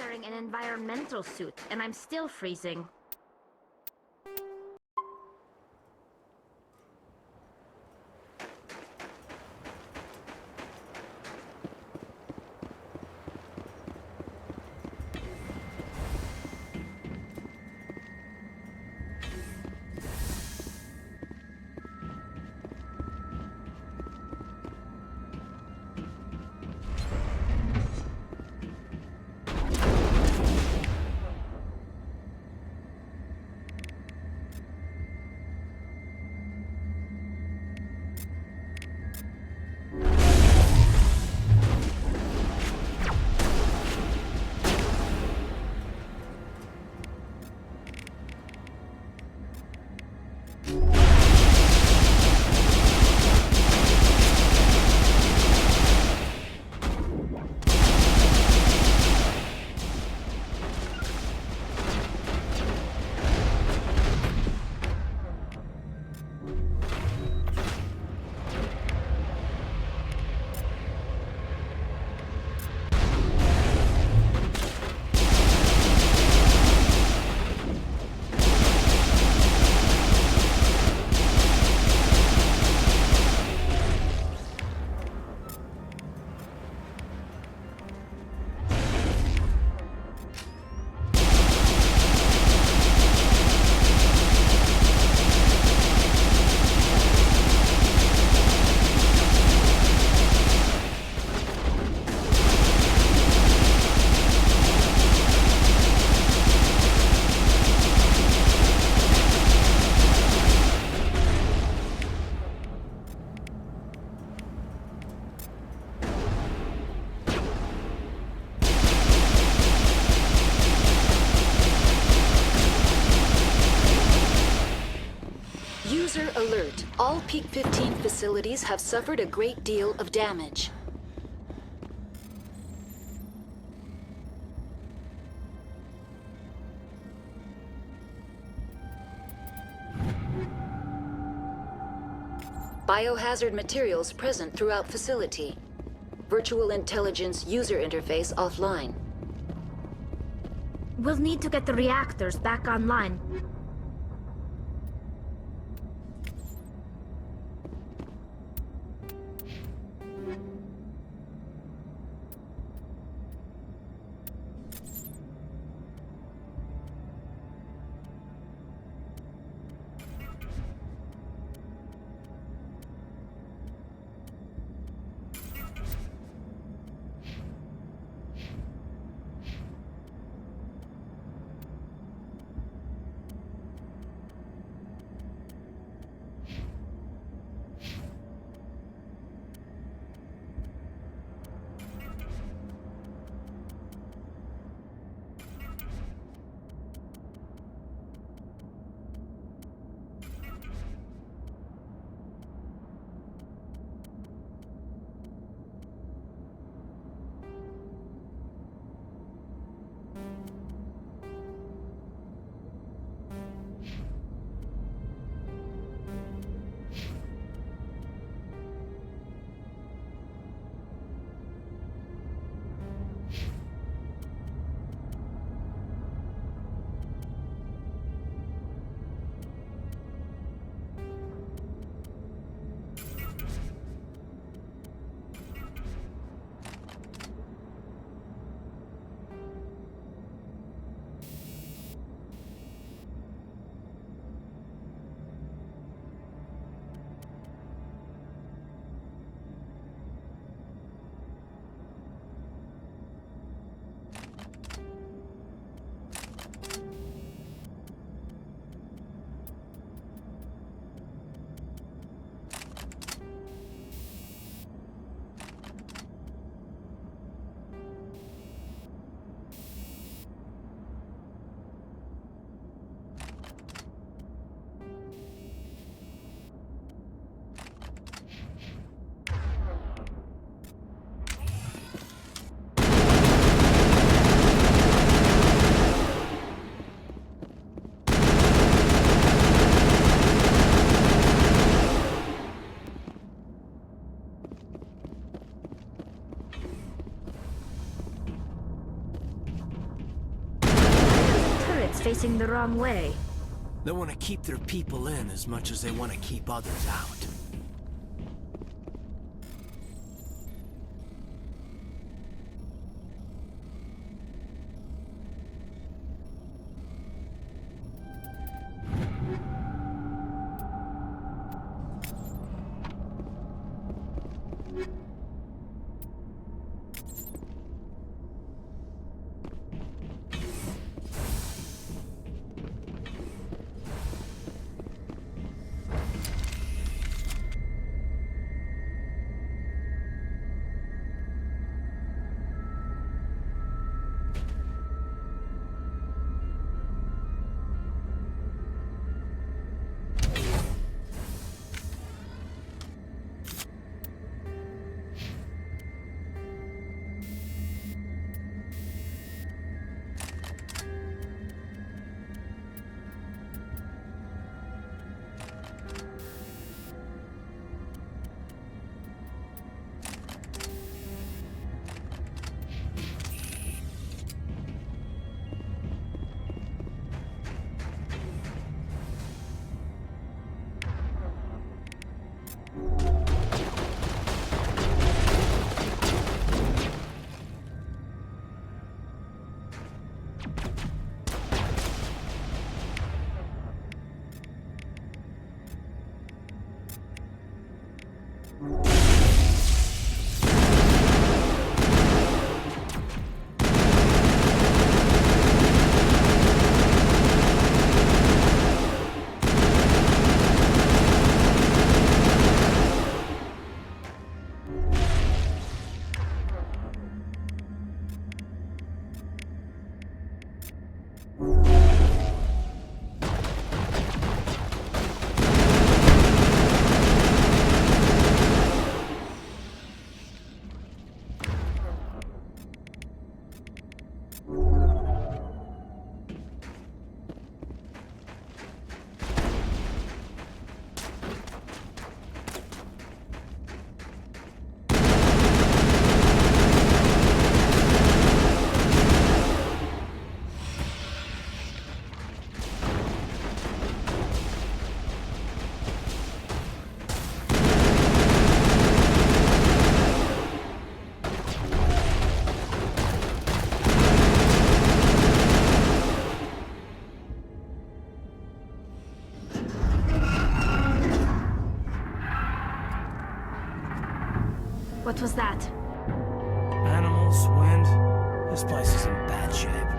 wearing an environmental suit, and I'm still freezing. User alert. All Peak 15 facilities have suffered a great deal of damage. Biohazard materials present throughout facility. Virtual intelligence user interface offline. We'll need to get the reactors back online. it's facing the wrong way. They want to keep their people in as much as they want to keep others out. What was that? Animals, wind. This place is in bad shape.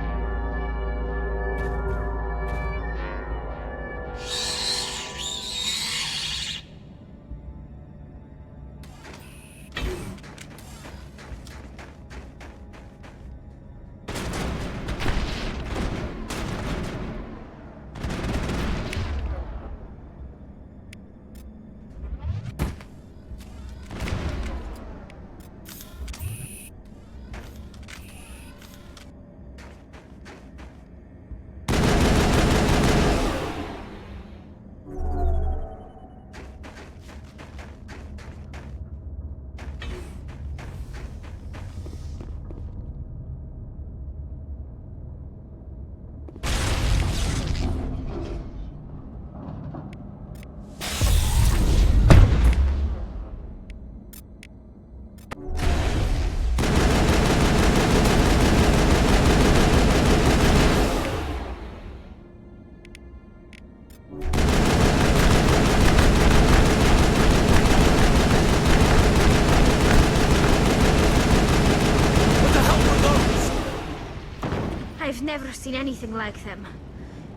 I've never seen anything like them.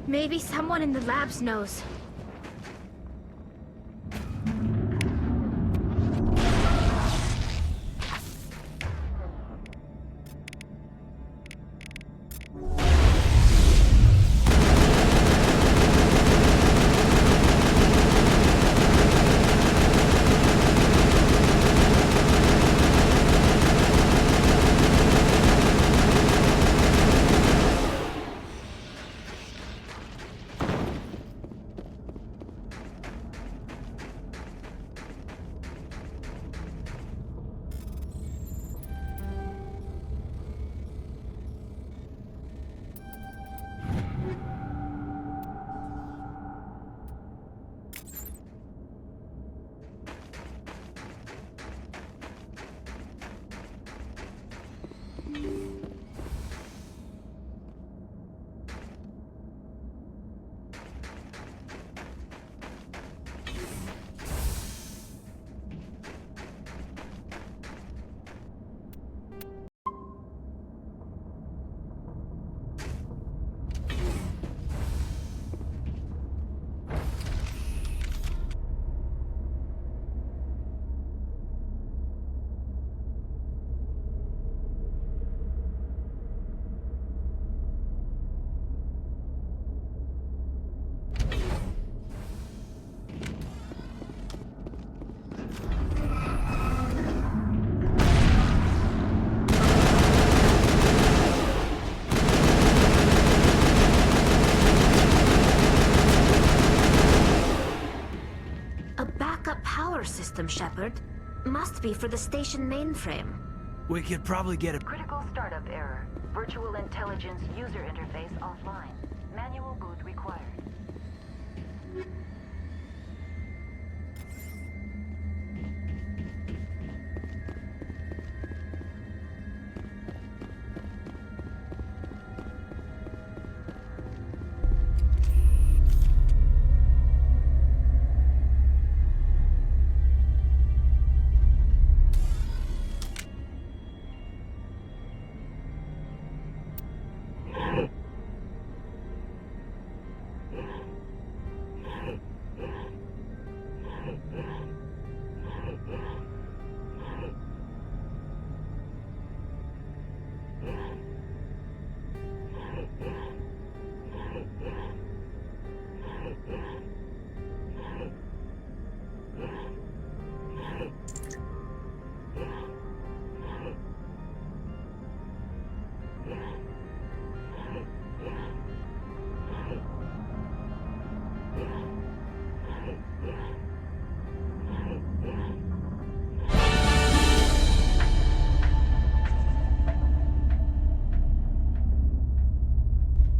Maybe someone in the labs knows. must be for the station mainframe. We could probably get a... Critical startup error. Virtual intelligence user interface offline. Manual boot required.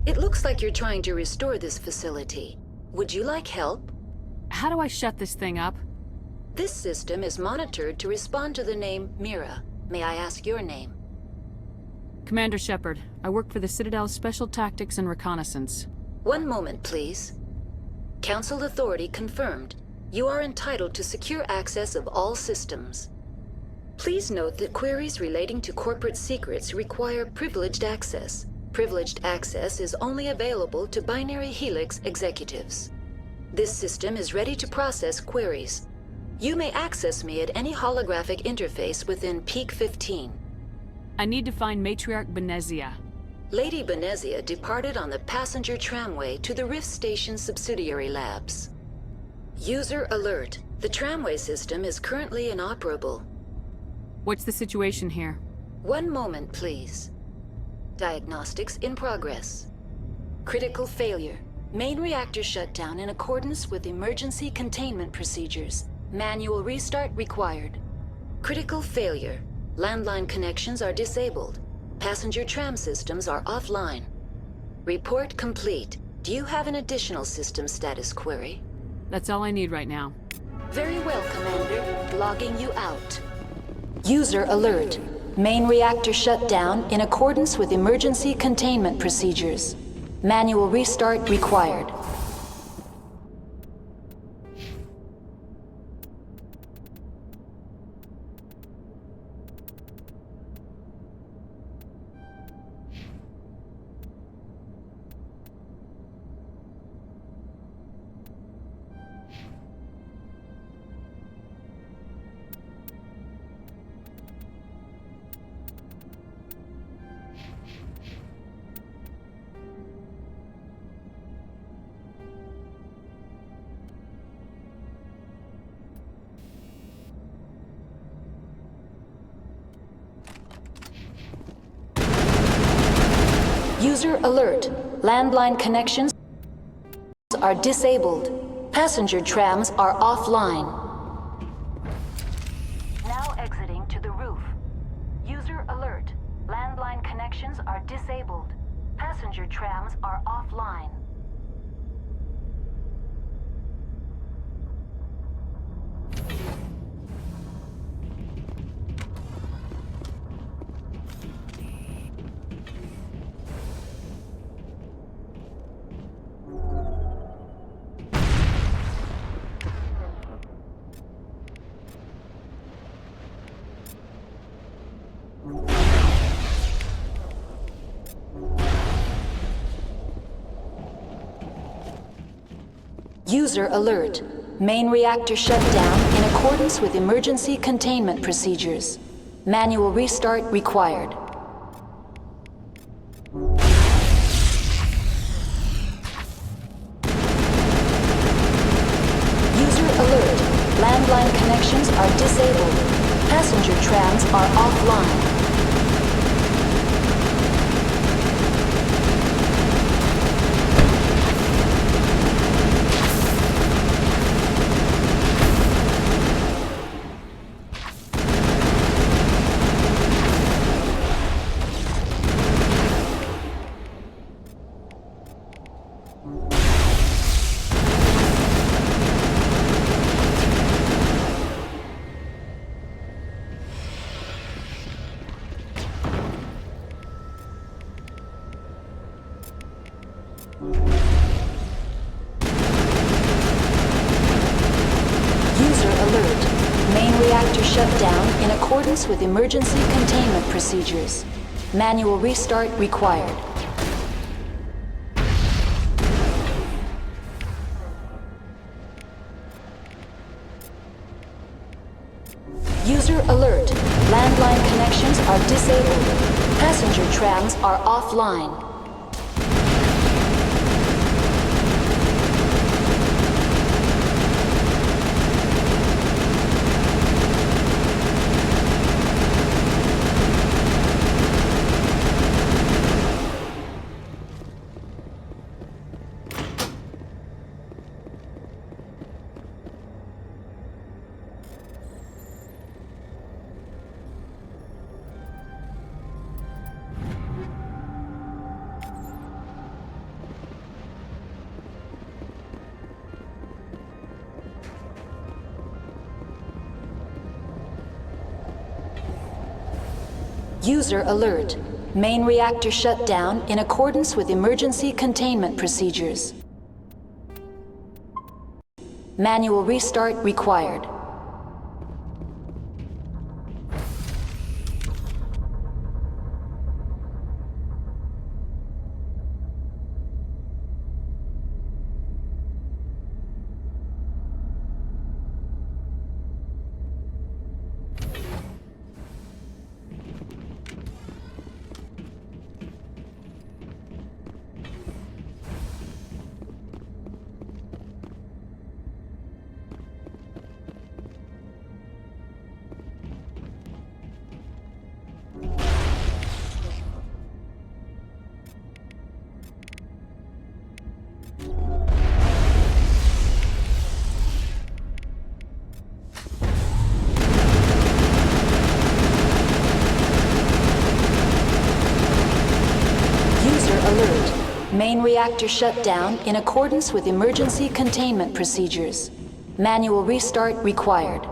It looks like you're trying to restore this facility. Would you like help? How do I shut this thing up? This system is monitored to respond to the name Mira. May I ask your name? Commander Shepard, I work for the Citadel's Special Tactics and Reconnaissance. One moment, please. Council authority confirmed. You are entitled to secure access of all systems. Please note that queries relating to corporate secrets require privileged access. Privileged access is only available to Binary Helix executives. This system is ready to process queries. You may access me at any holographic interface within Peak 15. I need to find Matriarch Benezia. Lady Benezia departed on the passenger tramway to the Rift Station subsidiary labs. User alert. The tramway system is currently inoperable. What's the situation here? One moment, please. Diagnostics in progress. Critical failure. Main reactor shut down in accordance with emergency containment procedures. Manual restart required. Critical failure. Landline connections are disabled. Passenger tram systems are offline. Report complete. Do you have an additional system status query? That's all I need right now. Very well, Commander. Logging you out. User alert. Main reactor shut down in accordance with emergency containment procedures. Manual restart required. User alert. Landline connections are disabled. Passenger trams are offline. Now exiting to the roof. User alert. Landline connections are disabled. Passenger trams are offline. User alert. Main reactor shut down in accordance with emergency containment procedures. Manual restart required. User alert. Landline connections are disabled. Passenger trams are offline. User alert. Main reactor shut down in accordance with emergency containment procedures. Manual restart required. User alert. Landline connections are disabled. Passenger trams are offline. User alert. Main reactor shut down in accordance with emergency containment procedures. Manual restart required. Main reactor shut down in accordance with emergency containment procedures. Manual restart required.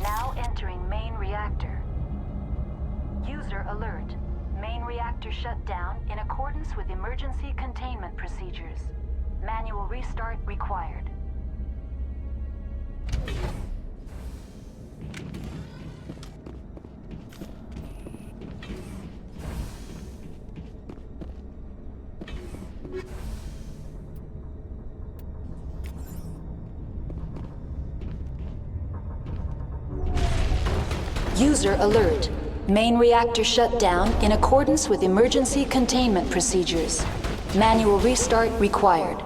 Now entering main reactor. User alert. Main reactor shut down in accordance with emergency containment procedures. Manual restart required. User alert. Main reactor shut down in accordance with emergency containment procedures. Manual restart required.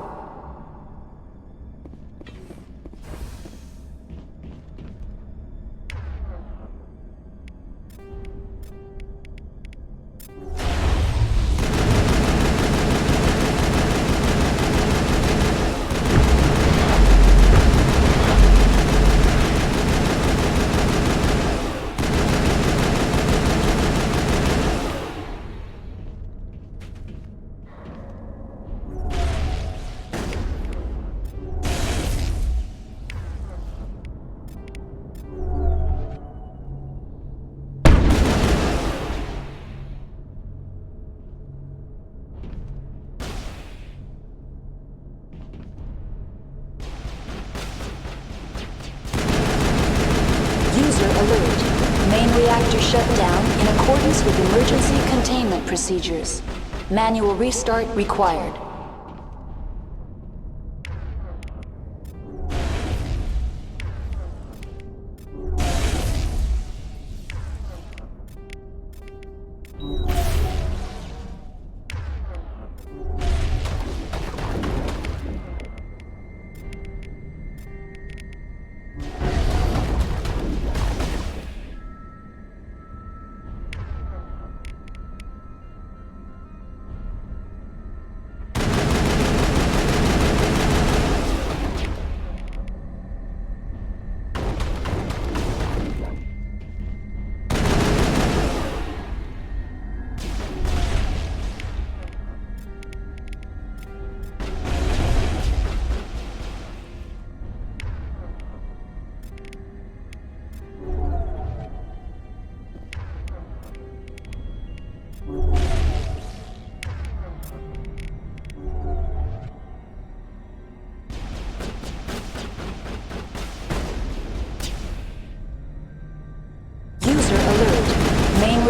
Main reactor shut down in accordance with emergency containment procedures. Manual restart required.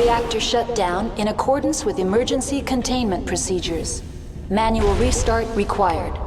reactor shut down in accordance with emergency containment procedures. Manual restart required.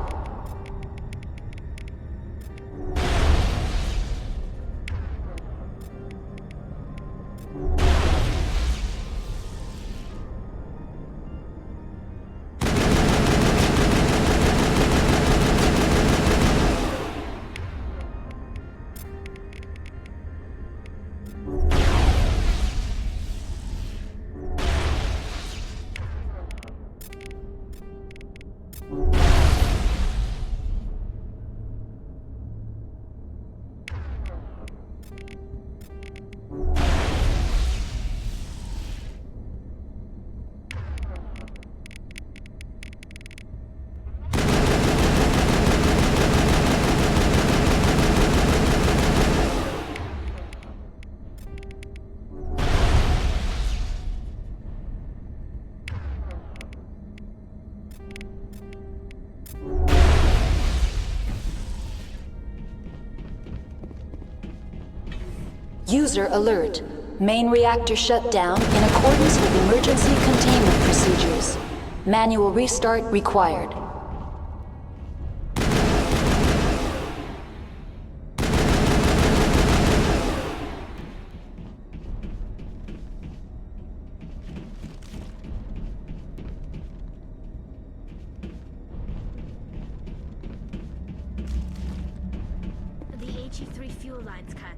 User alert. Main reactor shut down in accordance with emergency containment procedures. Manual restart required. The HE3 fuel line's cut.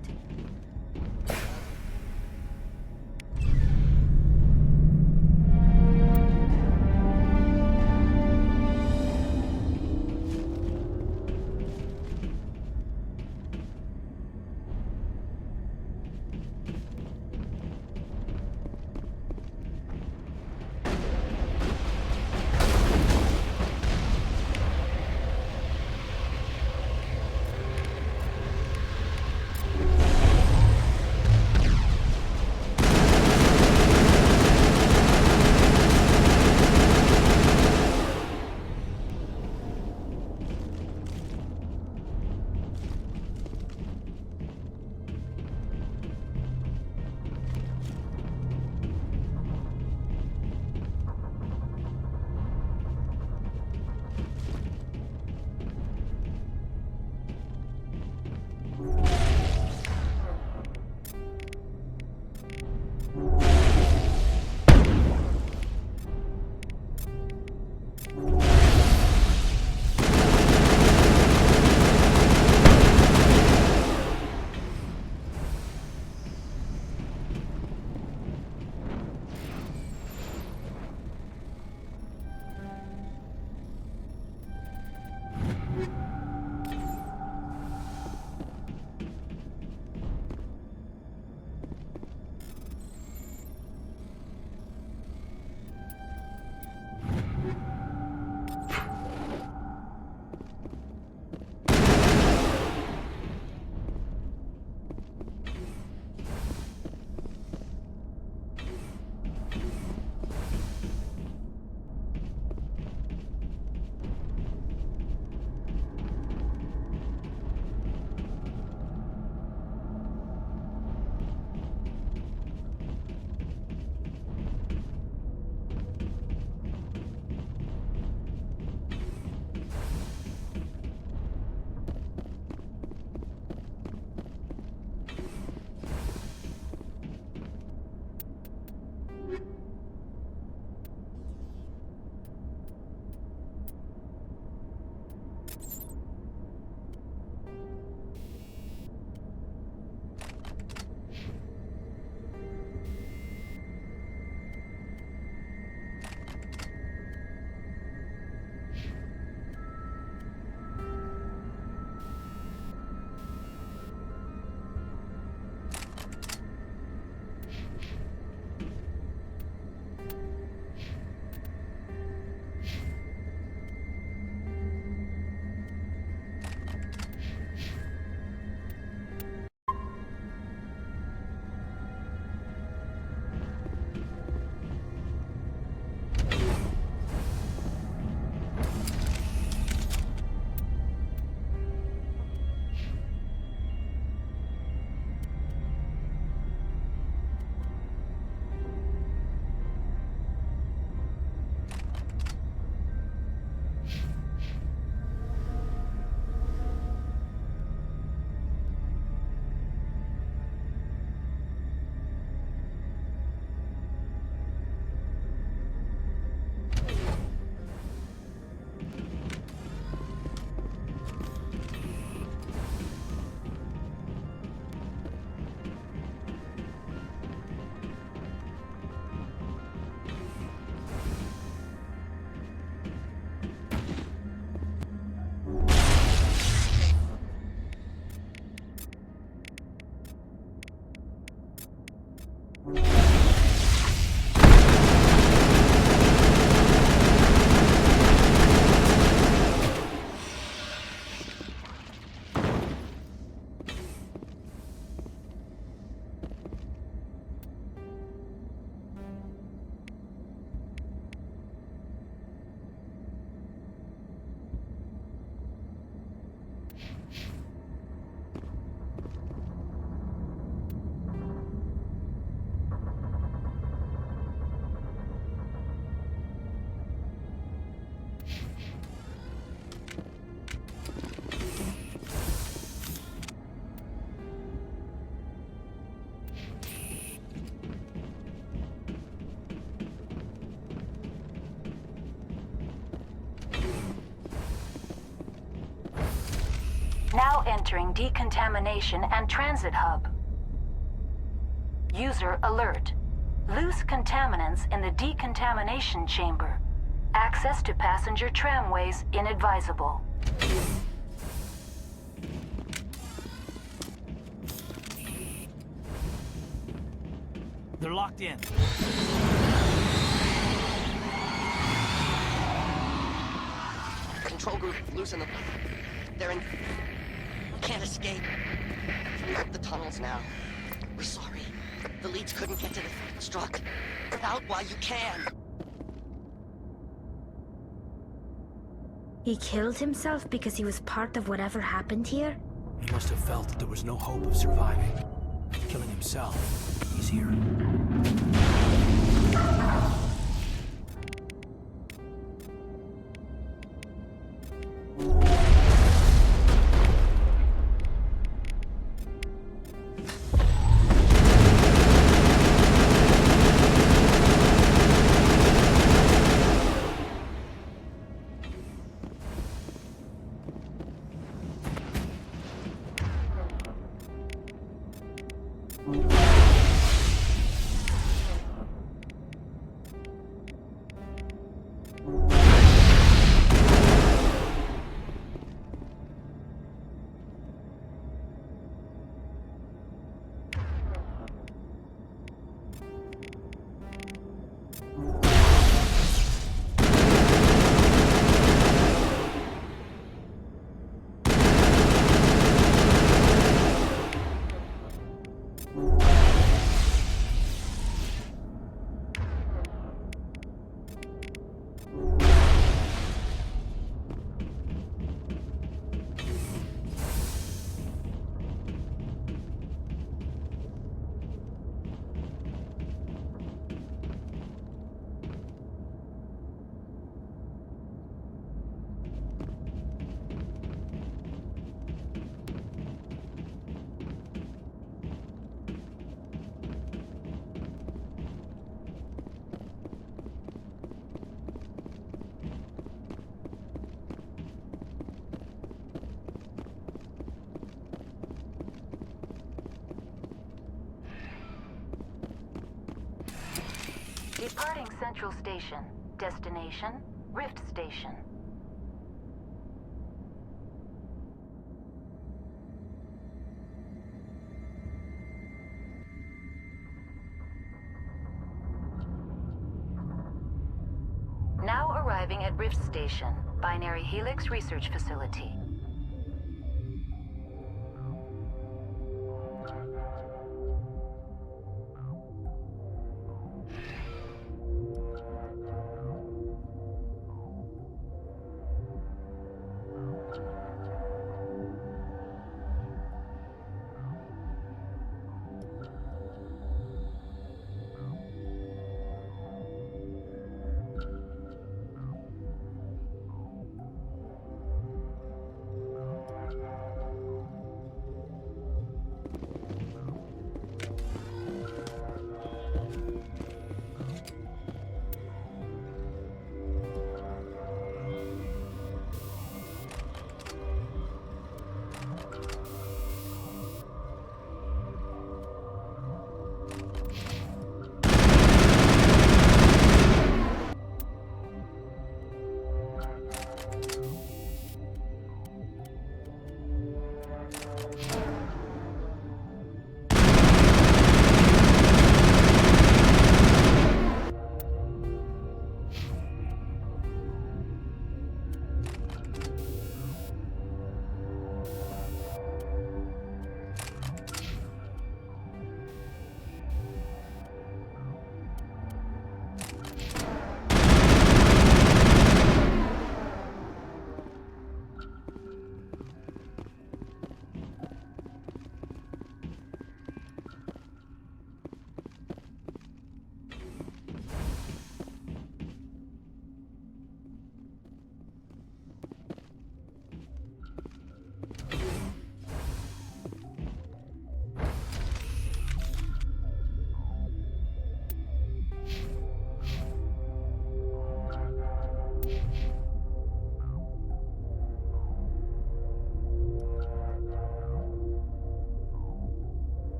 entering decontamination and transit hub. User alert. Loose contaminants in the decontamination chamber. Access to passenger tramways inadvisable. They're locked in. Control group, loosen them. They're in... Can't escape. The tunnels now. We're sorry. The leads couldn't get to the struck. Get out while you can. He killed himself because he was part of whatever happened here? He must have felt that there was no hope of surviving. Killing himself. He's here. Departing Central Station. Destination, Rift Station. Now arriving at Rift Station, Binary Helix Research Facility.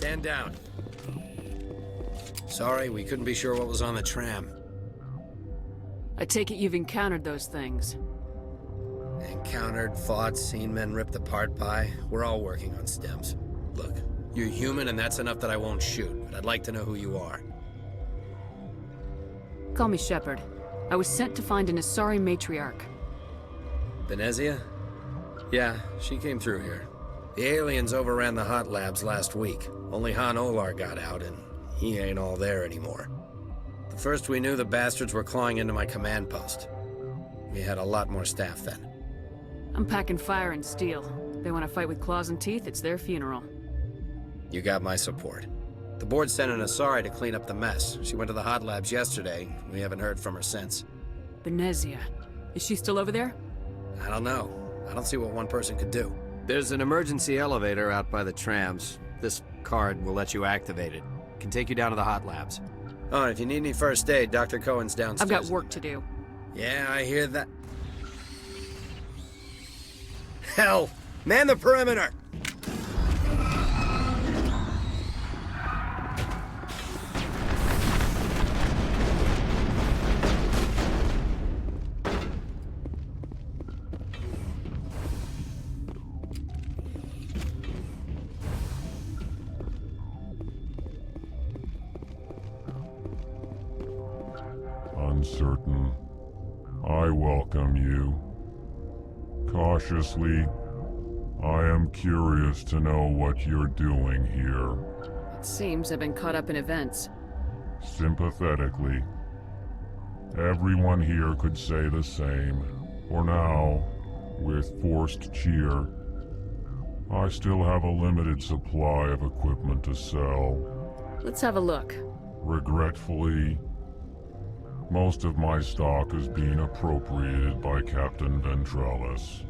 Stand down. Sorry, we couldn't be sure what was on the tram. I take it you've encountered those things. Encountered, fought, seen men ripped apart by. We're all working on stems. Look, you're human and that's enough that I won't shoot, but I'd like to know who you are. Call me Shepard. I was sent to find an Asari matriarch. Venezia? Yeah, she came through here. The aliens overran the hot labs last week. Only Han Olar got out, and he ain't all there anymore. The first we knew, the bastards were clawing into my command post. We had a lot more staff then. I'm packing fire and steel. They want to fight with claws and teeth, it's their funeral. You got my support. The board sent an Asari to clean up the mess. She went to the hot labs yesterday. We haven't heard from her since. Venezia. Is she still over there? I don't know. I don't see what one person could do. There's an emergency elevator out by the trams. This card will let you activate it. Can take you down to the hot labs. Oh, and if you need any first aid, Dr. Cohen's downstairs. I've got work to do. Yeah, I hear that. Hell! Man the perimeter! Uncertain. I welcome you. Cautiously, I am curious to know what you're doing here. It seems I've been caught up in events. Sympathetically. Everyone here could say the same. For now, with forced cheer, I still have a limited supply of equipment to sell. Let's have a look. Regretfully, most of my stock is being appropriated by Captain Ventralis.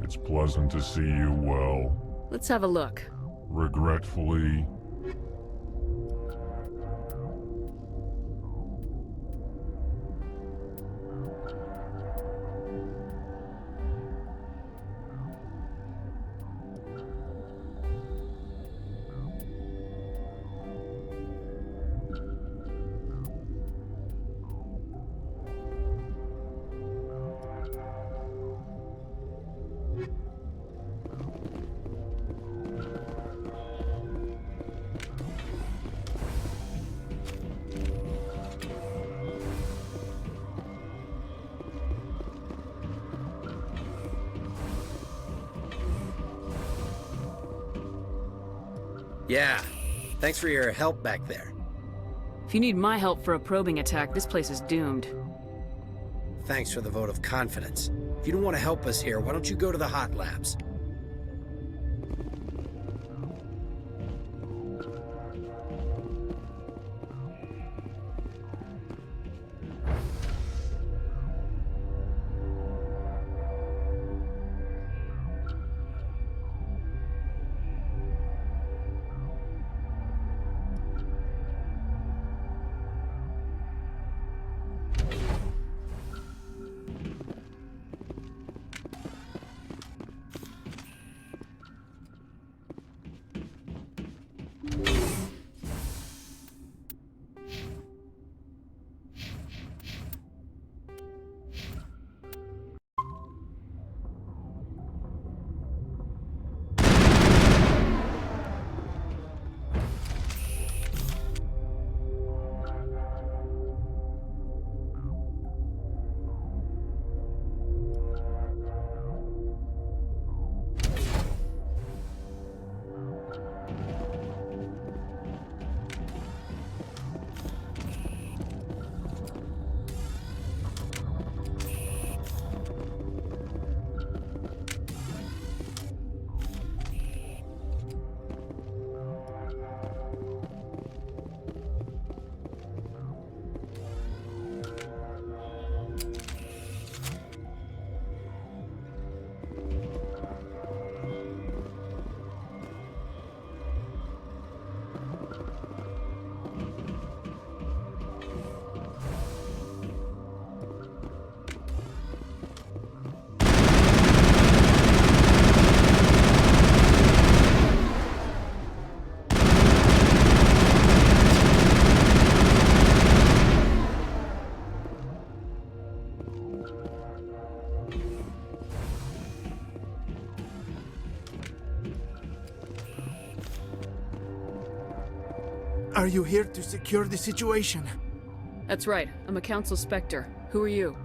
It's pleasant to see you well. Let's have a look. Regretfully, Yeah, thanks for your help back there. If you need my help for a probing attack, this place is doomed. Thanks for the vote of confidence. If you don't want to help us here, why don't you go to the hot labs? Are you here to secure the situation? That's right. I'm a Council Spectre. Who are you?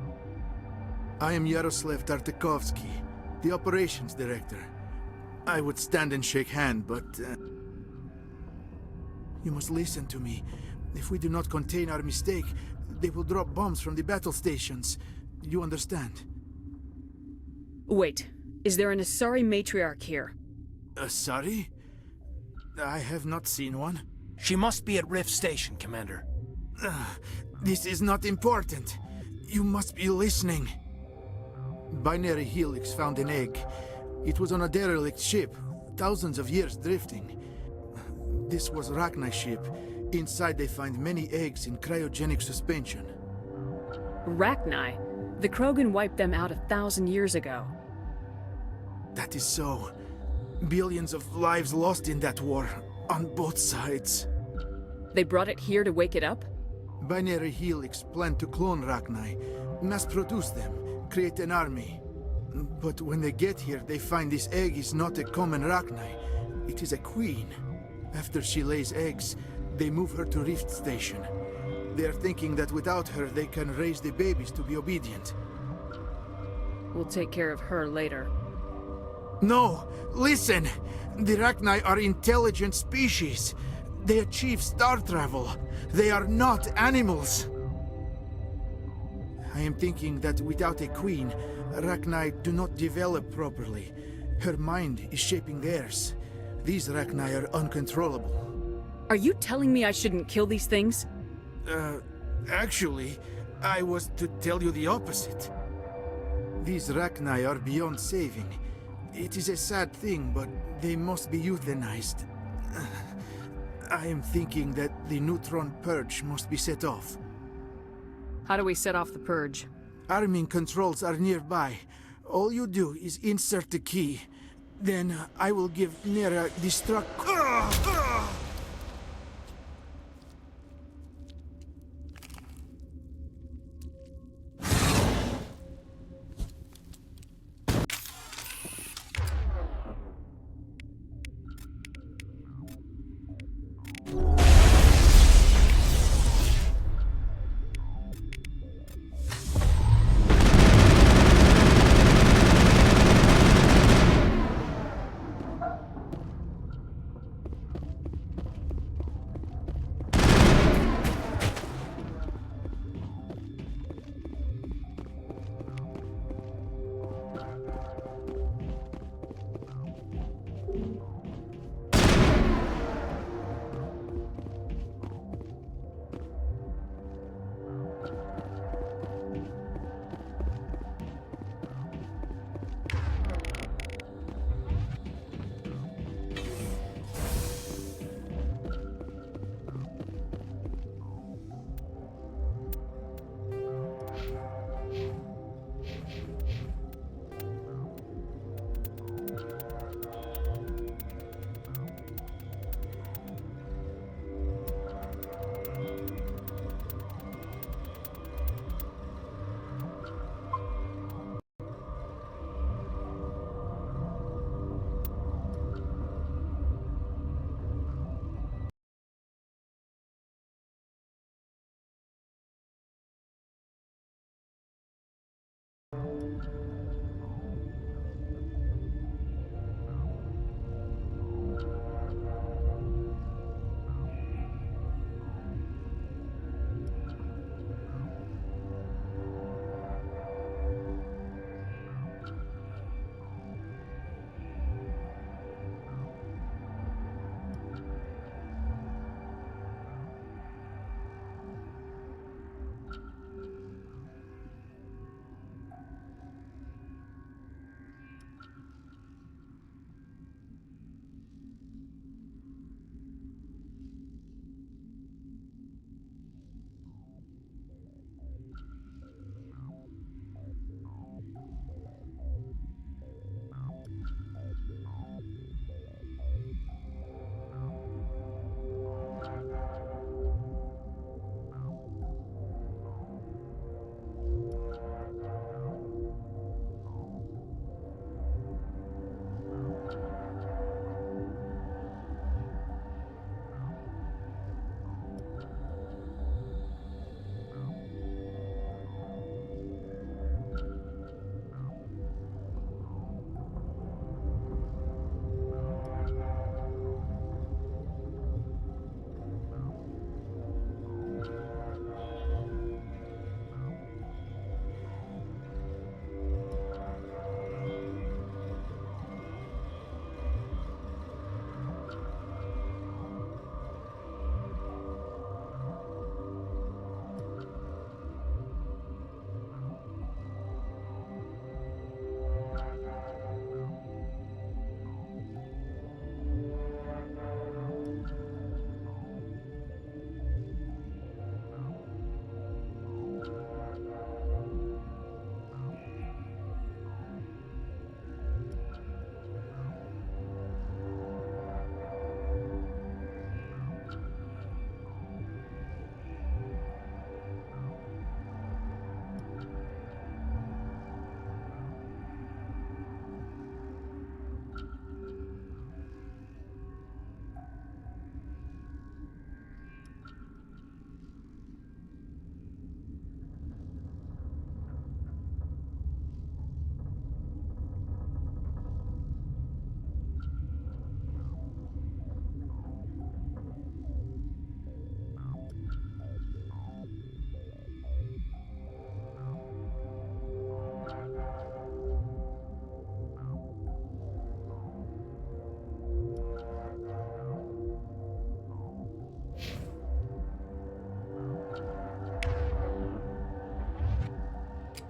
I am Yaroslav Tartakovsky, the operations director. I would stand and shake hand, but... you must listen to me. If we do not contain our mistake, they will drop bombs from the battle stations. You understand? Wait. Is there an Asari matriarch here? Asari? I have not seen one. She must be at Rift Station, Commander. This is not important. You must be listening. Binary Helix found an egg. It was on a derelict ship, thousands of years drifting. This was Rachni's ship. Inside they find many eggs in cryogenic suspension. Rachni? The Krogan wiped them out 1,000 years ago. That is so. Billions of lives lost in that war, on both sides. They brought it here to wake it up? Binary Helix planned to clone Rachni, mass-produce them, create an army. But when they get here, they find this egg is not a common Rachni. It is a queen. After she lays eggs, they move her to Rift Station. They are thinking that without her, they can raise the babies to be obedient. We'll take care of her later. No! Listen! The Rachni are intelligent species. They achieve star travel. They are not animals. I am thinking that without a queen, Rachni do not develop properly. Her mind is shaping theirs. These Rachni are uncontrollable. Are you telling me I shouldn't kill these things? Actually, I was to tell you the opposite. These Rachni are beyond saving. It is a sad thing, but they must be euthanized. I am thinking that the neutron purge must be set off. How do we set off the purge? Arming controls are nearby. All you do is insert the key. Then I will give Nera destruct...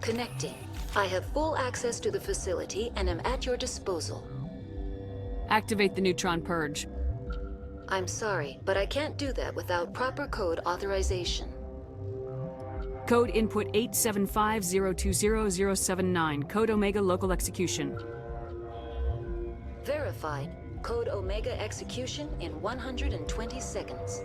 Connecting. I have full access to the facility and am at your disposal. Activate the neutron purge. I'm sorry, but I can't do that without proper code authorization. Code input 875020079. Code Omega local execution. Verified. Code Omega execution in 120 seconds.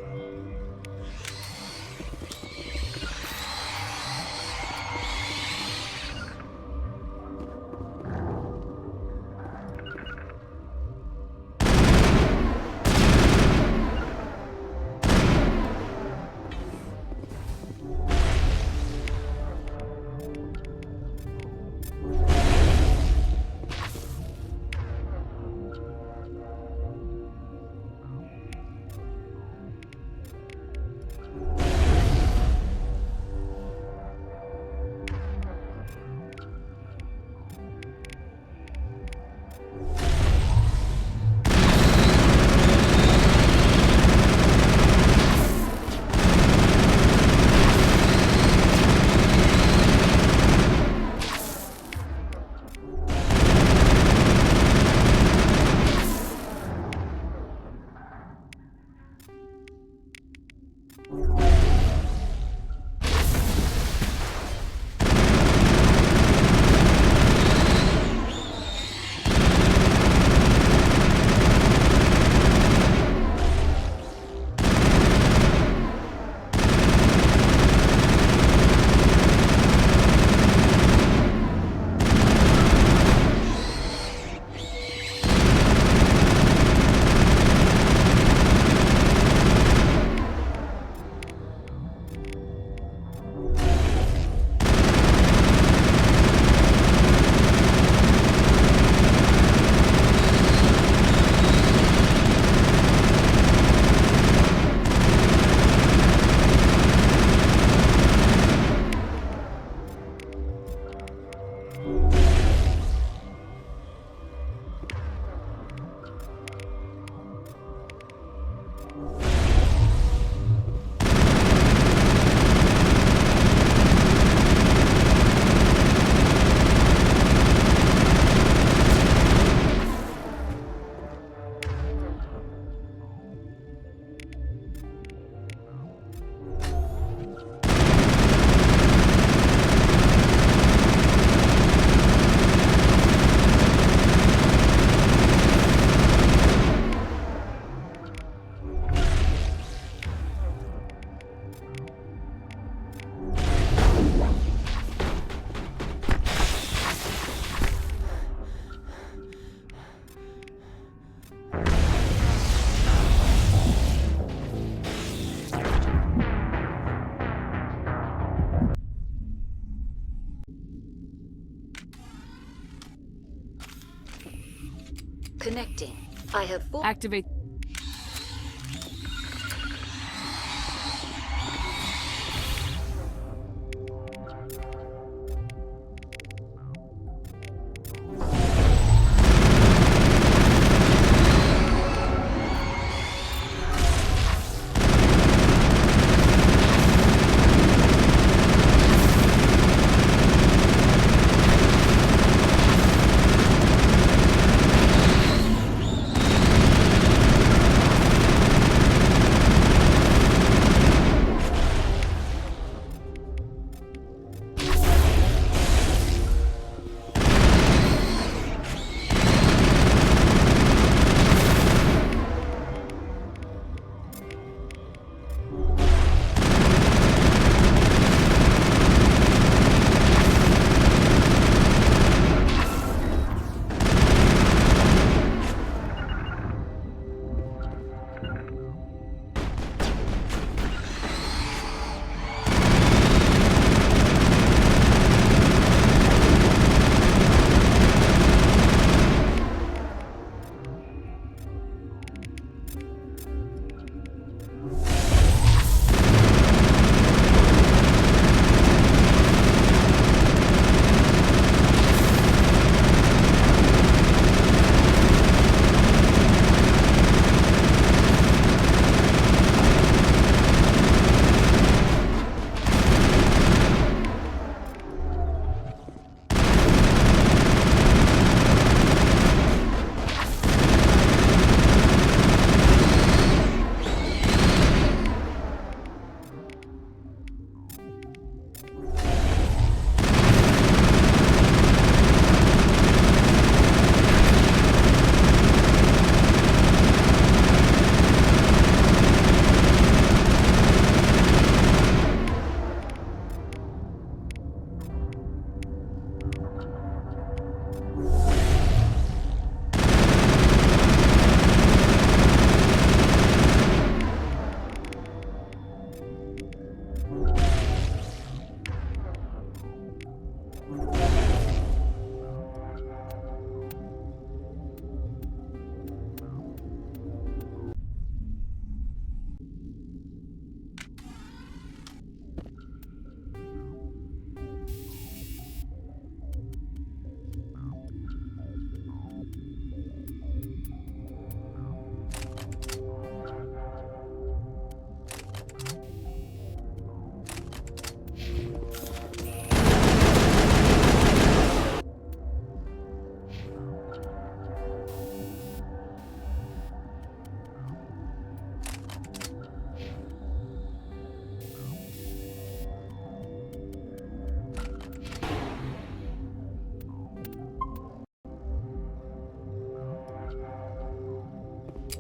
Connecting. I have full... Activate.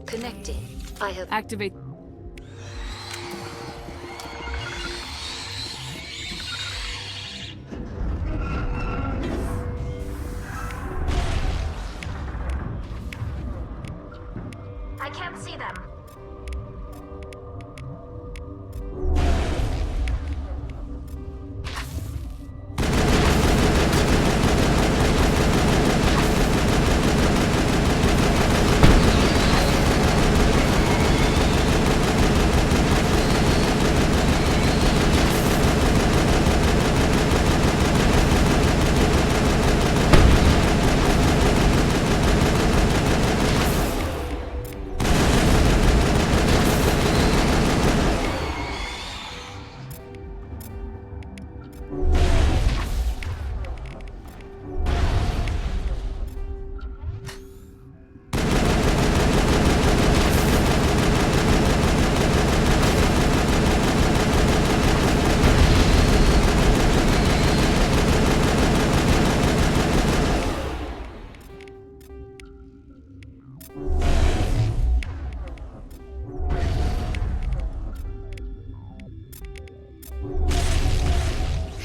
Connecting. I have Activate. I can't see them.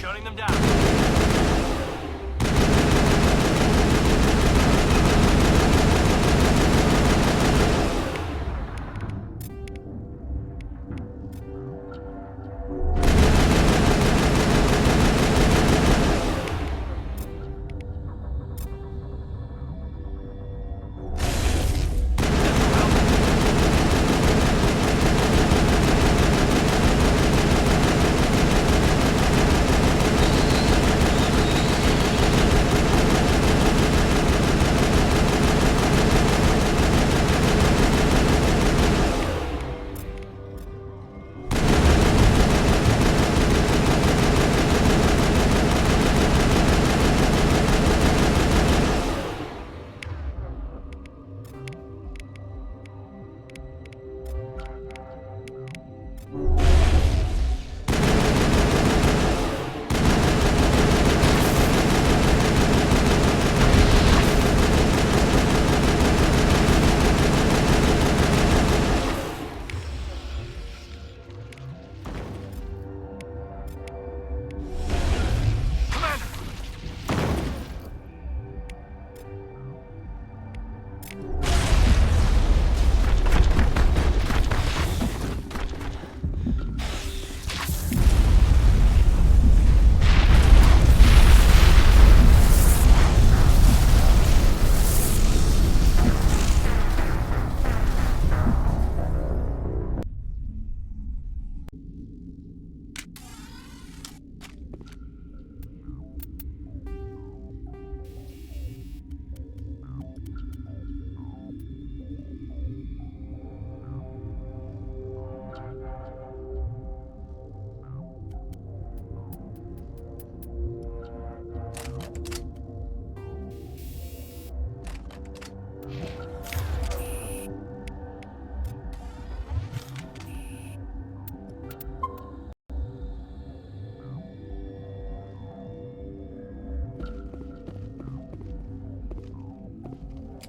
Shutting them down.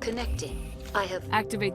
connecting. I have Activate.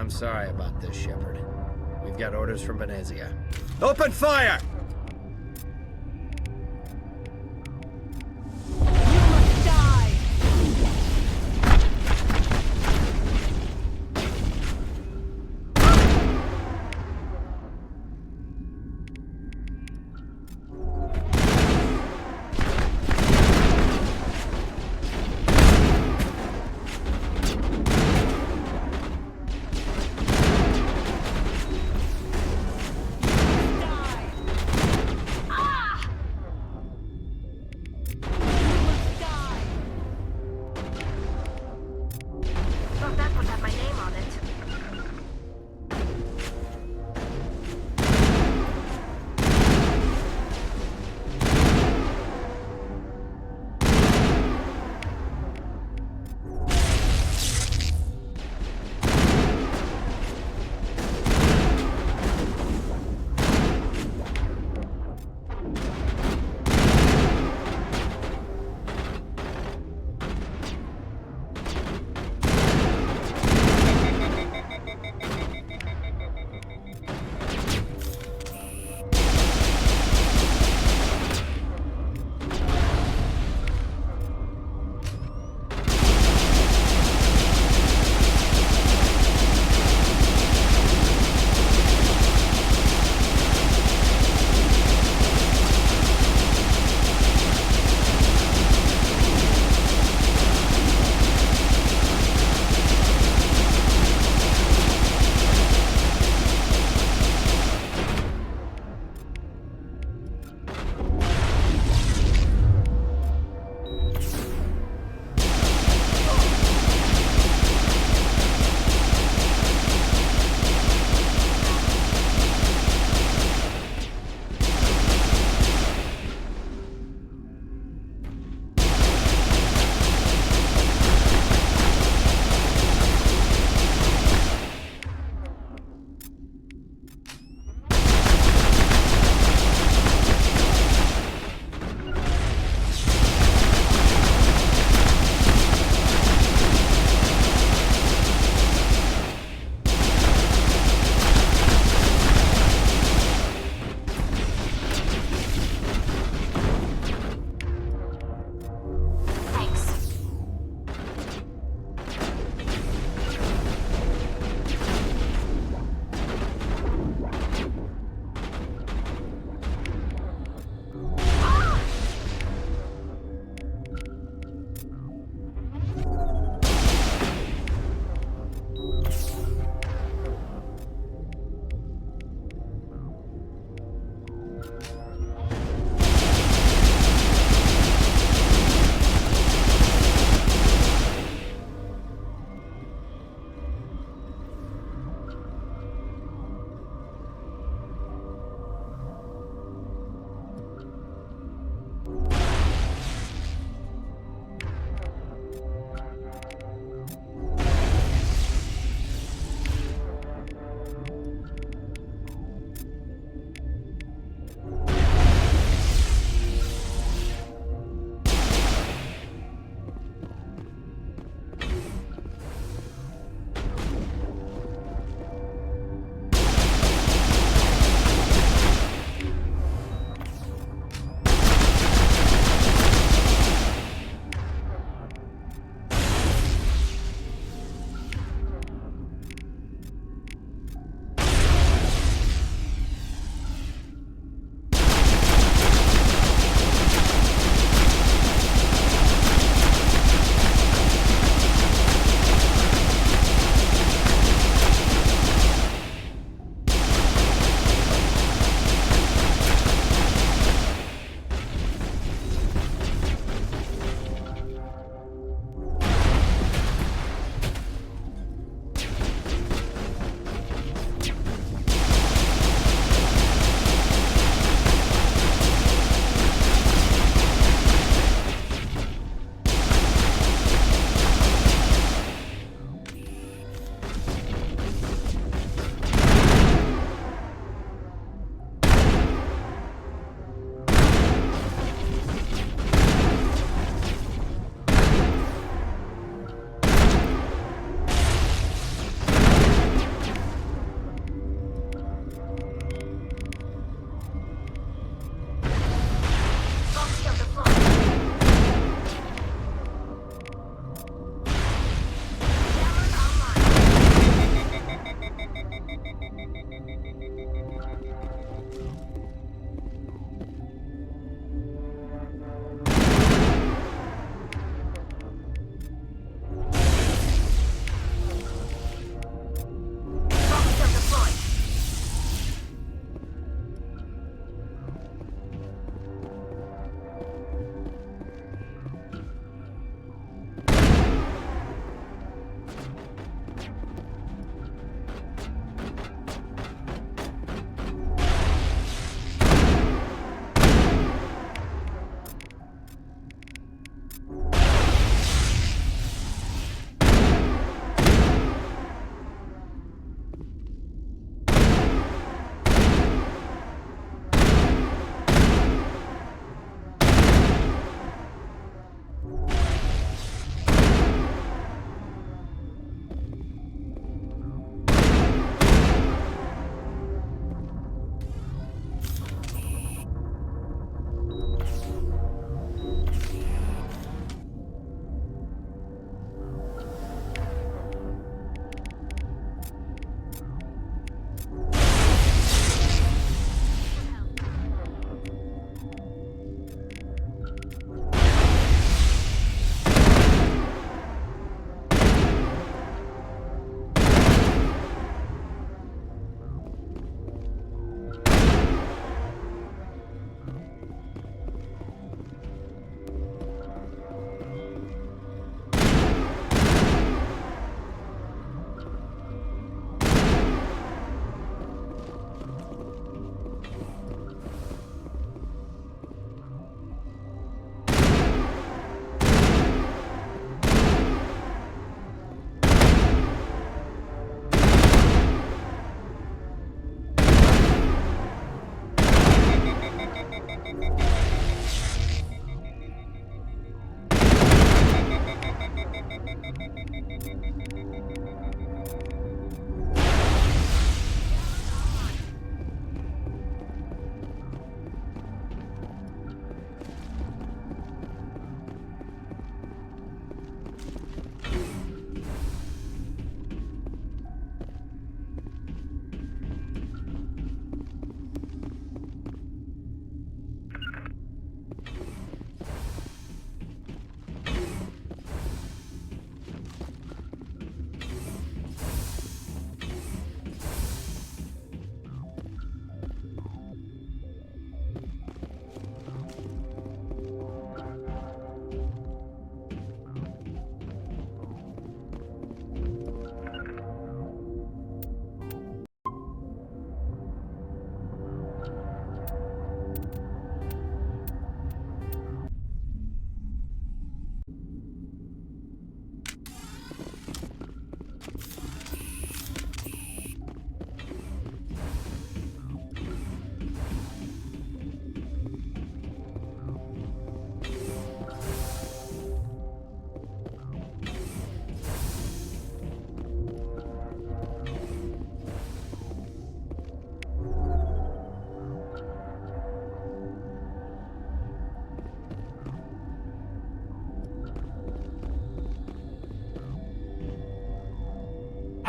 I'm sorry about this, Shepard. We've got orders from Venezia. Open fire!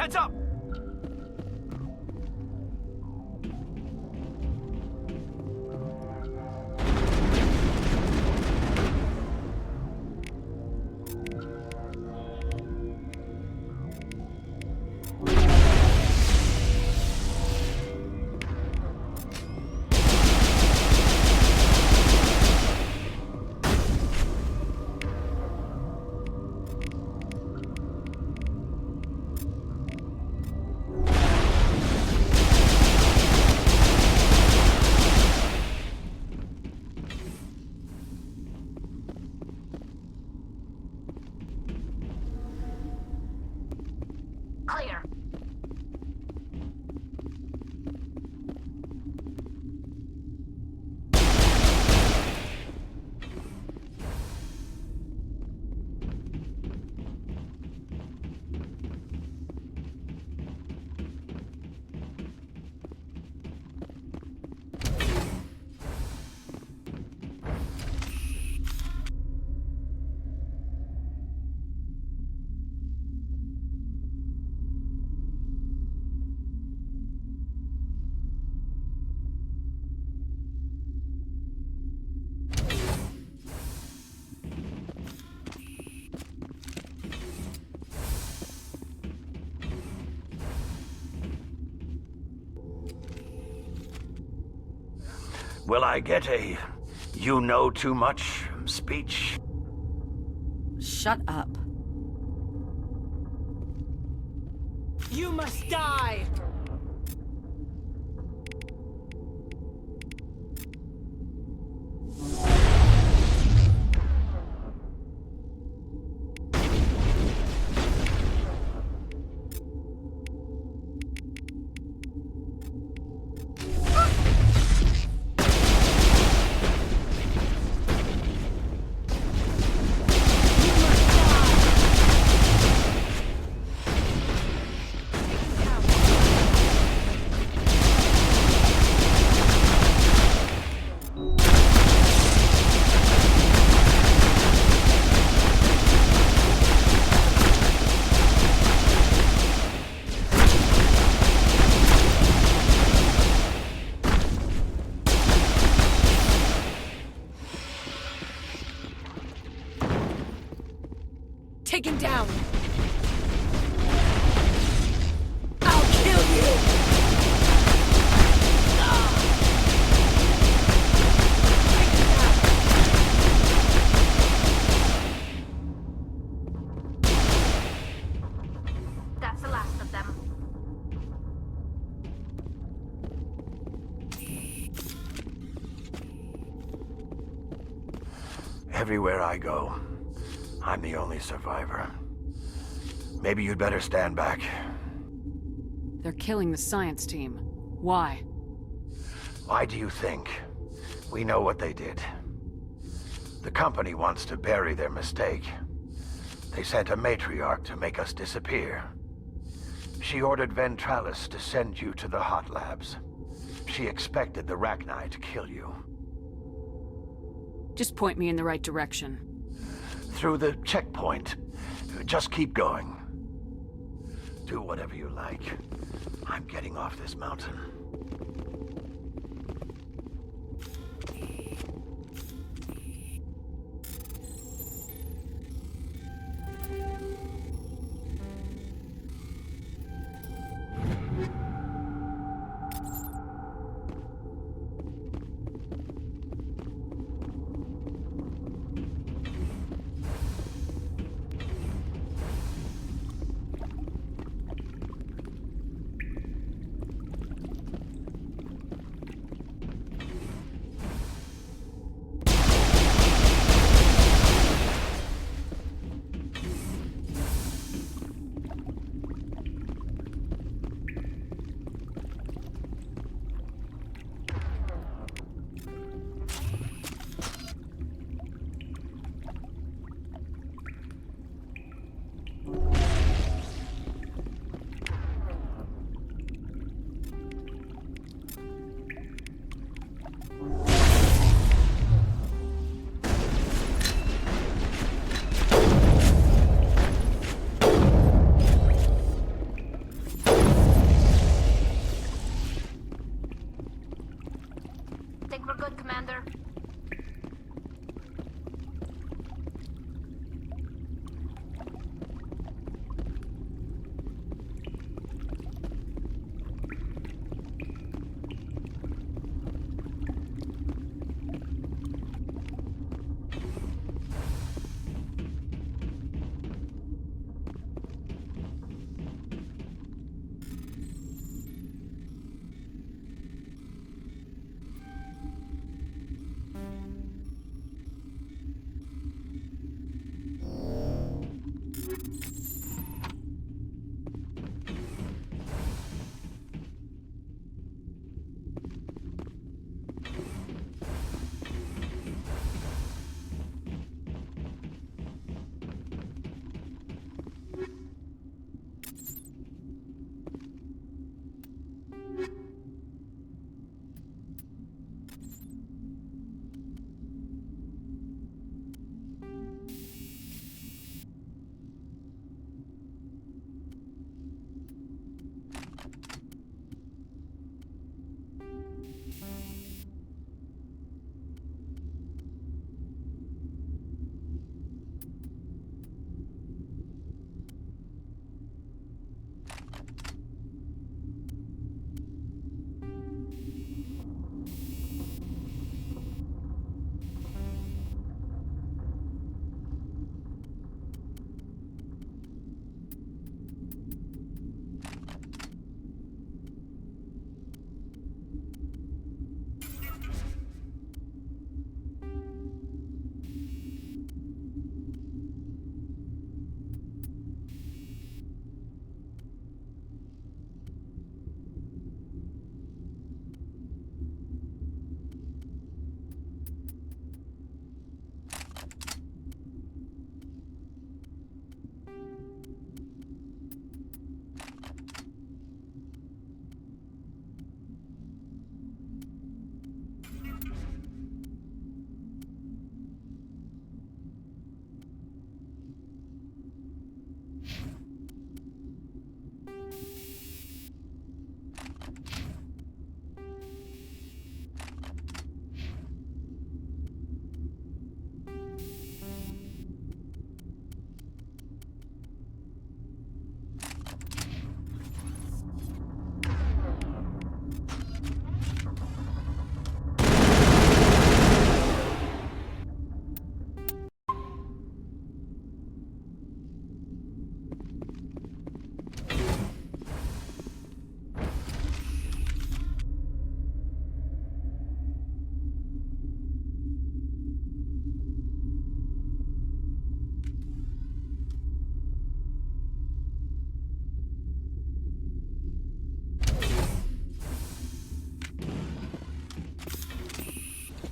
Heads up! Clear. Will I get a you know too much speech? Shut up. You must die! Take him down! I'll kill you! That's the last of them. Everywhere I go, I'm the only survivor. Maybe you'd better stand back. They're killing the science team. Why? Why do you think? We know what they did. The company wants to bury their mistake. They sent a matriarch to make us disappear. She ordered Ventralis to send you to the hot labs. She expected the Rachni to kill you. Just point me in the right direction. Through the checkpoint. Just keep going. Do whatever you like. I'm getting off this mountain.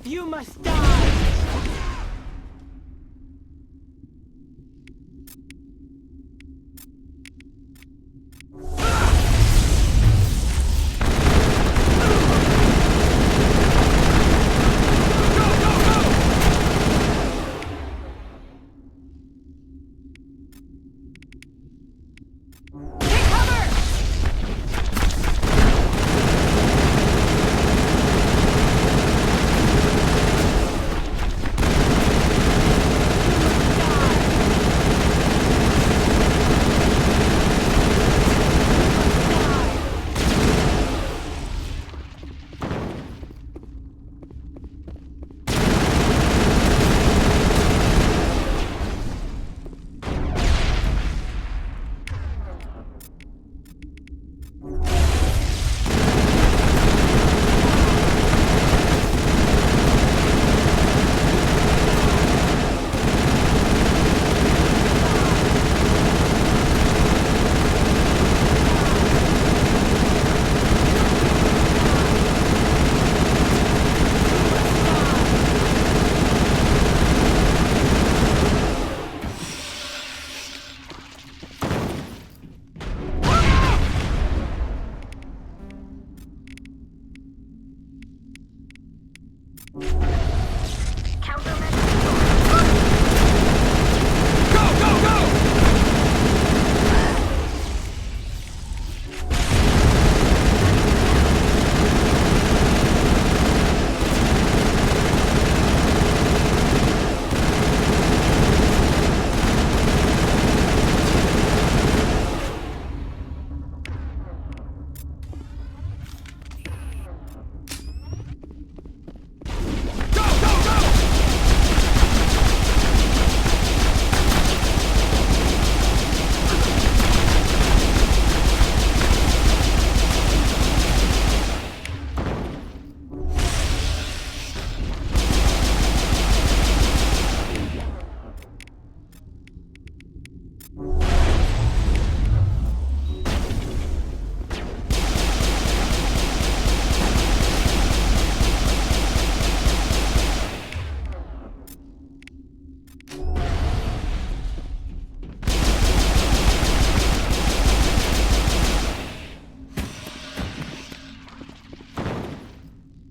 You must die!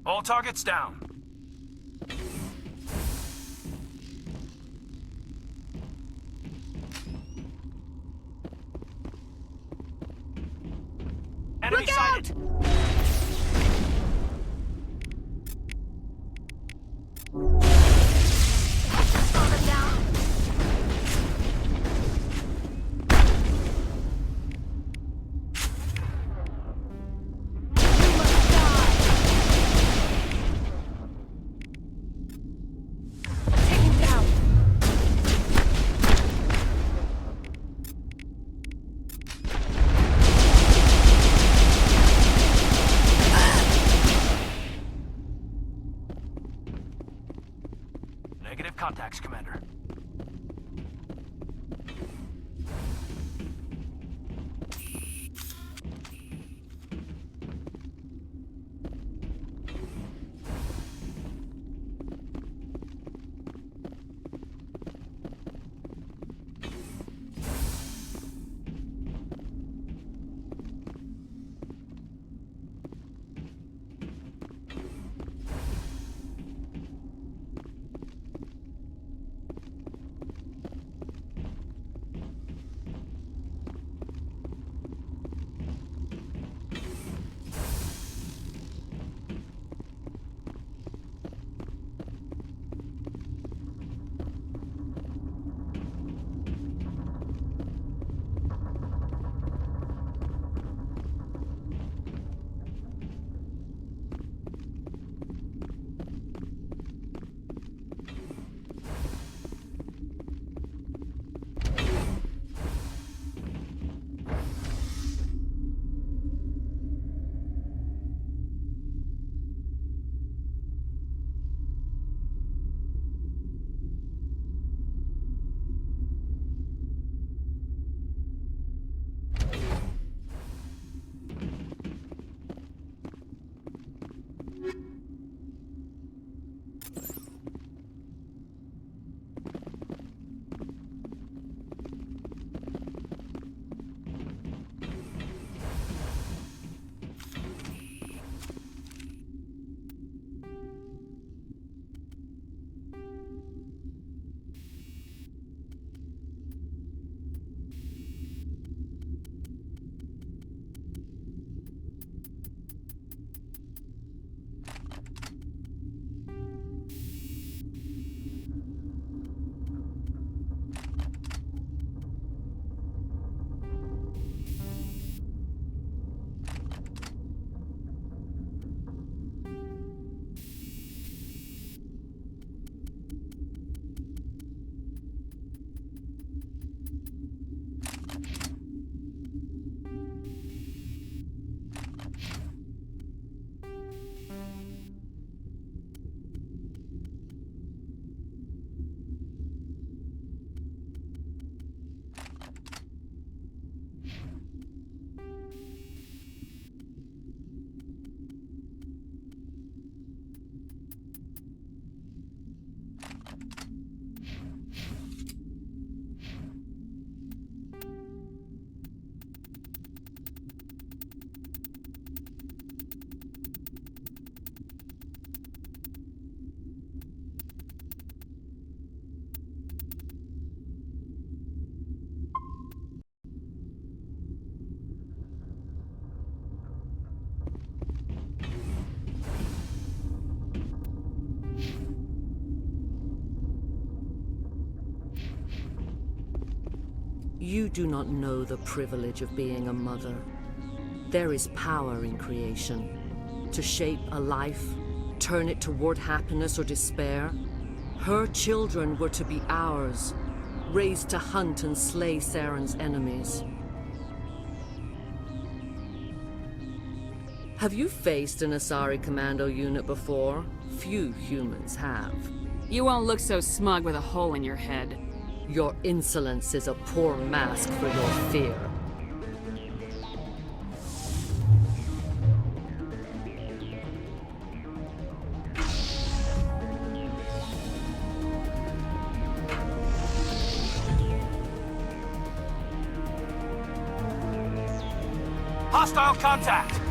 All targets down. Enemy sighted! Negative contacts, Commander. You do not know the privilege of being a mother. There is power in creation. To shape a life, turn it toward happiness or despair. Her children were to be ours, raised to hunt and slay Saren's enemies. Have you faced an Asari commando unit before? Few humans have. You won't look so smug with a hole in your head. Your insolence is a poor mask for your fear. Hostile contact!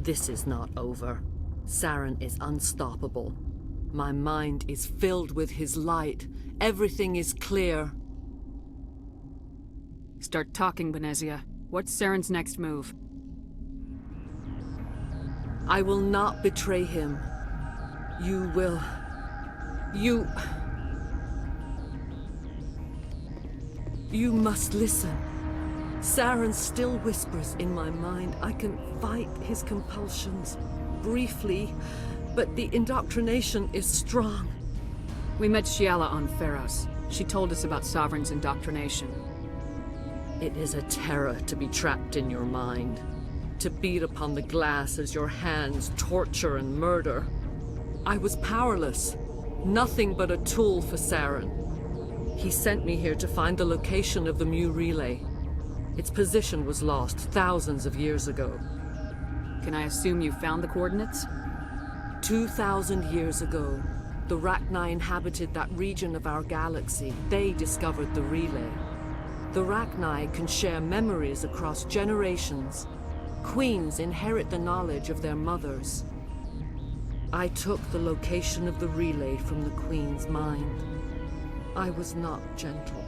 This is not over. Saren is unstoppable. My mind is filled with his light. Everything is clear. Start talking, Benezia. What's Saren's next move? I will not betray him. You will... You must listen. Saren still whispers in my mind. I can fight his compulsions. Briefly, but the indoctrination is strong. We met Shiala on Pharos. She told us about Sovereign's indoctrination. It is a terror to be trapped in your mind. To beat upon the glass as your hands torture and murder. I was powerless. Nothing but a tool for Saren. He sent me here to find the location of the Mu relay. Its position was lost thousands of years ago. Can I assume you found the coordinates? 2,000 years ago, the Rachni inhabited that region of our galaxy. They discovered the relay. The Rachni can share memories across generations. Queens inherit the knowledge of their mothers. I took the location of the relay from the Queen's mind. I was not gentle.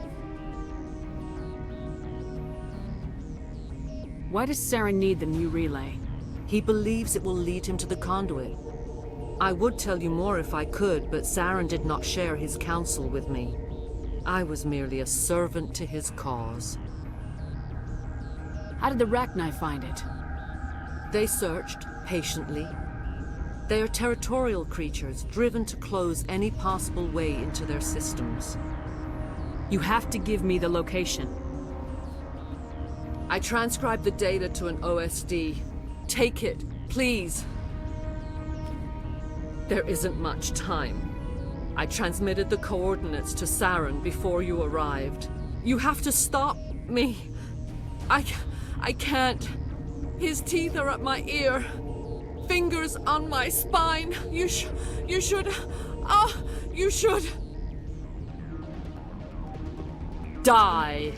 Why does Saren need the new relay? He believes it will lead him to the conduit. I would tell you more if I could, but Saren did not share his counsel with me. I was merely a servant to his cause. How did the Rachni find it? They searched, patiently. They are territorial creatures, driven to close any possible way into their systems. You have to give me the location. I transcribed the data to an OSD. Take it, please. There isn't much time. I transmitted the coordinates to Saren before you arrived. You have to stop me. I can't. His teeth are at my ear. Fingers on my spine. You should... you should... die.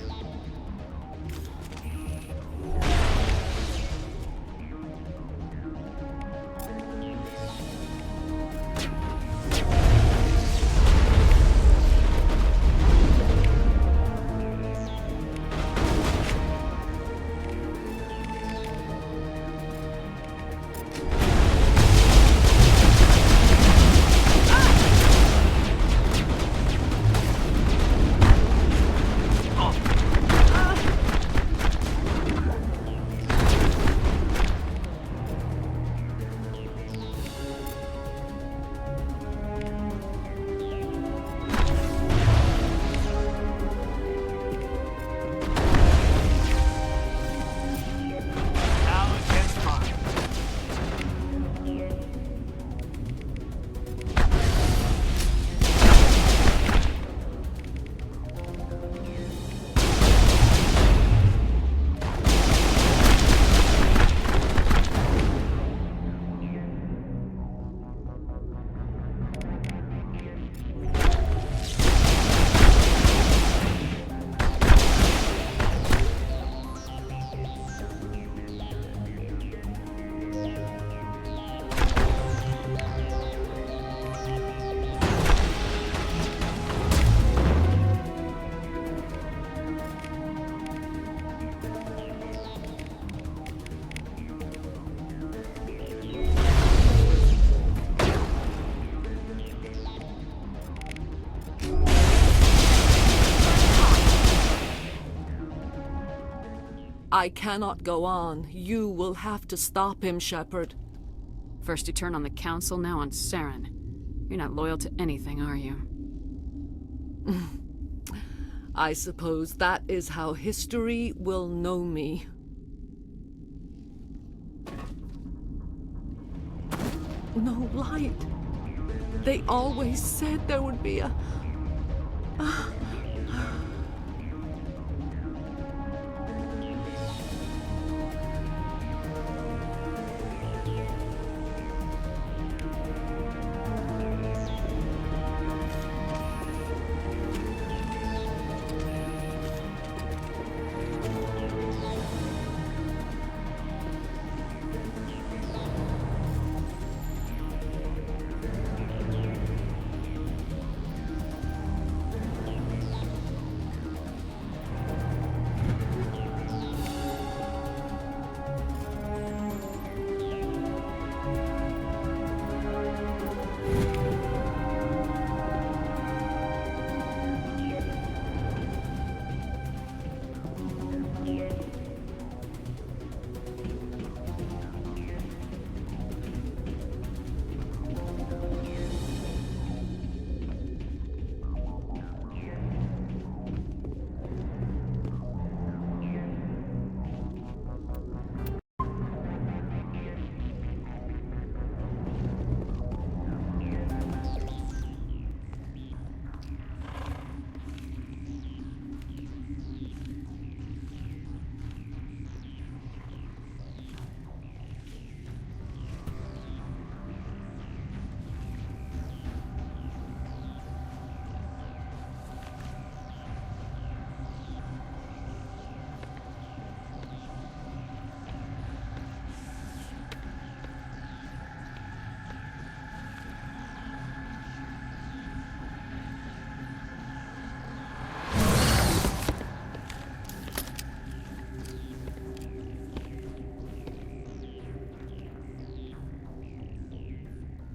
I cannot go on. You will have to stop him, Shepard. First you turn on the Council, now on Saren. You're not loyal to anything, are you? I suppose that is how history will know me. No light. They always said there would be a...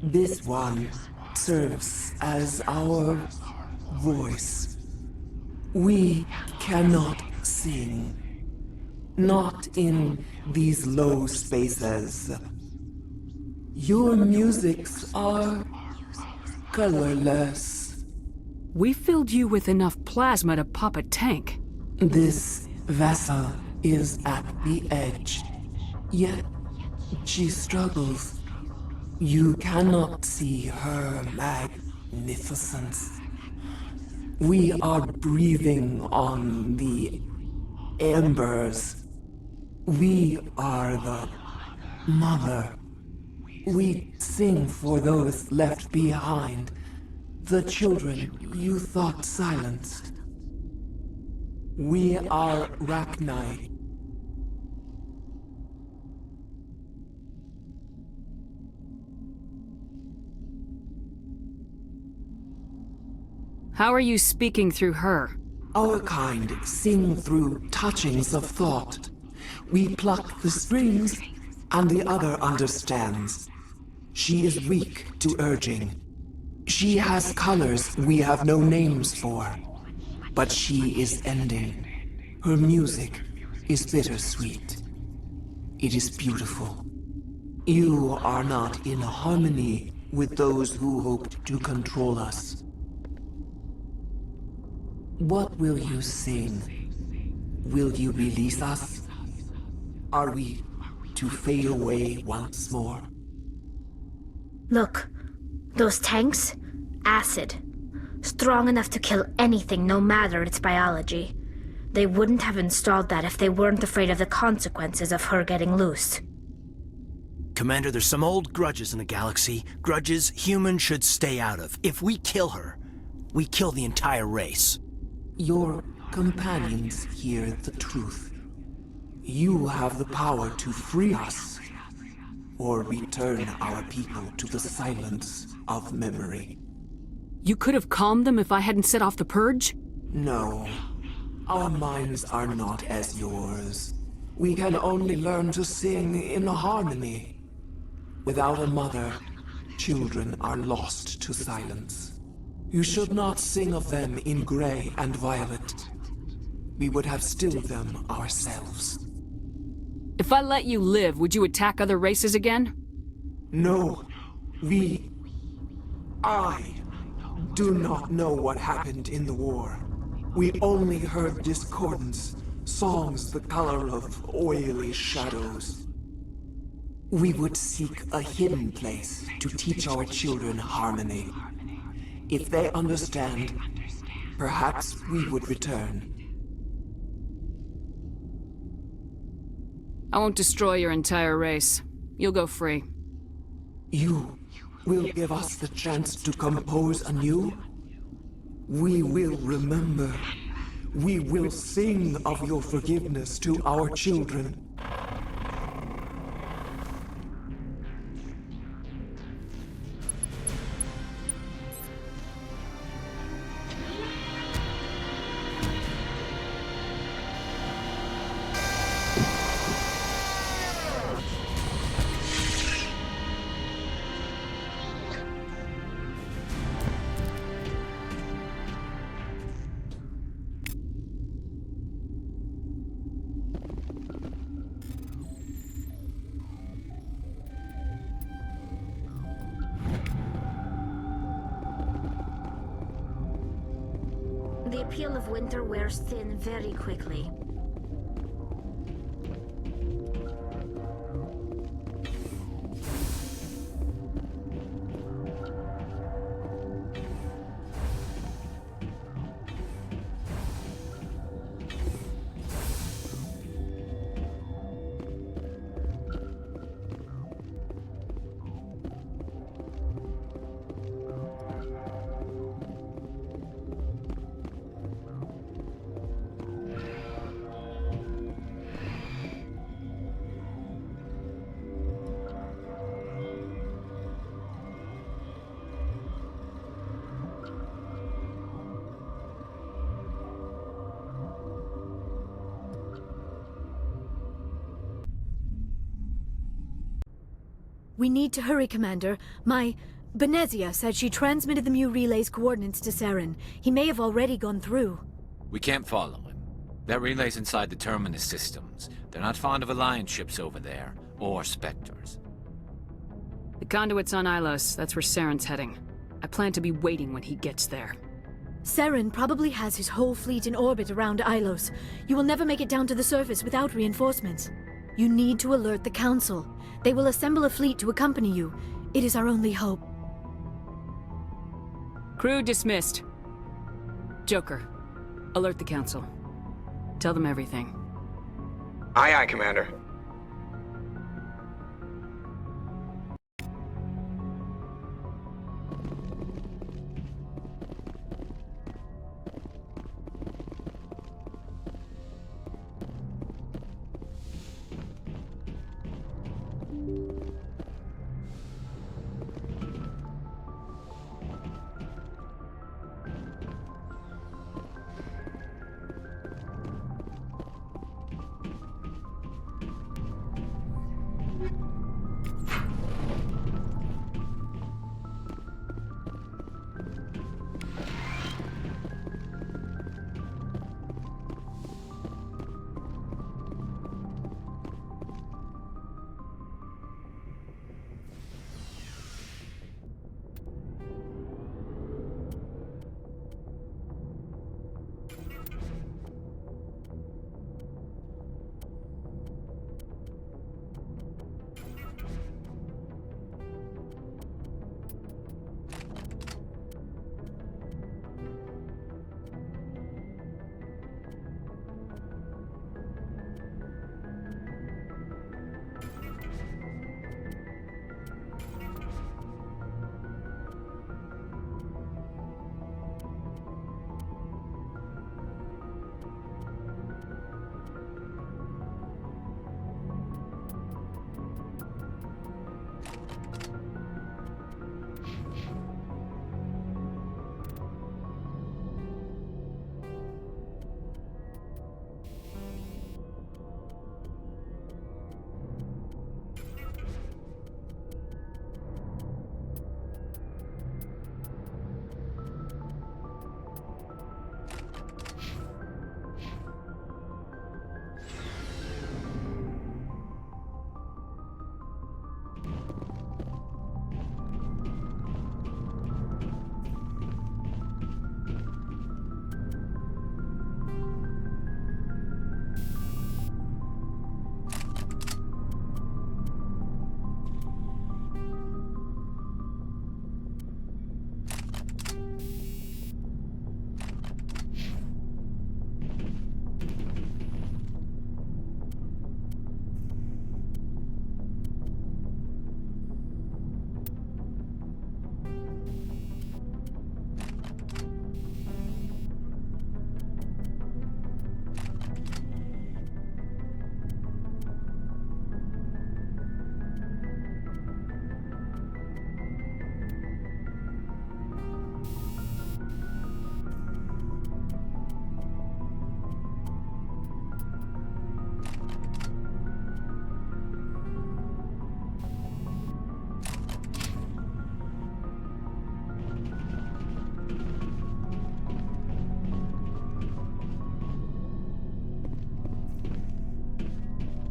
This one serves as our voice. We cannot sing. Not in these low spaces. Your musics are colorless. We filled you with enough plasma to pop a tank. This vessel is at the edge. Yet she struggles. You cannot see her magnificence. We are breathing on the embers. We are the mother. We sing for those left behind, the children you thought silenced. We are Rachni. How are you speaking through her? Our kind sing through touchings of thought. We pluck the strings, and the other understands. She is weak to urging. She has colors we have no names for. But she is ending. Her music is bittersweet. It is beautiful. You are not in harmony with those who hoped to control us. What will you sing? Will you release us? Are we to fade away once more? Look, those tanks? Acid. Strong enough to kill anything, no matter its biology. They wouldn't have installed that if they weren't afraid of the consequences of her getting loose. Commander, there's some old grudges in the galaxy. Grudges humans should stay out of. If we kill her, we kill the entire race. Your companions hear the truth. You have the power to free us, or return our people to the silence of memory. You could have calmed them if I hadn't set off the purge? No. Our minds are not as yours. We can only learn to sing in harmony. Without a mother, children are lost to silence. You should not sing of them in gray and violet. We would have stilled them ourselves. If I let you live, would you attack other races again? No. I do not know what happened in the war. We only heard discordance, songs the color of oily shadows. We would seek a hidden place to teach our children harmony. If they understand, perhaps we would return. I won't destroy your entire race. You'll go free. You will give us the chance to compose anew? We will remember. We will sing of your forgiveness to our children. The appeal of winter wears thin very quickly. We need to hurry, Commander. Benezia said she transmitted the Mu relay's coordinates to Saren. He may have already gone through. We can't follow him. That relay's inside the Terminus systems. They're not fond of Alliance ships over there, or Spectres. The conduit's on Ilos. That's where Saren's heading. I plan to be waiting when he gets there. Saren probably has his whole fleet in orbit around Ilos. You will never make it down to the surface without reinforcements. You need to alert the Council. They will assemble a fleet to accompany you. It is our only hope. Crew dismissed. Joker, alert the Council. Tell them everything. Aye, aye, Commander.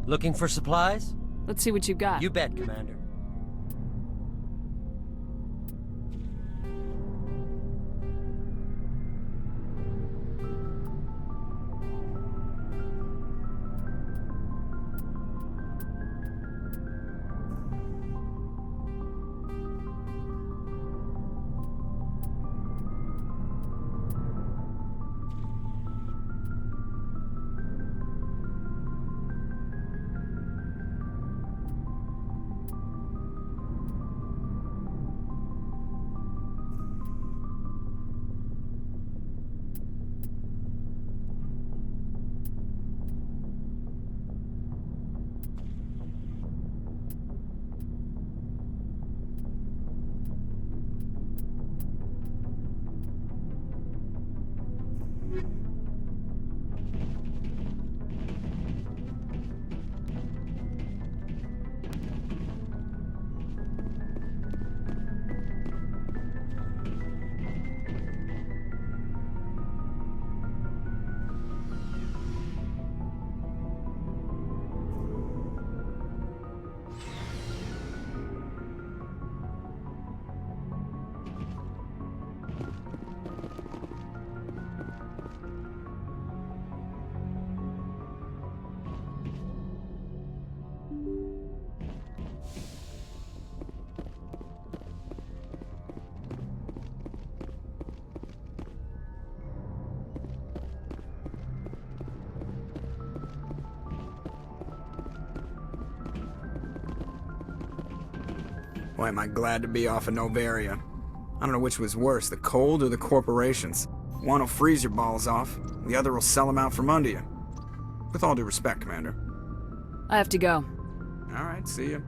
Looking for supplies? Let's see what you got. You bet, Commander. Boy, am I glad to be off of Novaria. I don't know which was worse, the cold or the corporations. One will freeze your balls off, the other will sell them out from under you. With all due respect, Commander. I have to go. Alright, see ya.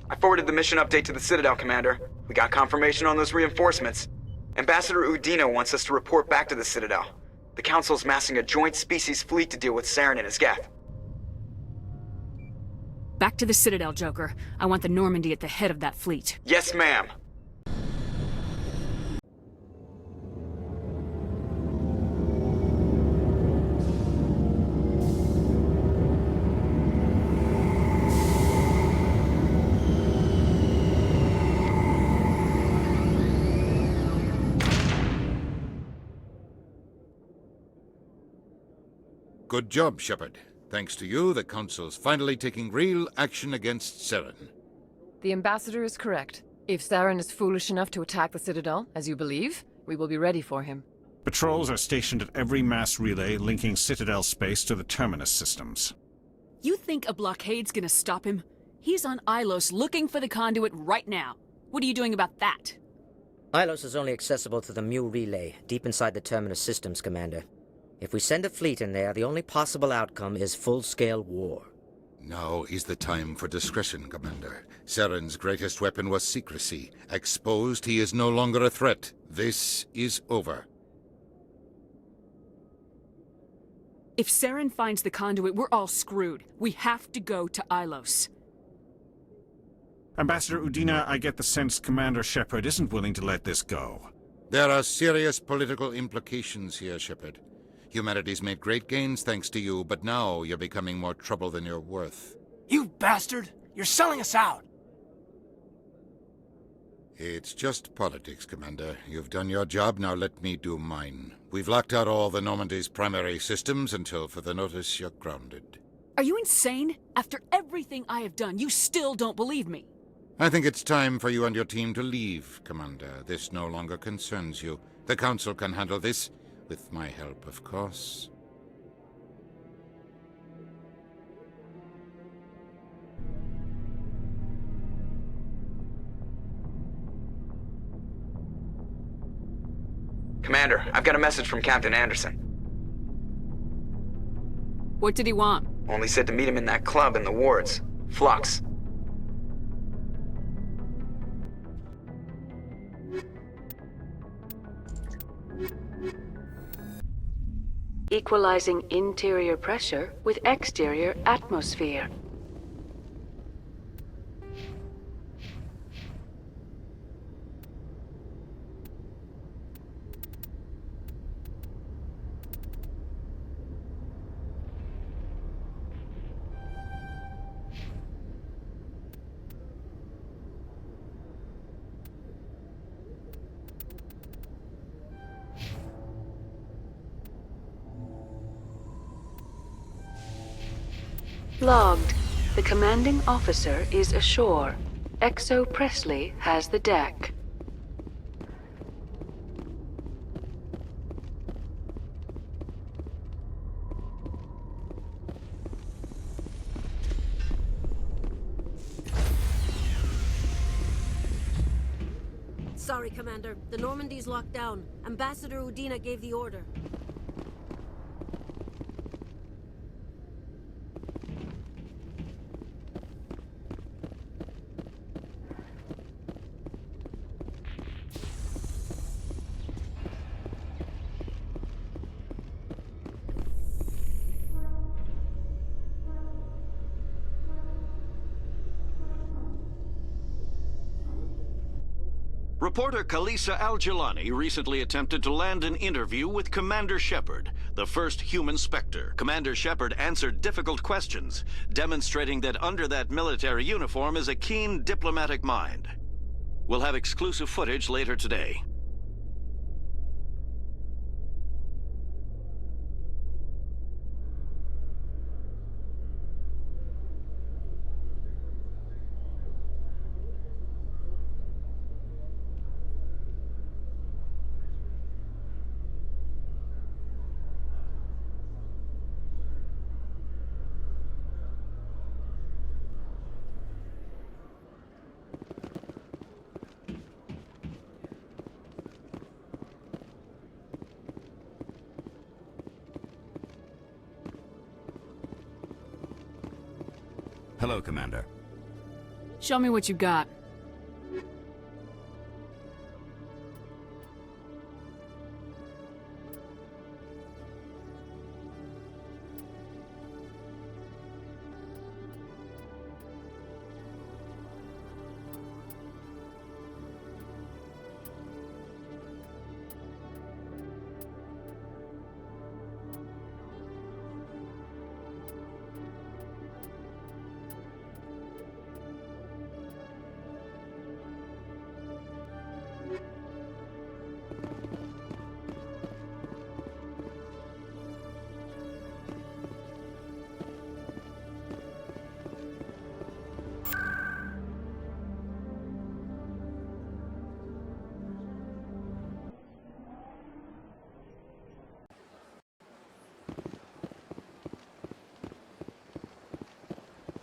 I forwarded the mission update to the Citadel, Commander. We got confirmation on those reinforcements. Ambassador Udina wants us to report back to the Citadel. The Council's massing a joint species fleet to deal with Saren and his Geth. Back to the Citadel, Joker. I want the Normandy at the head of that fleet. Yes, ma'am. Good job, Shepard. Thanks to you, the Council's finally taking real action against Saren. The Ambassador is correct. If Saren is foolish enough to attack the Citadel, as you believe, we will be ready for him. Patrols are stationed at every mass relay linking Citadel space to the Terminus systems. You think a blockade's gonna stop him? He's on Ilos looking for the conduit right now. What are you doing about that? Ilos is only accessible to the Mu relay, deep inside the Terminus systems, Commander. If we send a fleet in there, the only possible outcome is full-scale war. Now is the time for discretion, Commander. Saren's greatest weapon was secrecy. Exposed, he is no longer a threat. This is over. If Saren finds the conduit, we're all screwed. We have to go to Ilos. Ambassador Udina, I get the sense Commander Shepard isn't willing to let this go. There are serious political implications here, Shepard. Humanity's made great gains thanks to you, but now you're becoming more trouble than you're worth. You bastard! You're selling us out! It's just politics, Commander. You've done your job, now let me do mine. We've locked out all the Normandy's primary systems until further notice you're grounded. Are you insane? After everything I have done, you still don't believe me. I think it's time for you and your team to leave, Commander. This no longer concerns you. The Council can handle this. With my help, of course. Commander, I've got a message from Captain Anderson. What did he want? Only said to meet him in that club in the wards. Flux. Equalizing interior pressure with exterior atmosphere. Logged. The commanding officer is ashore. Exo Presley has the deck. Sorry, Commander. The Normandy's locked down. Ambassador Udina gave the order. Reporter Kalisa Al-Jilani recently attempted to land an interview with Commander Shepard, the first human Spectre. Commander Shepard answered difficult questions, demonstrating that under that military uniform is a keen diplomatic mind. We'll have exclusive footage later today. Hello, Commander. Show me what you got.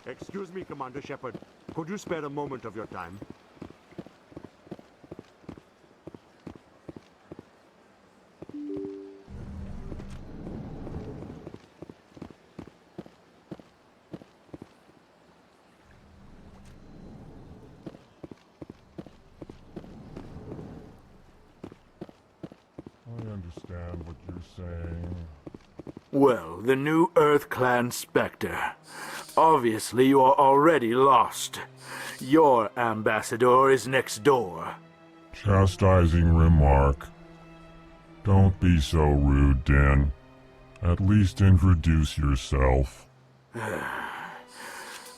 Excuse me, Commander Shepard. Could you spare a moment of your time? I understand what you're saying. Well, the new Earth Clan Spectre. Obviously, you are already lost. Your ambassador is next door. Chastising remark. Don't be so rude, Din. At least introduce yourself.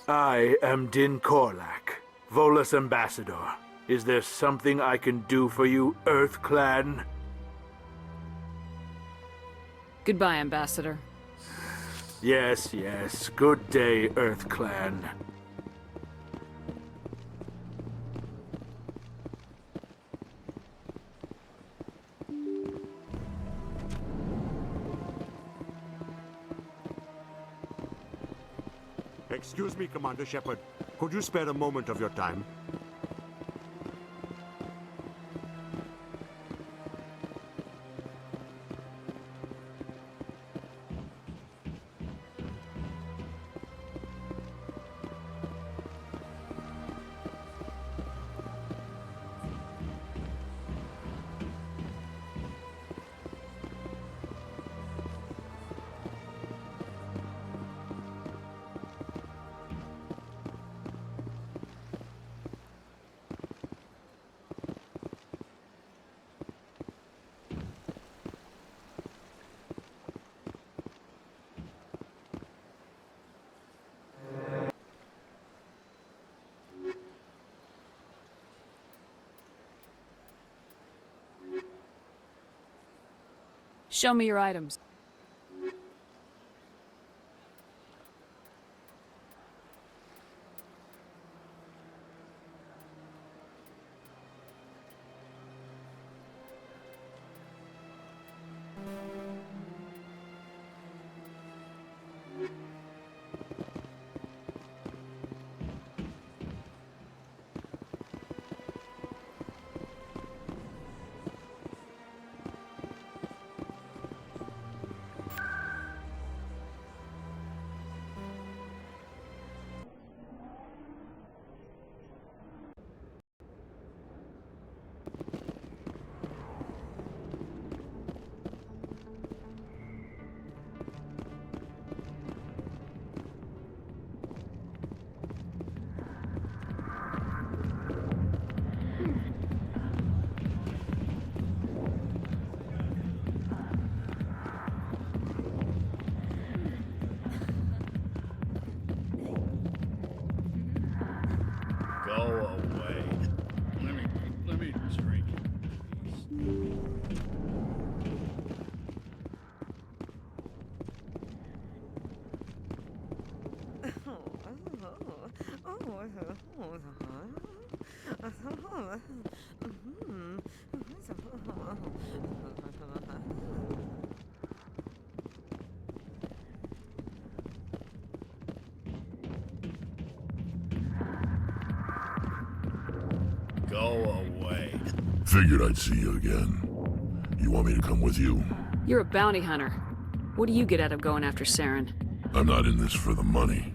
I am Din Korlak, Volus ambassador. Is there something I can do for you, Earth Clan? Goodbye, Ambassador. Yes, yes. Good day, Earth Clan. Excuse me, Commander Shepard. Could you spare a moment of your time? Show me your items. Go away. Figured I'd see you again. You want me to come with you? You're a bounty hunter. What do you get out of going after Saren? I'm not in this for the money.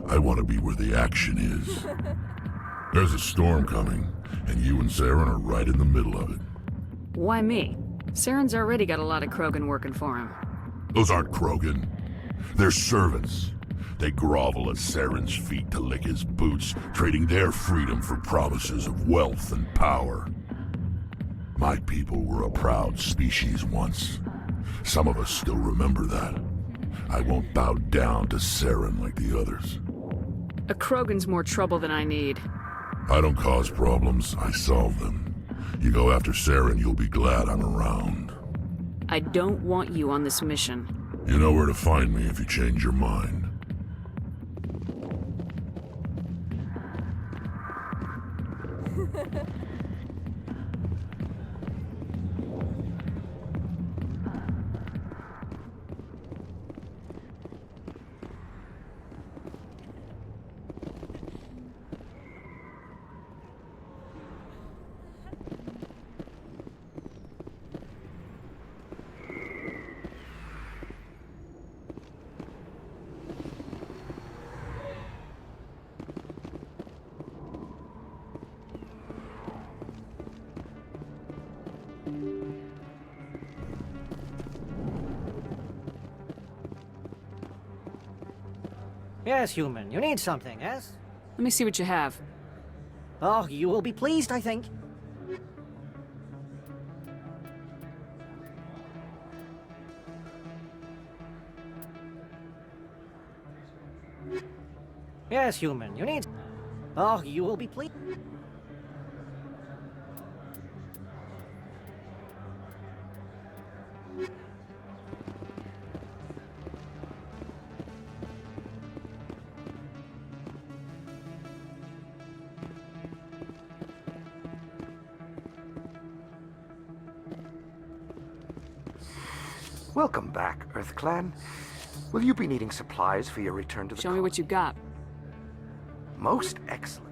I want to be where the action is. There's a storm coming, and you and Saren are right in the middle of it. Why me? Saren's already got a lot of Krogan working for him. Those aren't Krogan. They're servants. They grovel at Saren's feet to lick his boots, trading their freedom for promises of wealth and power. My people were a proud species once. Some of us still remember that. I won't bow down to Saren like the others. A Krogan's more trouble than I need. I don't cause problems, I solve them. You go after Saren, you'll be glad I'm around. I don't want you on this mission. You know where to find me if you change your mind. Yes, human. You need something, yes? Let me see what you have. Oh, you will be pleased, I think. Yes, human. You need... Oh, you will be pleased. Welcome back, Earth Clan. Will you be needing supplies for your return to the Show me what you got. Most excellent.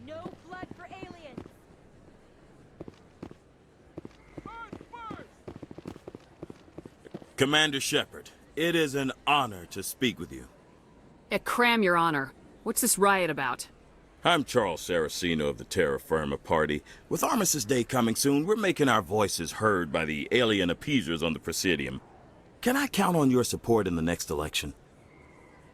No blood for aliens! Commander Shepard, it is an honor to speak with you. Cram, Your Honor. What's this riot about? I'm Charles Saraceno of the Terra Firma Party. With Armistice Day coming soon, we're making our voices heard by the alien appeasers on the Presidium. Can I count on your support in the next election?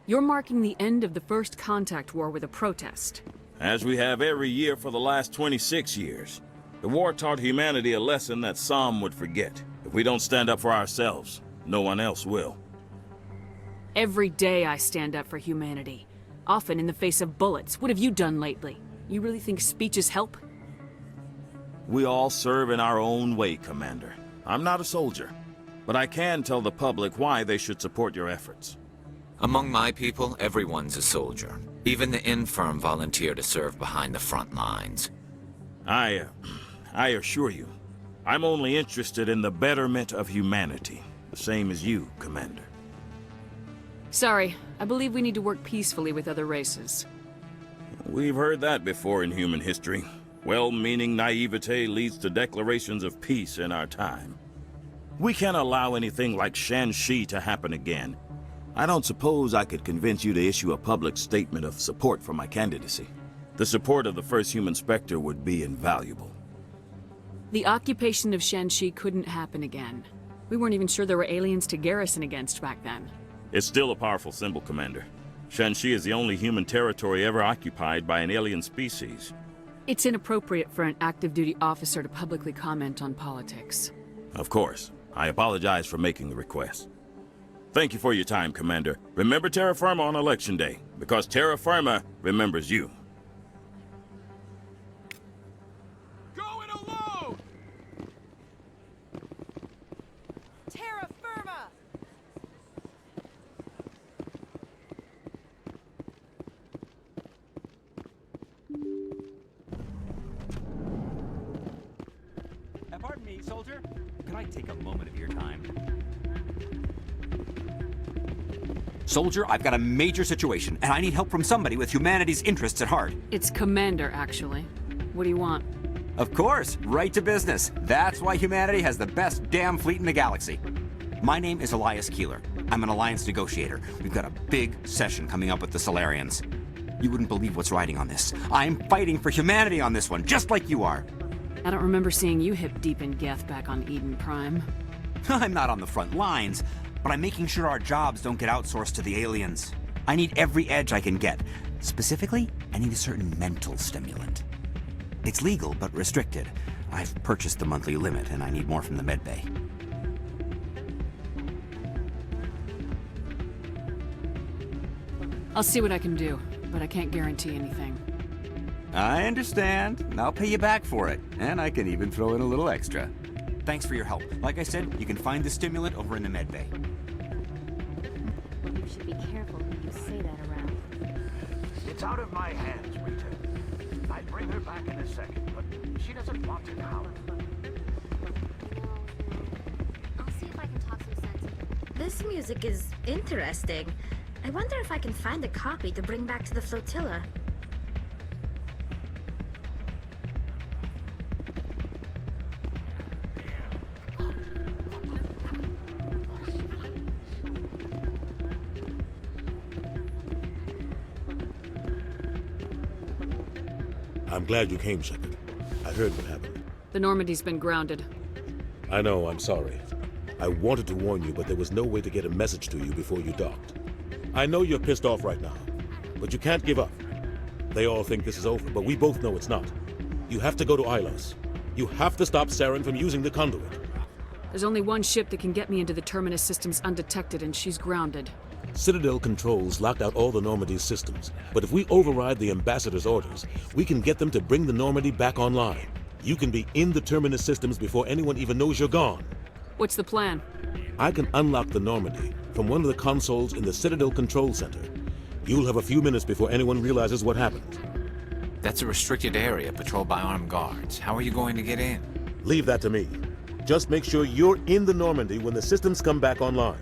You're marking the end of the first contact war with a protest. As we have every year for the last 26 years. The war taught humanity a lesson that some would forget. If we don't stand up for ourselves, no one else will. Every day I stand up for humanity. Often in the face of bullets. What have you done lately? You really think speeches help? We all serve in our own way, Commander. I'm not a soldier, but I can tell the public why they should support your efforts. Among my people, everyone's a soldier. Even the infirm volunteer to serve behind the front lines. I assure you, I'm only interested in the betterment of humanity. The same as you, Commander. Sorry, I believe we need to work peacefully with other races. We've heard that before in human history. Well-meaning naivete leads to declarations of peace in our time. We can't allow anything like Shanxi to happen again. I don't suppose I could convince you to issue a public statement of support for my candidacy. The support of the first human Spectre would be invaluable. The occupation of Shanxi couldn't happen again. We weren't even sure there were aliens to garrison against back then. It's still a powerful symbol, Commander. Shanxi is the only human territory ever occupied by an alien species. It's inappropriate for an active duty officer to publicly comment on politics. Of course. I apologize for making the request. Thank you for your time, Commander. Remember Terra Firma on Election Day, because Terra Firma remembers you. Going alone! Terra soldier? Could I take a moment of your time? Soldier, I've got a major situation, and I need help from somebody with humanity's interests at heart. It's Commander, actually. What do you want? Of course, right to business. That's why humanity has the best damn fleet in the galaxy. My name is Elias Keeler. I'm an alliance negotiator. We've got a big session coming up with the Solarians. You wouldn't believe what's riding on this. I'm fighting for humanity on this one, just like you are. I don't remember seeing you hip deep in Geth back on Eden Prime. I'm not on the front lines, but I'm making sure our jobs don't get outsourced to the aliens. I need every edge I can get. Specifically, I need a certain mental stimulant. It's legal, but restricted. I've purchased the monthly limit, and I need more from the medbay. I'll see what I can do, but I can't guarantee anything. I understand. I'll pay you back for it, and I can even throw in a little extra. Thanks for your help. Like I said, you can find the stimulant over in the medbay. You should be careful when you say that around. It's out of my hands, Rita. I'd bring her back in a second, but she doesn't want to now. I'll see if I can talk some sense into it. This music is interesting. I wonder if I can find a copy to bring back to the flotilla. I'm glad you came, Shepard. I heard what happened. The Normandy's been grounded. I know, I'm sorry. I wanted to warn you, but there was no way to get a message to you before you docked. I know you're pissed off right now, but you can't give up. They all think this is over, but we both know it's not. You have to go to Ilos. You have to stop Saren from using the conduit. There's only one ship that can get me into the Terminus systems undetected, and she's grounded. Citadel controls locked out all the Normandy's systems, but if we override the Ambassador's orders, we can get them to bring the Normandy back online. You can be in the Terminus systems before anyone even knows you're gone. What's the plan? I can unlock the Normandy from one of the consoles in the Citadel Control Center. You'll have a few minutes before anyone realizes what happened. That's a restricted area patrolled by armed guards. How are you going to get in? Leave that to me. Just make sure you're in the Normandy when the systems come back online.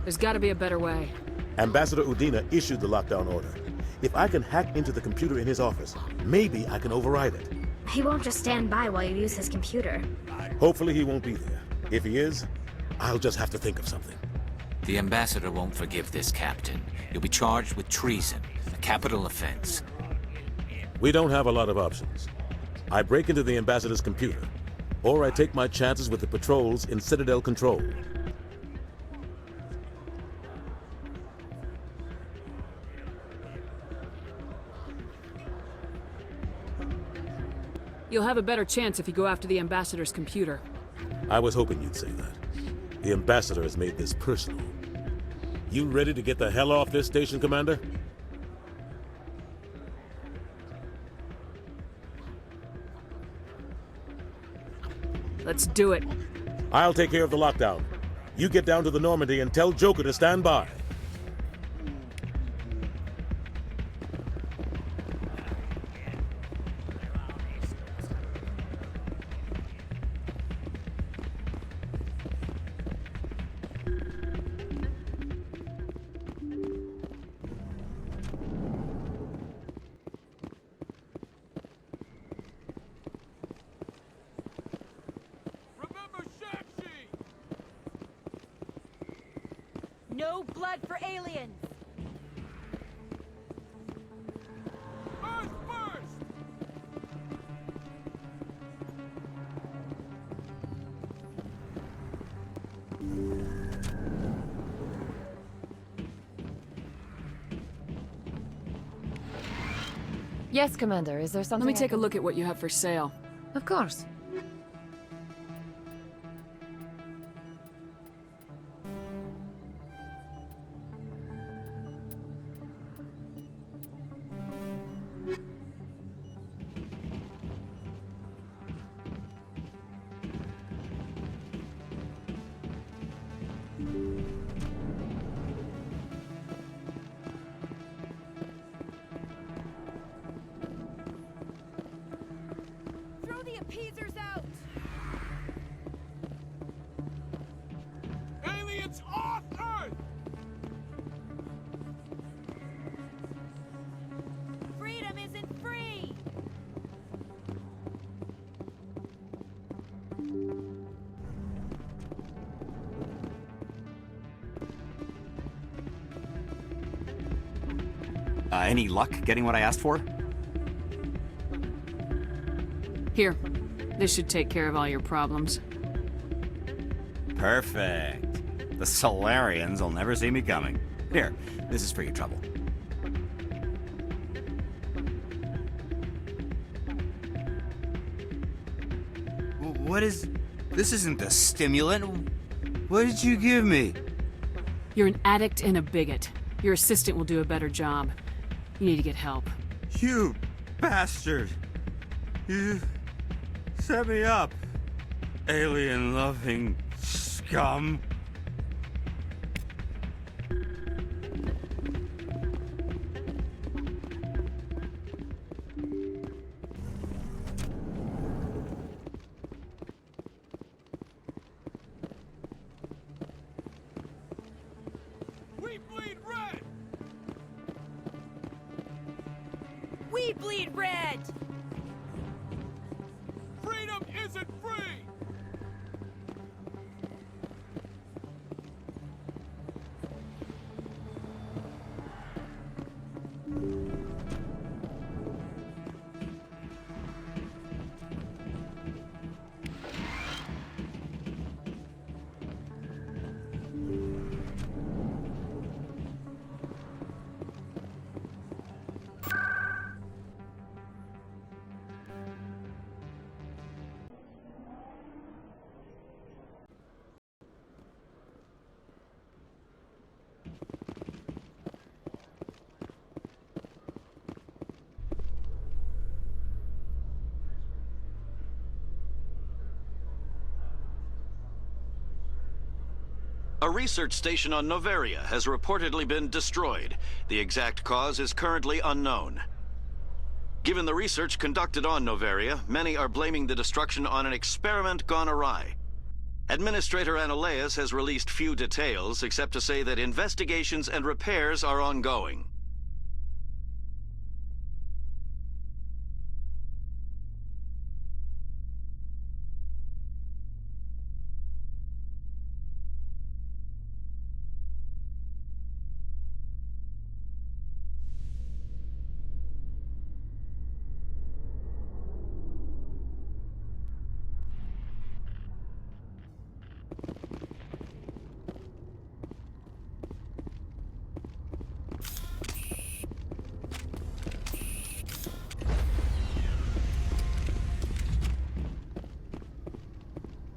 There's got to be a better way. Ambassador Udina issued the lockdown order. If I can hack into the computer in his office, maybe I can override it. He won't just stand by while you use his computer. Hopefully he won't be there. If he is, I'll just have to think of something. The Ambassador won't forgive this, Captain. You'll be charged with treason, a capital offense. We don't have a lot of options. I break into the Ambassador's computer, or I take my chances with the patrols in Citadel Control. You'll have a better chance if you go after the Ambassador's computer. I was hoping you'd say that. The Ambassador has made this personal. You ready to get the hell off this station, Commander? Let's do it. I'll take care of the lockdown. You get down to the Normandy and tell Joker to stand by. No blood for aliens! Yes, Commander. Is there something? Let me take a look at what you have for sale. Of course. Throw the appeasers Any luck getting what I asked for? Here. This should take care of all your problems. Perfect. The Solarians will never see me coming. Here, this is for your trouble. What is... This isn't the stimulant. What did you give me? You're an addict and a bigot. Your assistant will do a better job. You need to get help. You bastard. You set me up. Alien-loving scum. We bleed red! Freedom isn't free! A research station on Noveria has reportedly been destroyed. The exact cause is currently unknown. Given the research conducted on Noveria, many are blaming the destruction on an experiment gone awry. Administrator Anoleus has released few details, except to say that investigations and repairs are ongoing.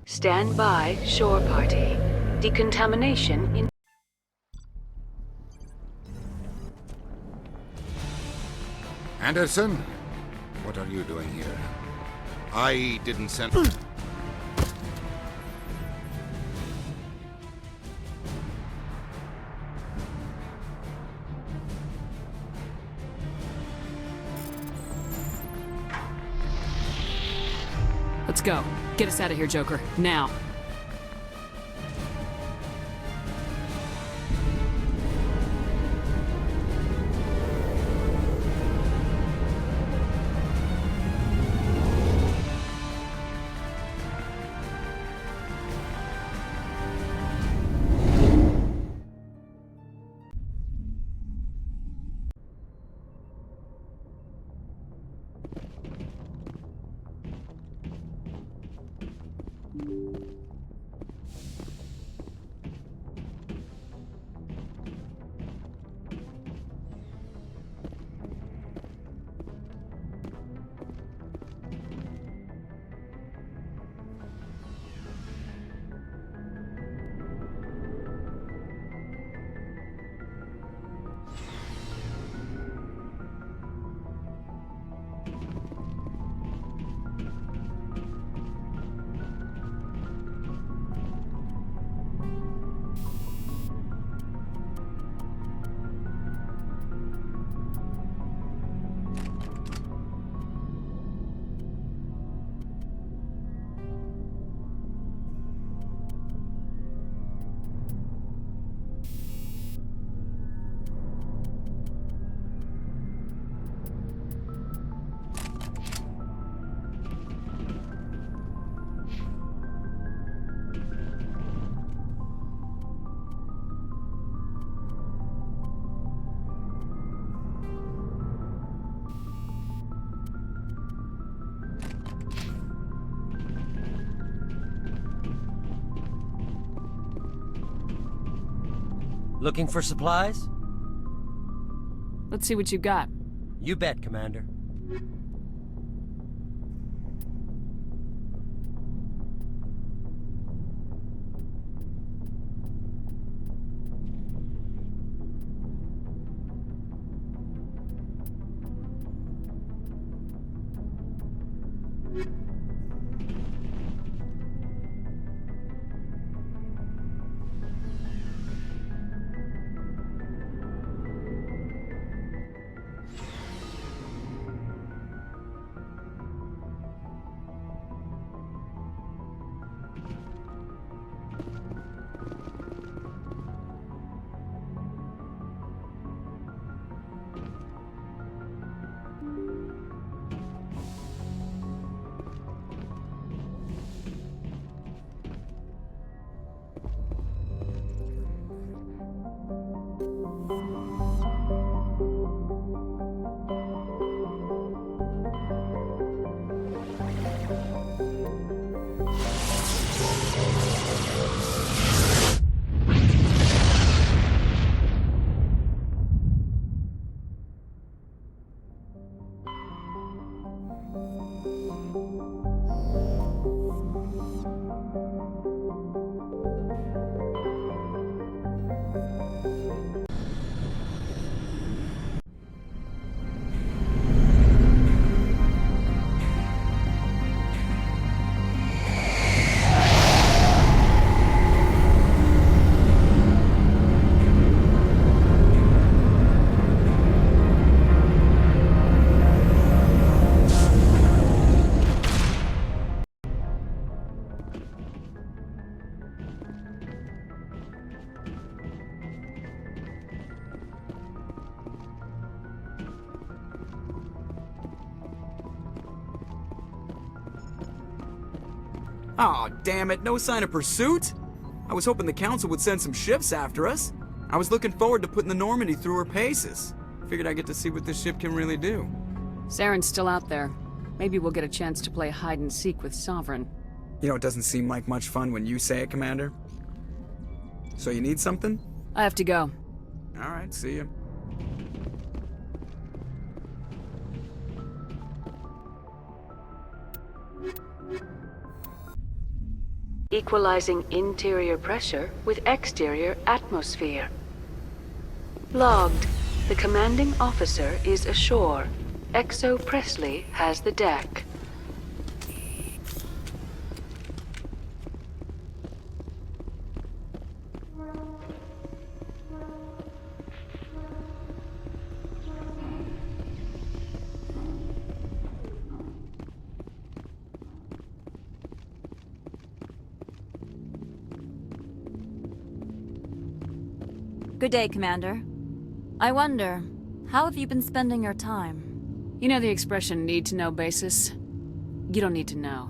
Stand by, shore party. Decontamination in... Anderson? What are you doing here? I didn't send... Let's go. Get us out of here, Joker. Now. Looking for supplies? Let's see what you got. You bet, Commander. Aw, damn it, no sign of pursuit? I was hoping the Council would send some ships after us. I was looking forward to putting the Normandy through her paces. Figured I'd get to see what this ship can really do. Saren's still out there. Maybe we'll get a chance to play hide-and-seek with Sovereign. You know, it doesn't seem like much fun when you say it, Commander. So you need something? I have to go. Alright, see ya. Equalizing interior pressure with exterior atmosphere. Logged. The commanding officer is ashore. Exo Presley has the deck. Good day, Commander. I wonder, how have you been spending your time? You know the expression need-to-know basis? You don't need to know.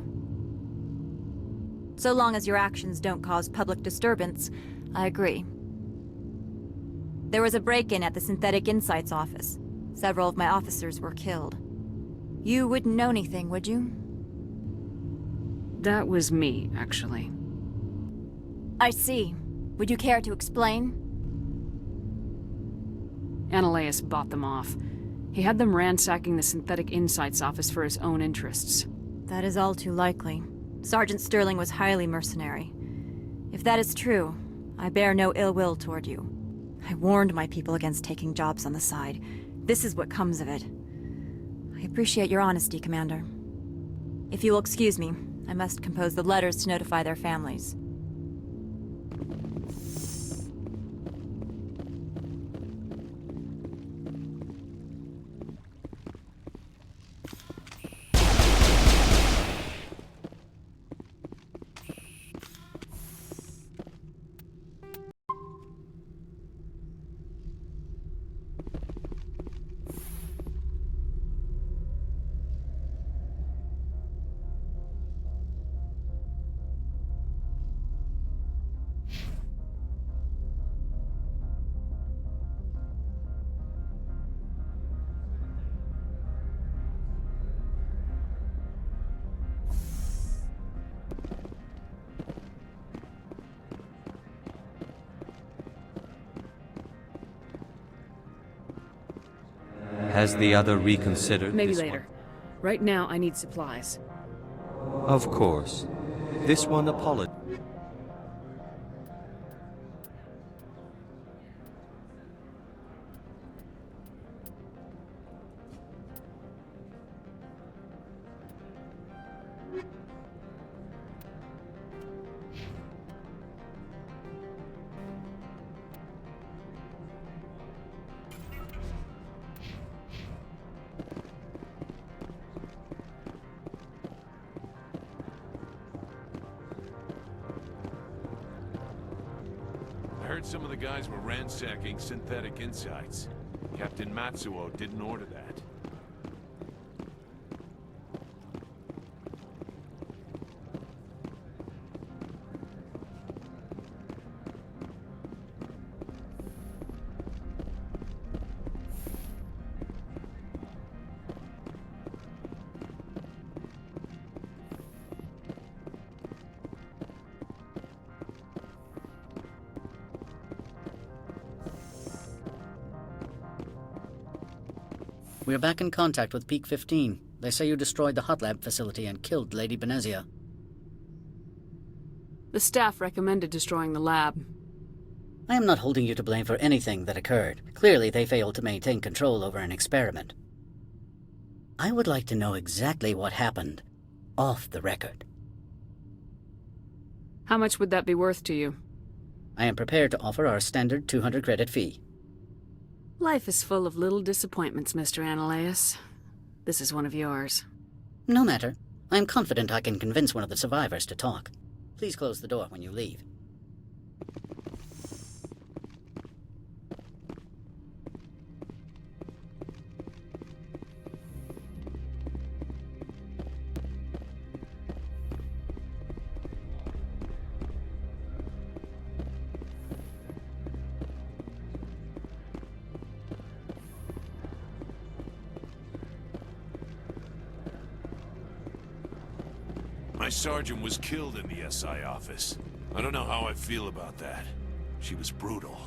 So long as your actions don't cause public disturbance, I agree. There was a break-in at the Synthetic Insights office. Several of my officers were killed. You wouldn't know anything, would you? That was me, actually. I see. Would you care to explain? Ananias bought them off. He had them ransacking the Synthetic Insights office for his own interests. That is all too likely. Sergeant Sterling was highly mercenary. If that is true, I bear no ill will toward you. I warned my people against taking jobs on the side. This is what comes of it. I appreciate your honesty, Commander. If you will excuse me, I must compose the letters to notify their families. Has the other reconsidered Maybe this later. Right now, I need supplies. one? Of course. This one apologized. I heard some of the guys were ransacking synthetic insides. Captain Matsuo didn't order that. We're back in contact with Peak 15. They say you destroyed the hot lab facility and killed Lady Benezia. The staff recommended destroying the lab. I am not holding you to blame for anything that occurred. Clearly, they failed to maintain control over an experiment. I would like to know exactly what happened, off the record. How much would that be worth to you? I am prepared to offer our standard 200 credit fee. Life is full of little disappointments, Mr. Ananias. This is one of yours. No matter. I am confident I can convince one of the survivors to talk. Please close the door when you leave. My sergeant was killed in the SI office. I don't know how I feel about that. She was brutal.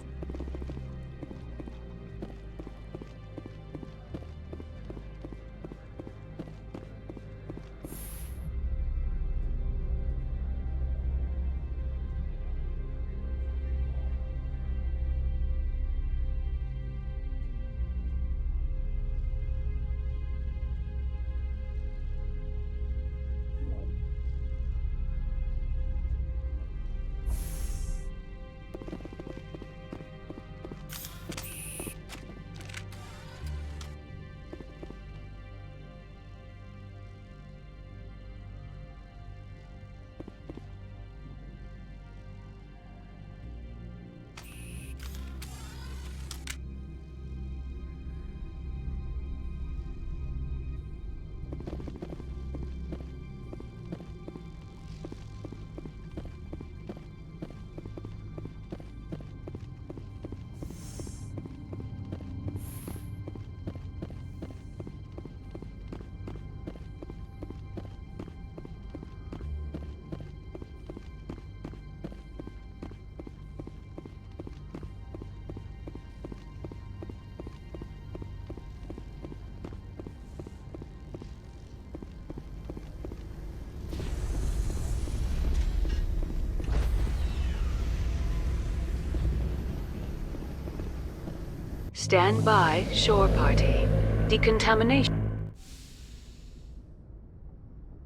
Stand by, shore party. Decontamination.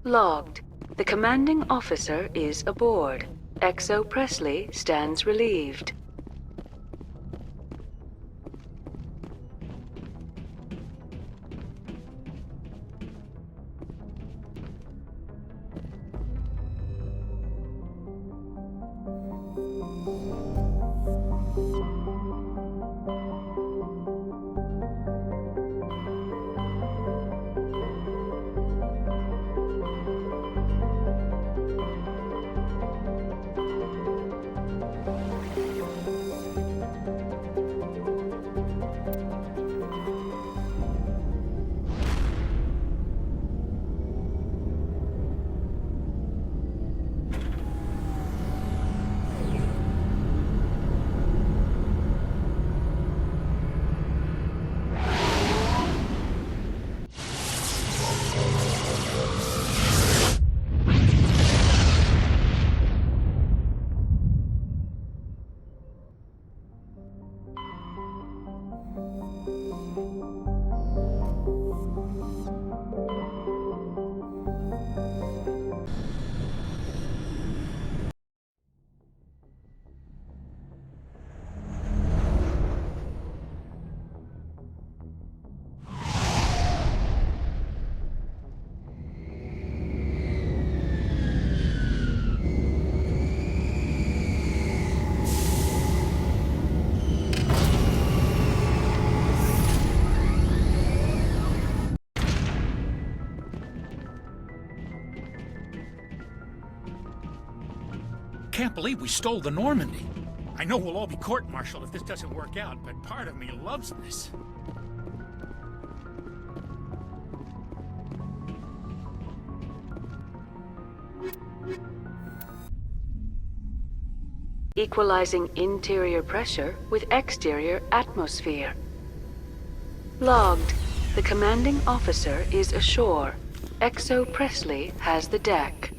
Logged. The commanding officer is aboard. XO Presley stands relieved. can't believe we stole the Normandy. I know we'll all be court-martialed if this doesn't work out, but part of me loves this. Equalizing interior pressure with exterior atmosphere. Logged. The commanding officer is ashore. Exo Presley has the deck.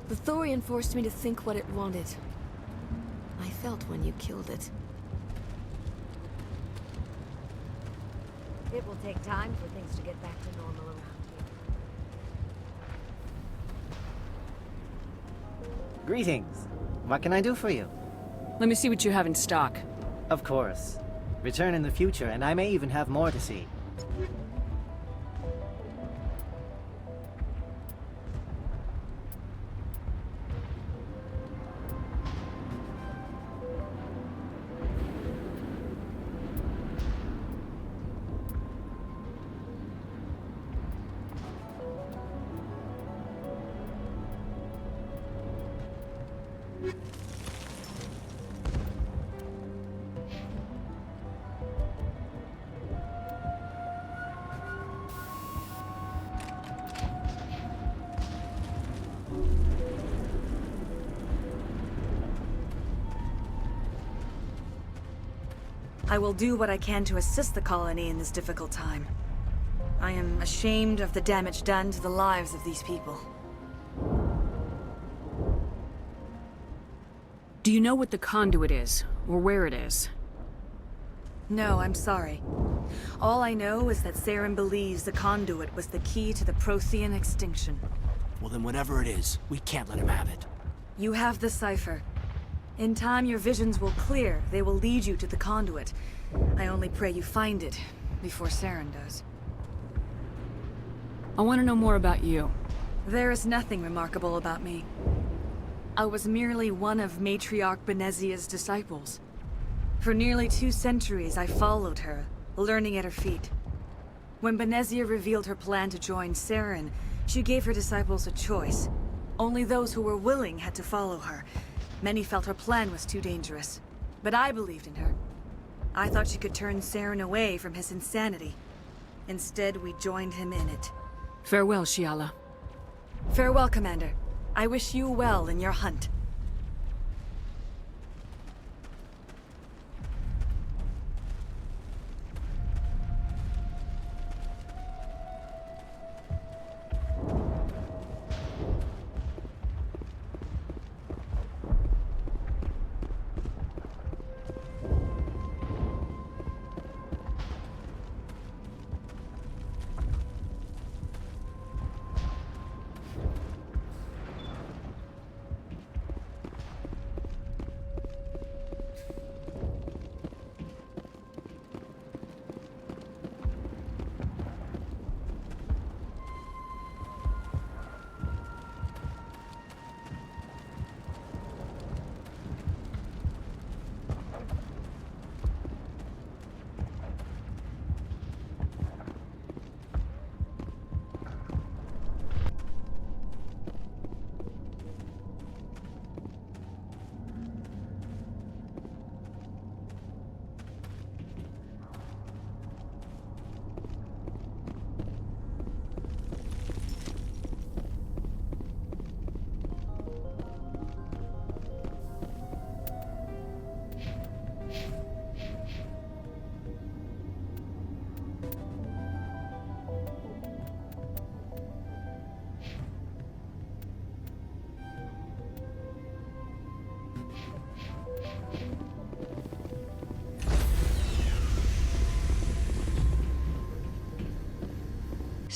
The Thorian forced me to think what it wanted. I felt when you killed it. It will take time for things to get back to normal around here. Greetings. What can I do for you? Let me see what you have in stock. Of course. Return in the future, and I may even have more to see. I will do what I can to assist the colony in this difficult time. I am ashamed of the damage done to the lives of these people. Do you know what the conduit is, or where it is? No, I'm sorry. All I know is that Saren believes the conduit was the key to the Prothean extinction. Well then whatever it is, we can't let him have it. You have the cipher. In time, your visions will clear. They will lead you to the conduit. I only pray you find it before Saren does. I want to know more about you. There is nothing remarkable about me. I was merely one of Matriarch Benezia's disciples. For nearly 2 centuries, I followed her, learning at her feet. When Benezia revealed her plan to join Saren, she gave her disciples a choice. Only those who were willing had to follow her. Many felt her plan was too dangerous, but I believed in her. I thought she could turn Saren away from his insanity. Instead, we joined him in it. Farewell, Shiala. Farewell, Commander. I wish you well in your hunt.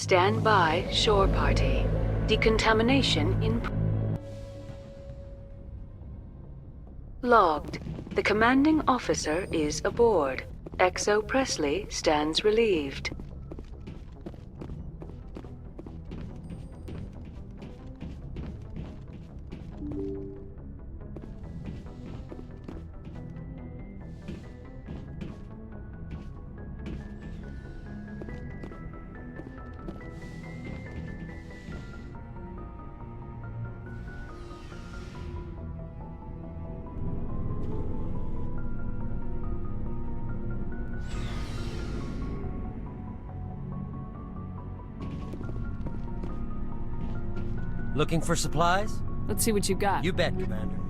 Stand by, shore party. Decontamination in... Logged. The commanding officer is aboard. XO Presley stands relieved. Looking for supplies? Let's see what you got. You bet, Commander.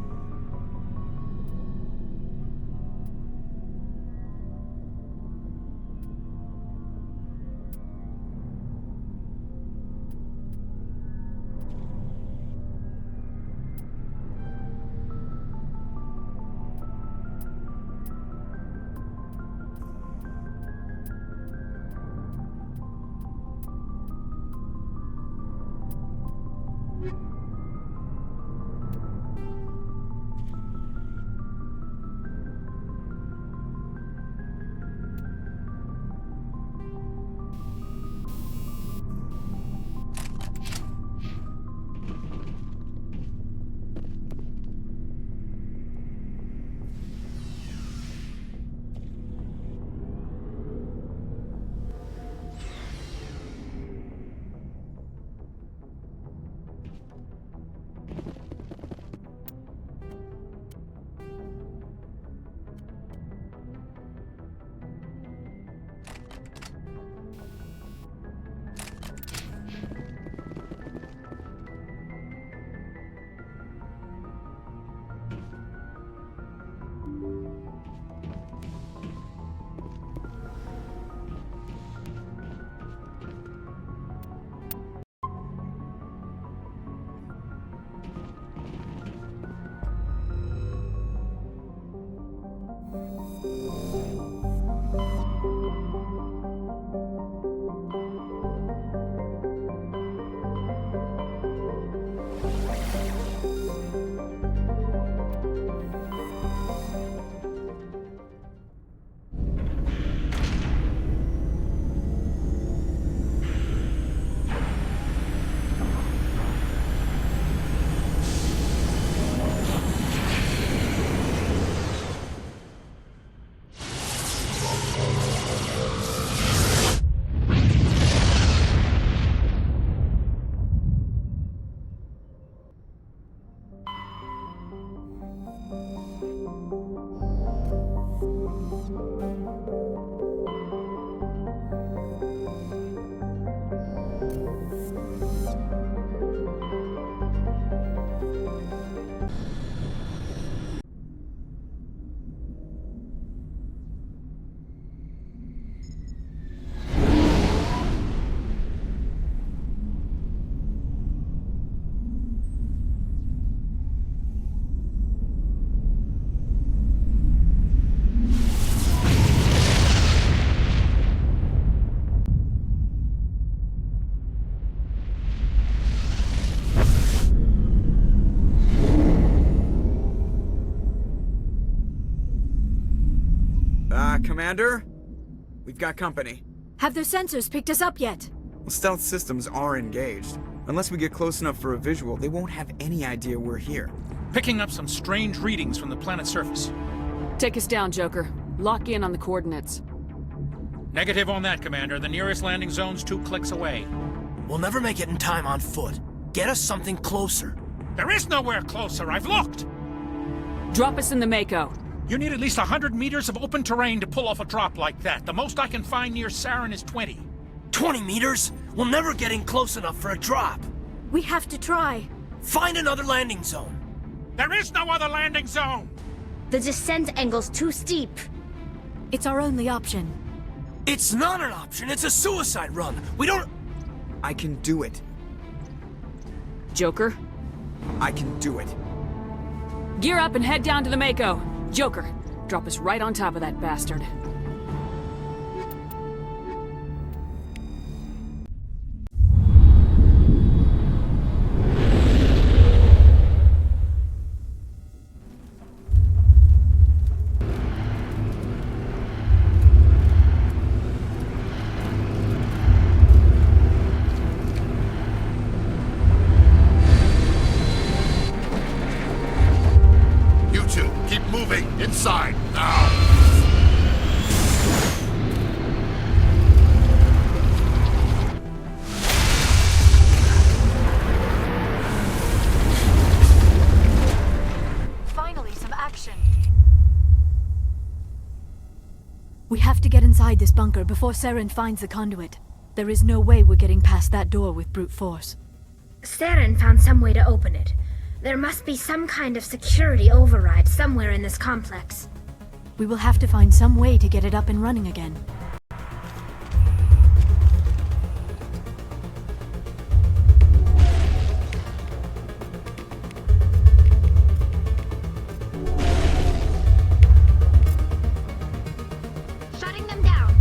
Commander? We've got company. Have their sensors picked us up yet? Well, stealth systems are engaged. Unless we get close enough for a visual, they won't have any idea we're here. Picking up some strange readings from the planet's surface. Take us down, Joker. Lock in on the coordinates. Negative on that, Commander. The nearest landing zone's 2 clicks away. We'll never make it in time on foot. Get us something closer. There is nowhere closer. I've looked. Drop us in the Mako. You need at least 100 meters of open terrain to pull off a drop like that. The most I can find near Saren is 20. 20 meters? We'll never get in close enough for a drop. We have to try. Find another landing zone. There is no other landing zone! The descent angle's too steep. It's our only option. It's not an option. It's a suicide run. We don't... I can do it. Joker? I can do it. Gear up and head down to the Mako. Joker, drop us right on top of that bastard. moving! Inside, now! Finally, some action. We have to get inside this bunker before Saren finds the conduit. There is no way we're getting past that door with brute force. Saren found some way to open it. There must be some kind of security override somewhere in this complex. We will have to find some way to get it up and running again. Shutting them down.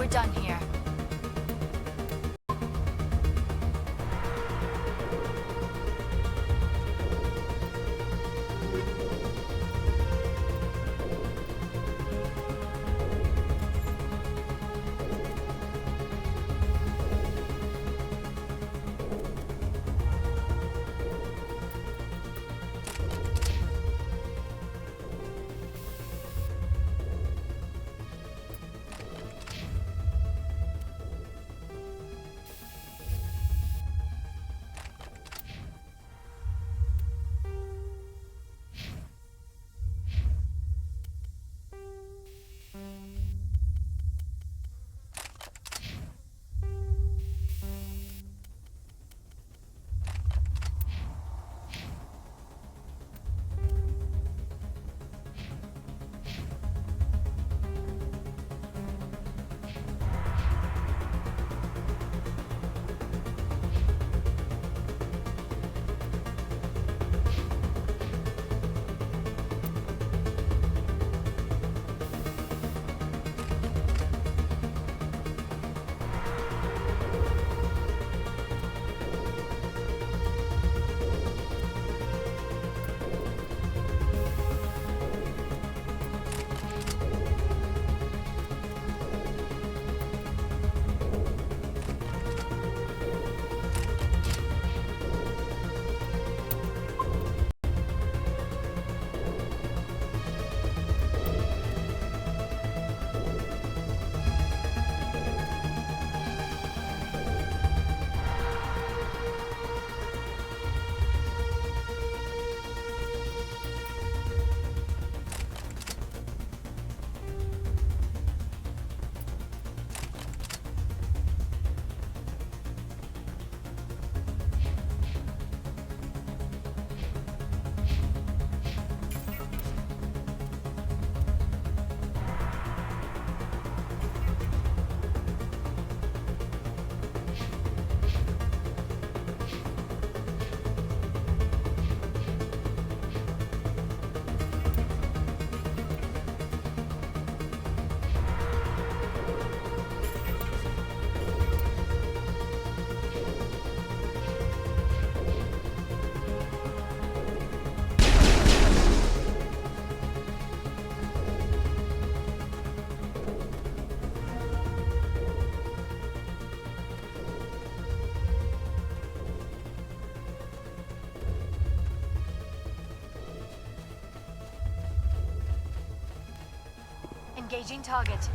We're done here. Engaging target.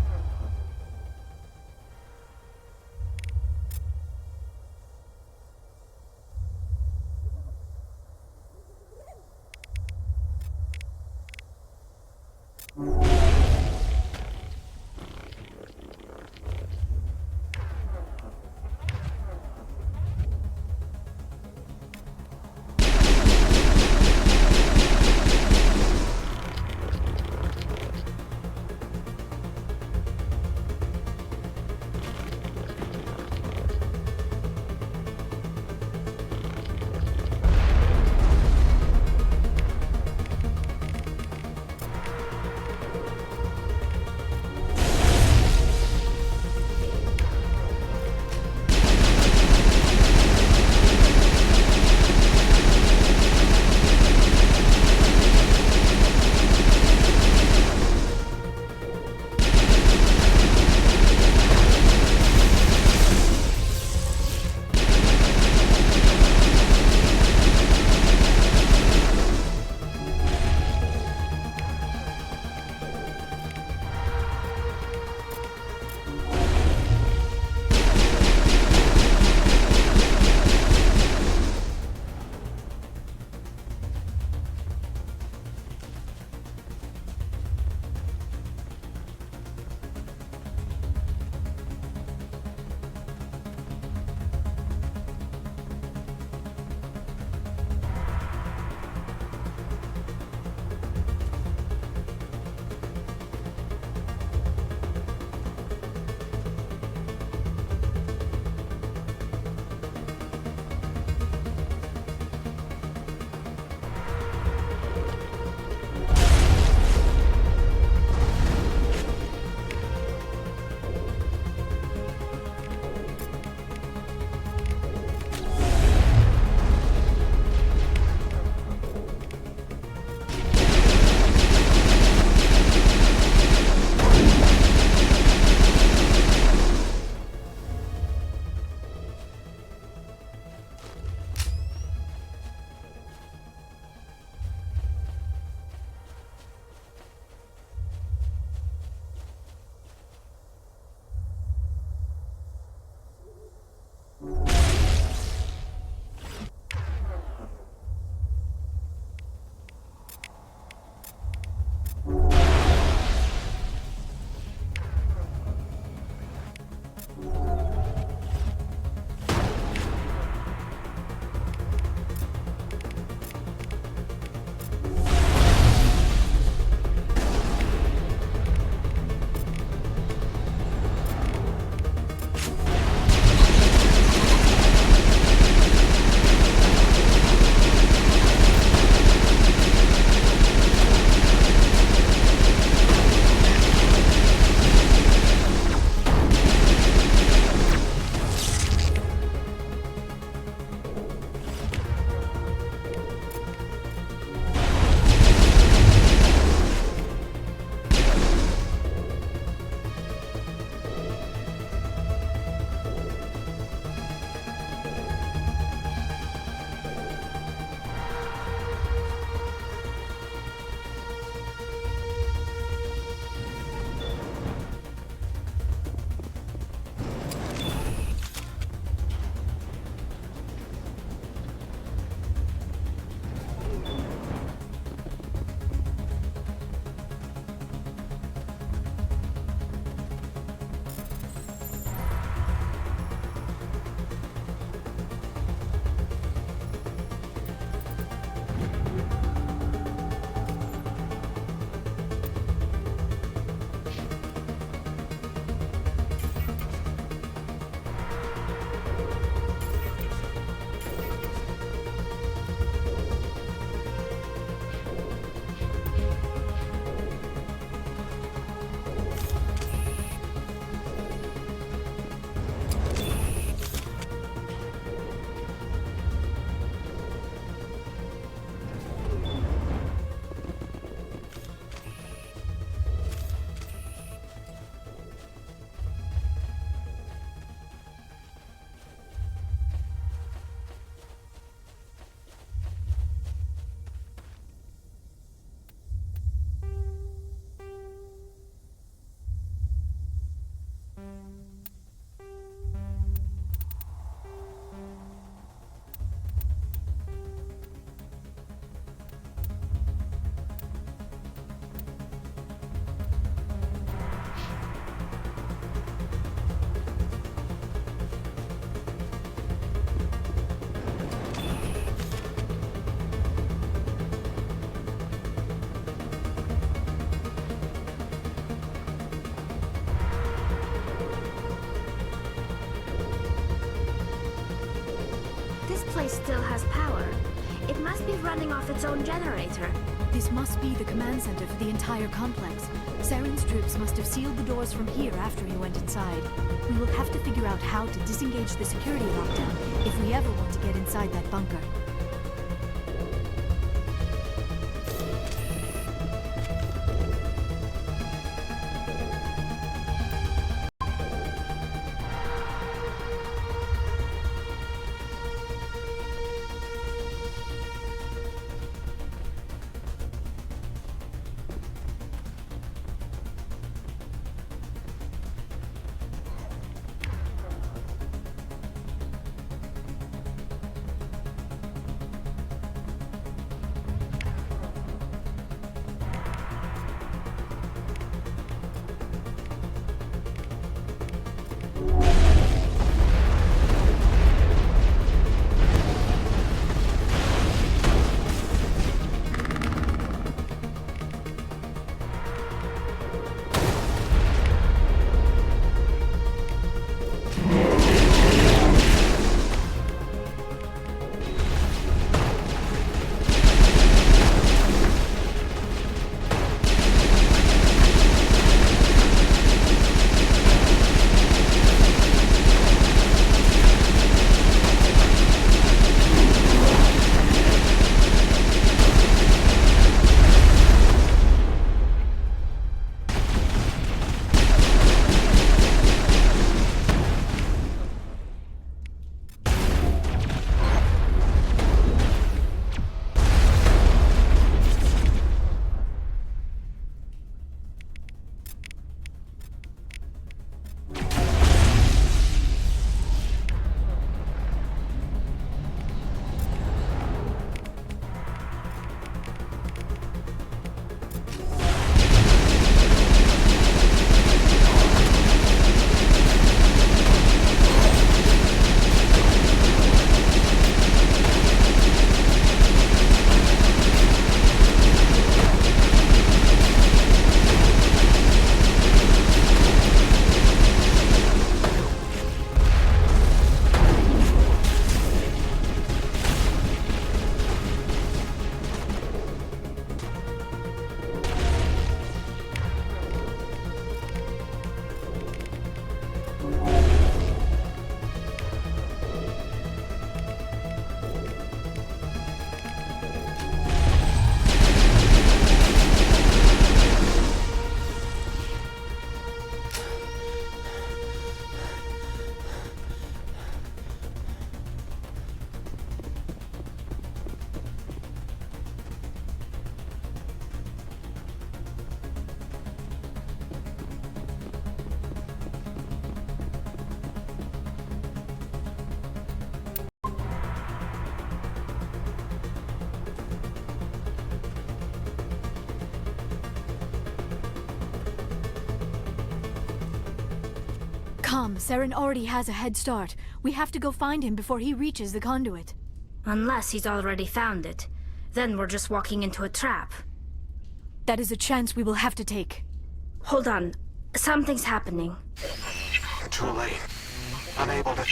place still has power. It must be running off its own generator. This must be the command center for the entire complex. Saren's troops must have sealed the doors from here after he went inside. We will have to figure out how to disengage the security lockdown if we ever want to get inside that bunker. Come, Saren already has a head start. We have to go find him before he reaches the conduit. Unless he's already found it. Then we're just walking into a trap. That is a chance we will have to take. Hold on. Something's happening. Too late. Unable to...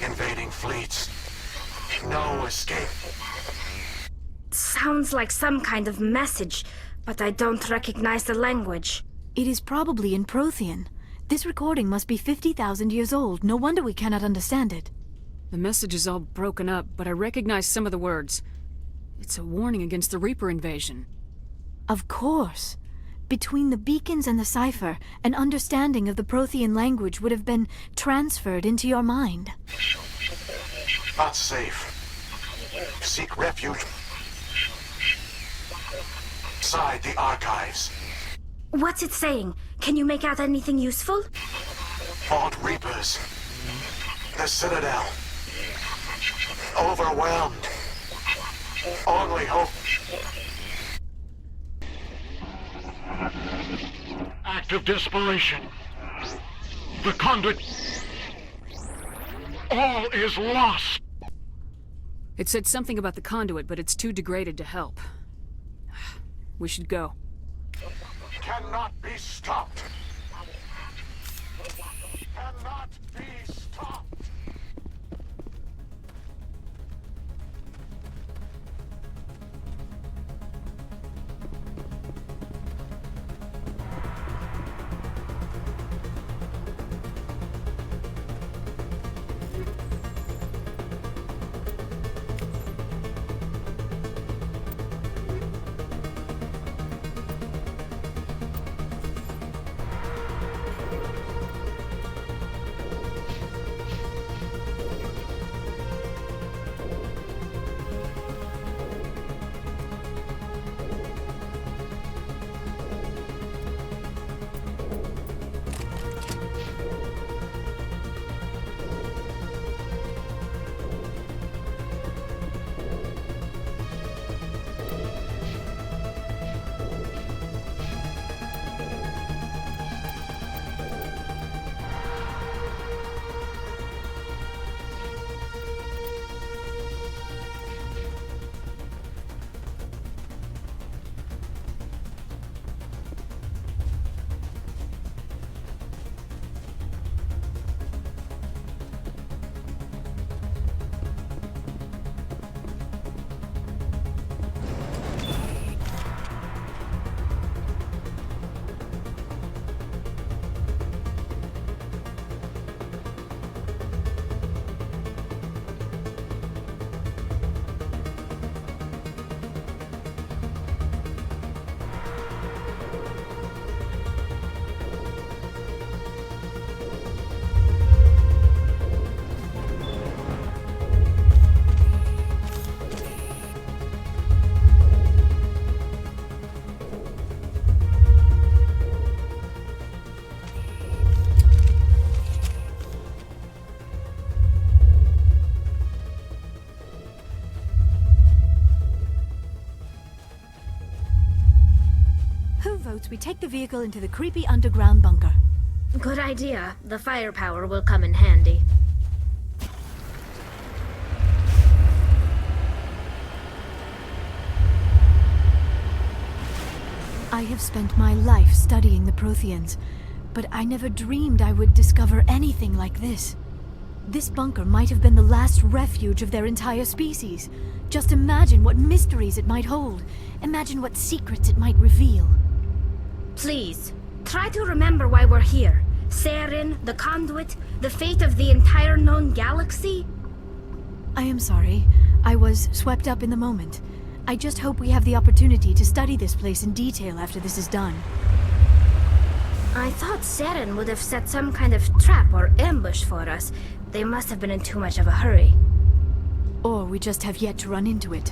Invading fleets. No escape. Sounds like some kind of message, but I don't recognize the language. It is probably in Prothean. This recording must be 50,000 years old. No wonder we cannot understand it. The message is all broken up, but I recognize some of the words. It's a warning against the Reaper invasion. Of course. Between the beacons and the cipher, an understanding of the Prothean language would have been transferred into your mind. Not safe. Seek refuge inside the archives. What's it saying? Can you make out anything useful? Fought Reapers. The Citadel. Overwhelmed. Only hope. Act of desperation. The conduit. All is lost. It said something about the conduit, but it's too degraded to help. We should go. Cannot be stopped. Cannot be stopped. votes, we take the vehicle into the creepy underground bunker. Good idea. The firepower will come in handy. I have spent my life studying the Protheans, but I never dreamed I would discover anything like this. This bunker might have been the last refuge of their entire species. Just imagine what mysteries it might hold. Imagine what secrets it might reveal. Please, try to remember why we're here. Saren, the Conduit, the fate of the entire known galaxy. I am sorry. I was swept up in the moment. I just hope we have the opportunity to study this place in detail after this is done. I thought Saren would have set some kind of trap or ambush for us. They must have been in too much of a hurry. Or we just have yet to run into it.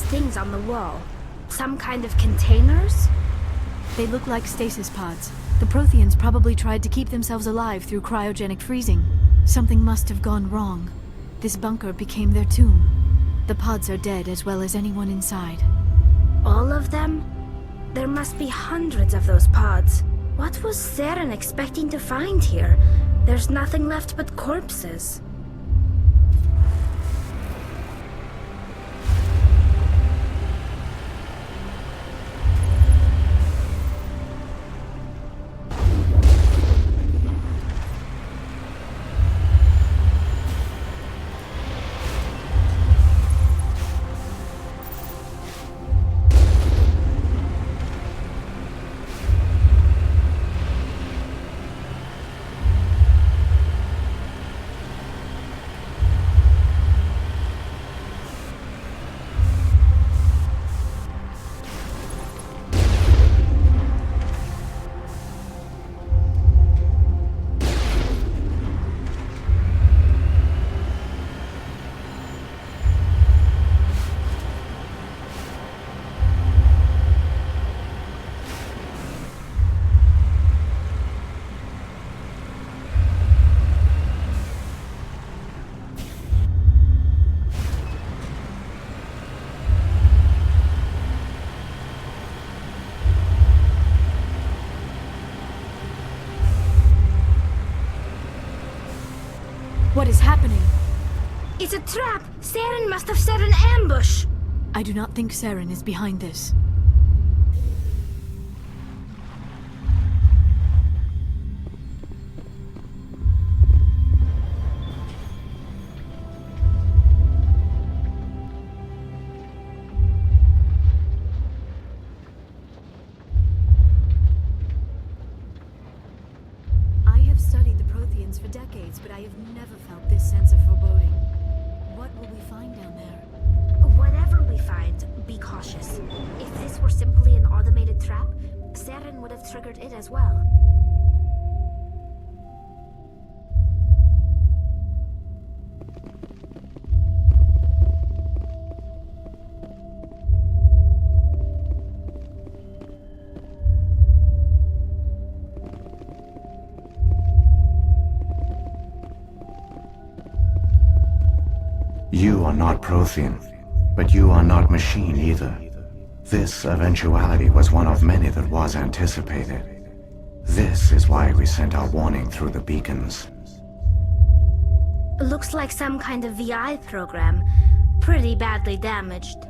Things on the wall. Some kind of containers? They look like stasis pods. The Protheans probably tried to keep themselves alive through cryogenic freezing. Something must have gone wrong. This bunker became their tomb. The pods are dead as well as anyone inside. All of them? There must be hundreds of those pods. What was Saren expecting to find here? There's nothing left but corpses. What is happening? It's a trap! Saren must have set an ambush! I do not think Saren is behind this. For decades, but I have never felt this sense of foreboding. What will we find down there? Whatever we find, be cautious. If this were simply an automated trap, Saren would have triggered it as well. You are not Prothean, but you are not machine either. This eventuality was one of many that was anticipated. This is why we sent our warning through the beacons. Looks like some kind of VI program. Pretty badly damaged.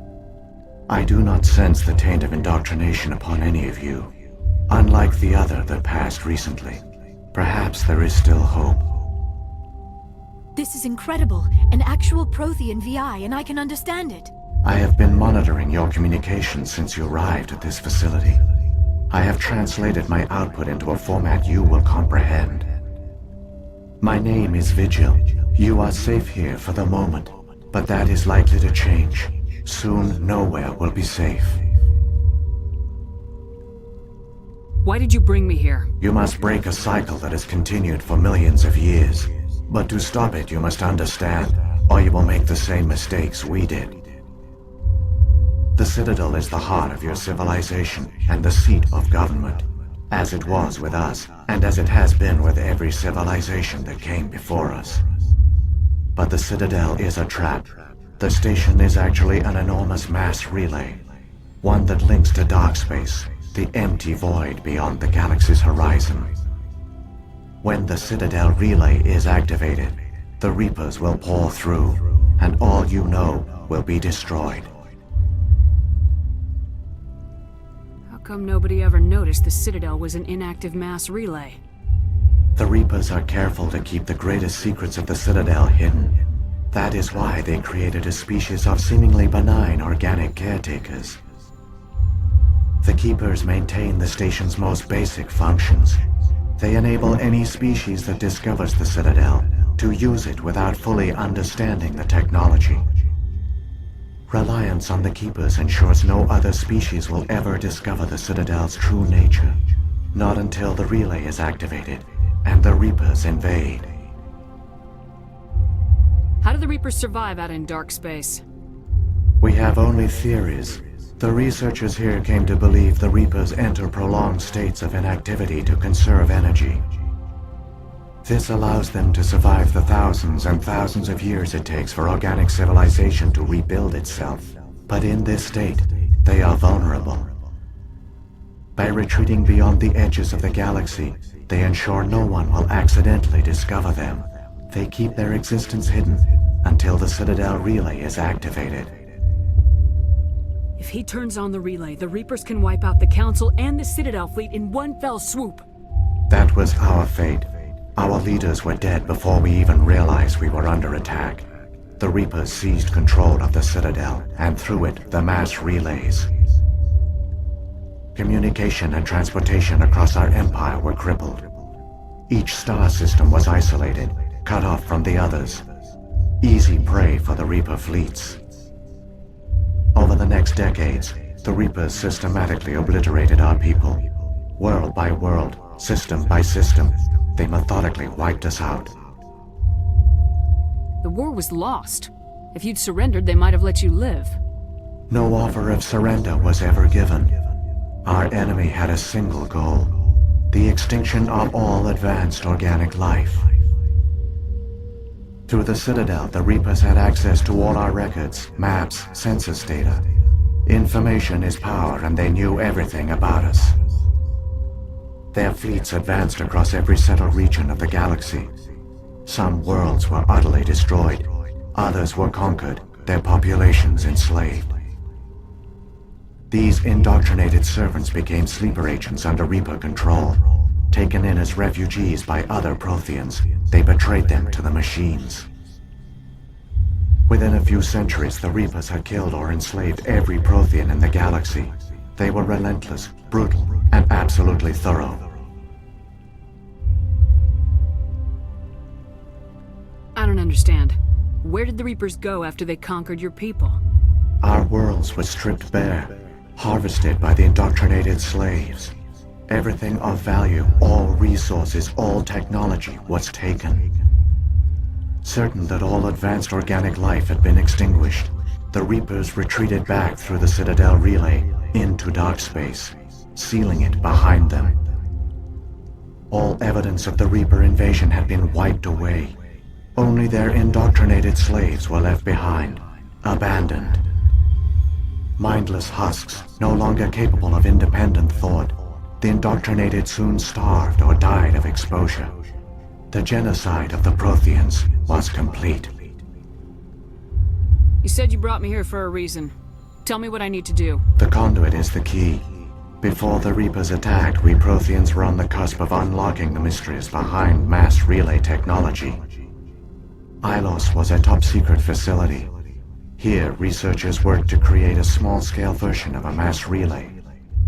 I do not sense the taint of indoctrination upon any of you. Unlike the other that passed recently. Perhaps there is still hope. This is incredible. An actual Prothean VI, and I can understand it. I have been monitoring your communications since you arrived at this facility. I have translated my output into a format you will comprehend. My name is Vigil. You are safe here for the moment, but that is likely to change. Soon, nowhere will be safe. Why did you bring me here? You must break a cycle that has continued for millions of years. But to stop it, you must understand, or you will make the same mistakes we did. The Citadel is the heart of your civilization and the seat of government, as it was with us, and as it has been with every civilization that came before us. But the Citadel is a trap. The station is actually an enormous mass relay, one that links to dark space, the empty void beyond the galaxy's horizon. When the Citadel relay is activated, the Reapers will pour through, and all you know will be destroyed. How come nobody ever noticed the Citadel was an inactive mass relay? The Reapers are careful to keep the greatest secrets of the Citadel hidden. That is why they created a species of seemingly benign organic caretakers. The Keepers maintain the station's most basic functions. They enable any species that discovers the Citadel to use it without fully understanding the technology. Reliance on the Keepers ensures no other species will ever discover the Citadel's true nature. Not until the relay is activated and the Reapers invade. How do the Reapers survive out in dark space? We have only theories. The researchers here came to believe the Reapers enter prolonged states of inactivity to conserve energy. This allows them to survive the thousands and thousands of years it takes for organic civilization to rebuild itself. But in this state, they are vulnerable. By retreating beyond the edges of the galaxy, they ensure no one will accidentally discover them. They keep their existence hidden until the Citadel relay is activated. If he turns on the relay, the Reapers can wipe out the Council and the Citadel fleet in one fell swoop. That was our fate. Our leaders were dead before we even realized we were under attack. The Reapers seized control of the Citadel, and through it, the mass relays. Communication and transportation across our empire were crippled. Each star system was isolated, cut off from the others. Easy prey for the Reaper fleets. Over the next decades, the Reapers systematically obliterated our people. World by world, system by system, they methodically wiped us out. The war was lost. If you'd surrendered, they might have let you live. No offer of surrender was ever given. Our enemy had a single goal: the extinction of all advanced organic life. Through the Citadel, the Reapers had access to all our records, maps, census data. Information is power, and they knew everything about us. Their fleets advanced across every settled region of the galaxy. Some worlds were utterly destroyed. Others were conquered, their populations enslaved. These indoctrinated servants became sleeper agents under Reaper control. Taken in as refugees by other Protheans, they betrayed them to the machines. Within a few centuries, the Reapers had killed or enslaved every Prothean in the galaxy. They were relentless, brutal, and absolutely thorough. I don't understand. Where did the Reapers go after they conquered your people? Our worlds were stripped bare, harvested by the indoctrinated slaves. Everything of value, all resources, all technology was taken. Certain that all advanced organic life had been extinguished, the Reapers retreated back through the Citadel relay into dark space, sealing it behind them. All evidence of the Reaper invasion had been wiped away. Only their indoctrinated slaves were left behind, abandoned. Mindless husks, no longer capable of independent thought. The indoctrinated soon starved or died of exposure. The genocide of the Protheans was complete. You said you brought me here for a reason. Tell me what I need to do. The conduit is the key. Before the Reapers attacked, we Protheans were on the cusp of unlocking the mysteries behind mass relay technology. Ilos was a top-secret facility. Here, researchers worked to create a small-scale version of a mass relay.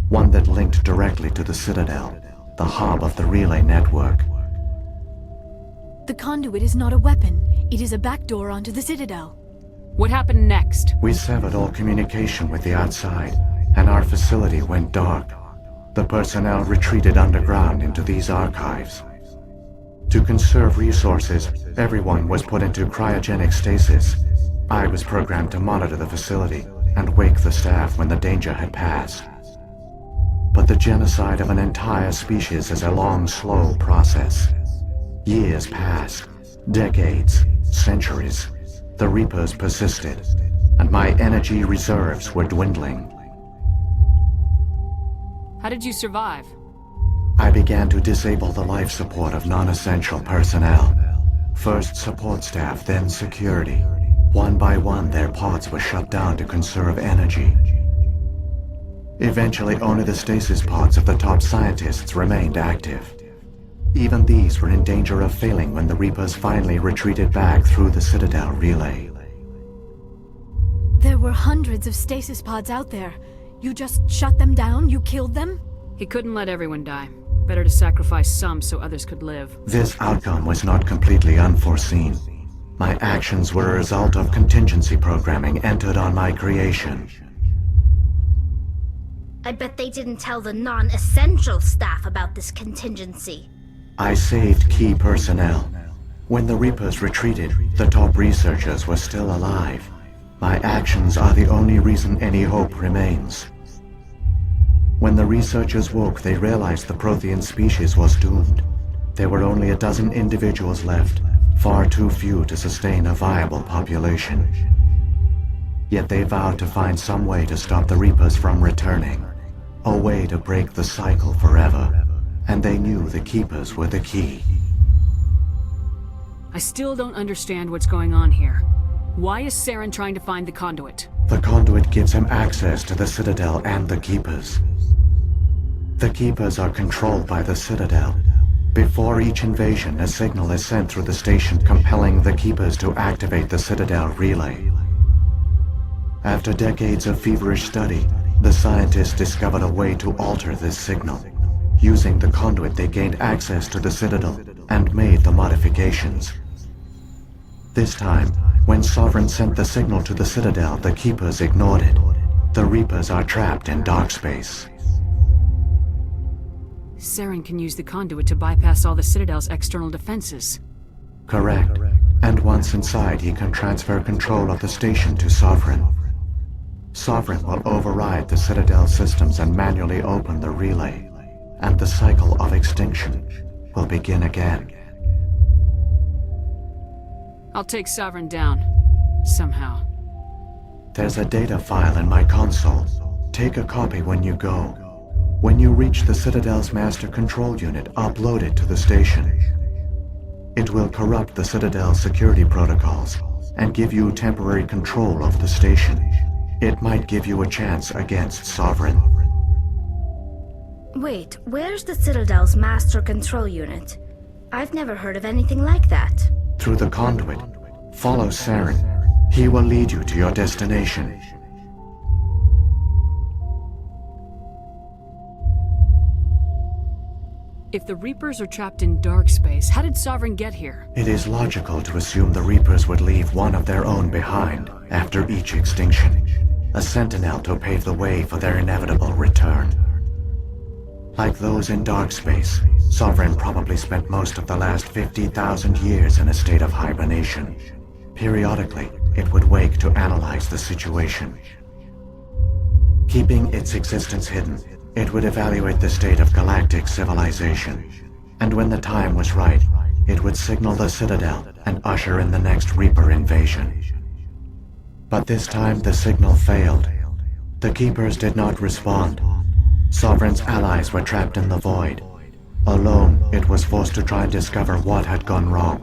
One that linked directly to the Citadel, the hub of the relay network. The conduit is not a weapon. It is a backdoor onto the Citadel. What happened next? We severed all communication with the outside, and our facility went dark. The personnel retreated underground into these archives. To conserve resources, everyone was put into cryogenic stasis. I was programmed to monitor the facility and wake the staff when the danger had passed. But the genocide of an entire species is a long, slow process. Years passed, decades, centuries. The Reapers persisted, and my energy reserves were dwindling. How did you survive? I began to disable the life support of non-essential personnel. First support staff, then security. One by one, their pods were shut down to conserve energy. Eventually, only the stasis pods of the top scientists remained active. Even these were in danger of failing when the Reapers finally retreated back through the Citadel relay. There were hundreds of stasis pods out there. You just shut them down? You killed them? He couldn't let everyone die. Better to sacrifice some so others could live. This outcome was not completely unforeseen. My actions were a result of contingency programming entered on my creation. I bet they didn't tell the non-essential staff about this contingency. I saved key personnel. When the Reapers retreated, the top researchers were still alive. My actions are the only reason any hope remains. When the researchers woke, they realized the Prothean species was doomed. There were only a dozen individuals left, far too few to sustain a viable population. Yet they vowed to find some way to stop the Reapers from returning. A way to break the cycle forever. And they knew the Keepers were the key. I still don't understand what's going on here. Why is Saren trying to find the conduit? The conduit gives him access to the Citadel and the Keepers. The Keepers are controlled by the Citadel. Before each invasion, a signal is sent through the station compelling the Keepers to activate the Citadel relay. After decades of feverish study, the scientists discovered a way to alter this signal. Using the conduit, they gained access to the Citadel and made the modifications. This time, when Sovereign sent the signal to the Citadel, the Keepers ignored it. The Reapers are trapped in dark space. Saren can use the conduit to bypass all the Citadel's external defenses. Correct. And once inside, he can transfer control of the station to Sovereign. Sovereign will override the Citadel systems and manually open the relay. And the cycle of extinction will begin again. I'll take Sovereign down. Somehow. There's a data file in my console. Take a copy when you go. When you reach the Citadel's master control unit, upload it to the station. It will corrupt the Citadel's security protocols and give you temporary control of the station. It might give you a chance against Sovereign. Wait, where's the Citadel's master control unit? I've never heard of anything like that. Through the conduit. Follow Saren. He will lead you to your destination. If the Reapers are trapped in dark space, how did Sovereign get here? It is logical to assume the Reapers would leave one of their own behind after each extinction. A sentinel to pave the way for their inevitable return. Like those in dark space, Sovereign probably spent most of the last 50,000 years in a state of hibernation. Periodically, it would wake to analyze the situation. Keeping its existence hidden, it would evaluate the state of galactic civilization. And when the time was right, it would signal the Citadel and usher in the next Reaper invasion. But this time the signal failed. The Keepers did not respond. Sovereign's allies were trapped in the void. Alone, it was forced to try and discover what had gone wrong.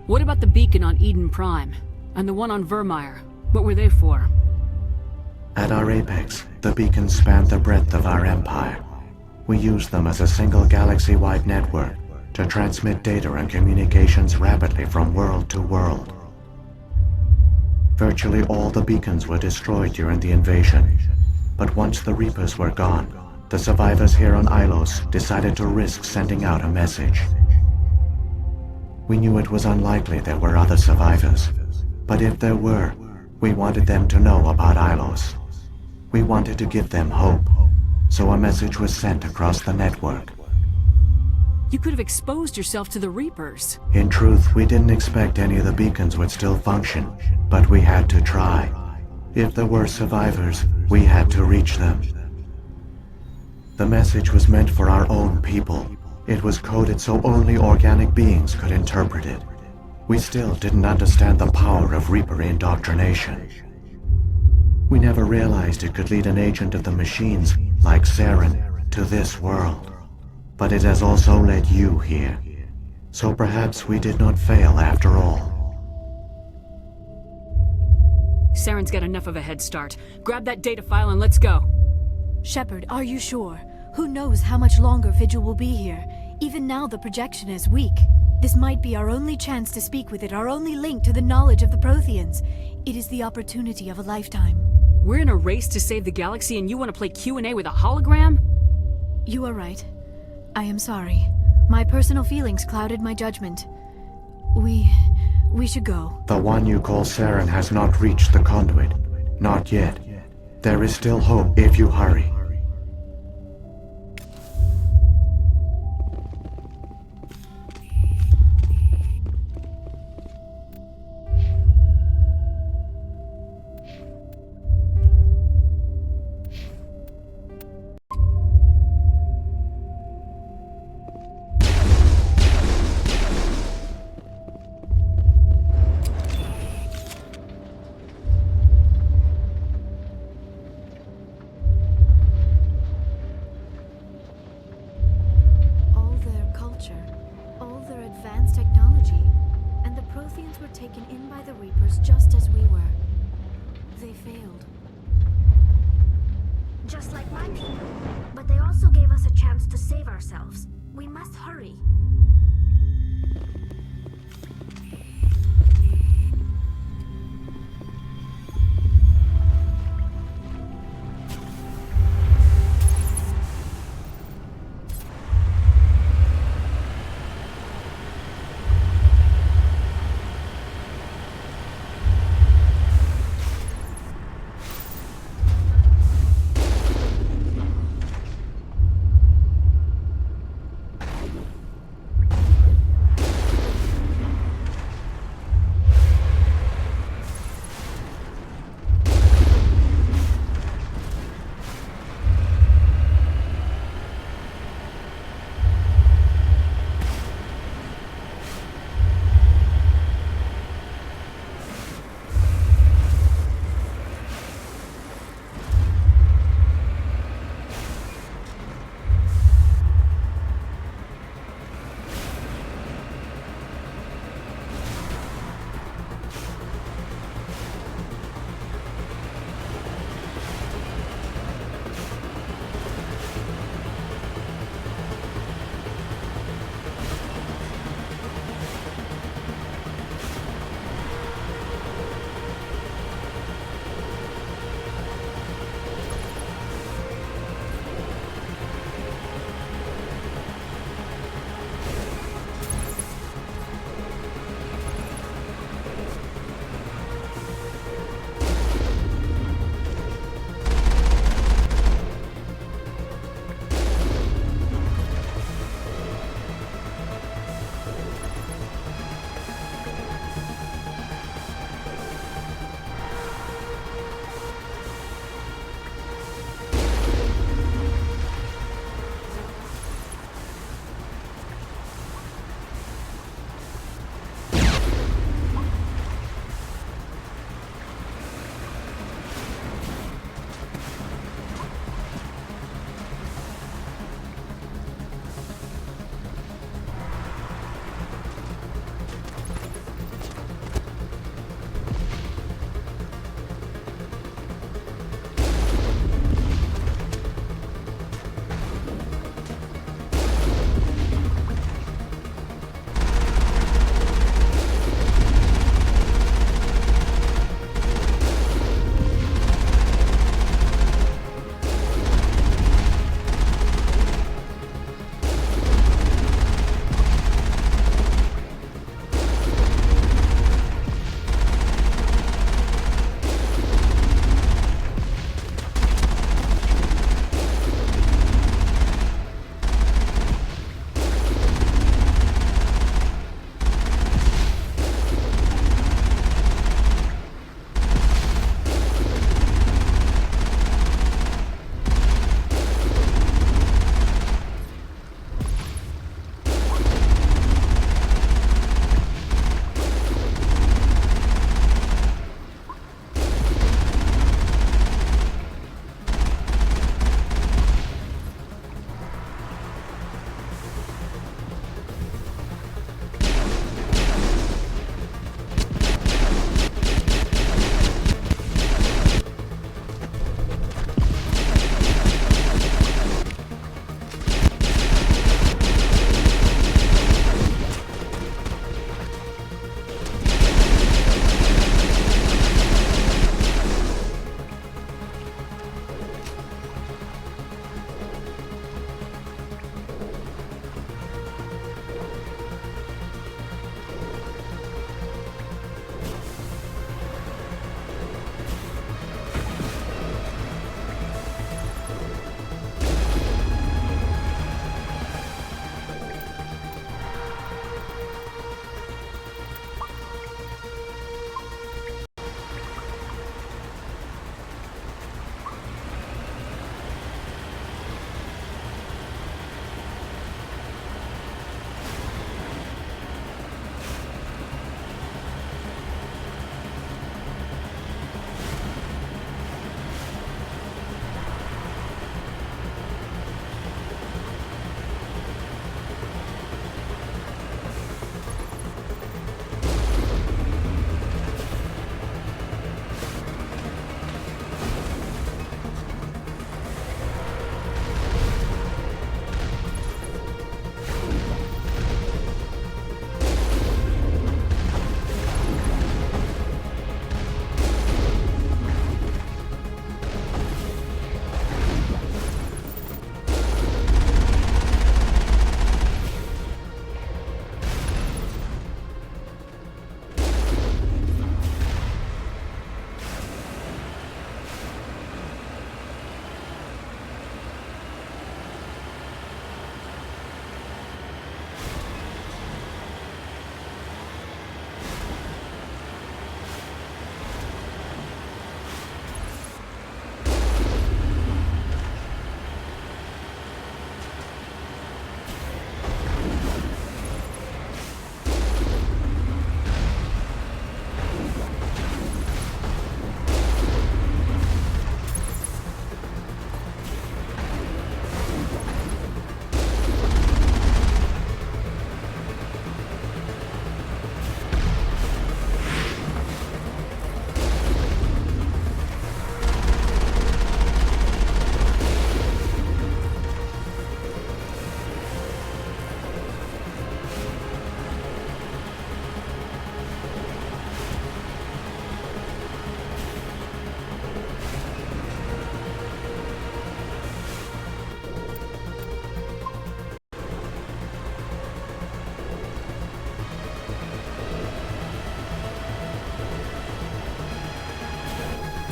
What about the beacon on Eden Prime? And the one on Vermeer? What were they for? At our apex, the beacons spanned the breadth of our empire. We used them as a single galaxy-wide network to transmit data and communications rapidly from world to world. Virtually all the beacons were destroyed during the invasion, but once the Reapers were gone, the survivors here on Ilos decided to risk sending out a message. We knew it was unlikely there were other survivors, but if there were, we wanted them to know about Ilos. We wanted to give them hope, so a message was sent across the network. You could have exposed yourself to the Reapers. In truth, we didn't expect any of the beacons would still function, but we had to try. If there were survivors, we had to reach them. The message was meant for our own people. It was coded so only organic beings could interpret it. We still didn't understand the power of Reaper indoctrination. We never realized it could lead an agent of the machines, like Saren, to this world. But it has also led you here. So perhaps we did not fail after all. Saren's got enough of a head start. Grab that data file and let's go. Shepard, are you sure? Who knows how much longer Vigil will be here? Even now the projection is weak. This might be our only chance to speak with it, our only link to the knowledge of the Protheans. It is the opportunity of a lifetime. We're in a race to save the galaxy and you want to play Q&A with a hologram? You are right. I am sorry. My personal feelings clouded my judgment. We should go. The one you call Saren has not reached the conduit. Not yet. There is still hope if you hurry. Taken in by the Reapers just as we were. They failed. Just like my people. But they also gave us a chance to save ourselves. We must hurry.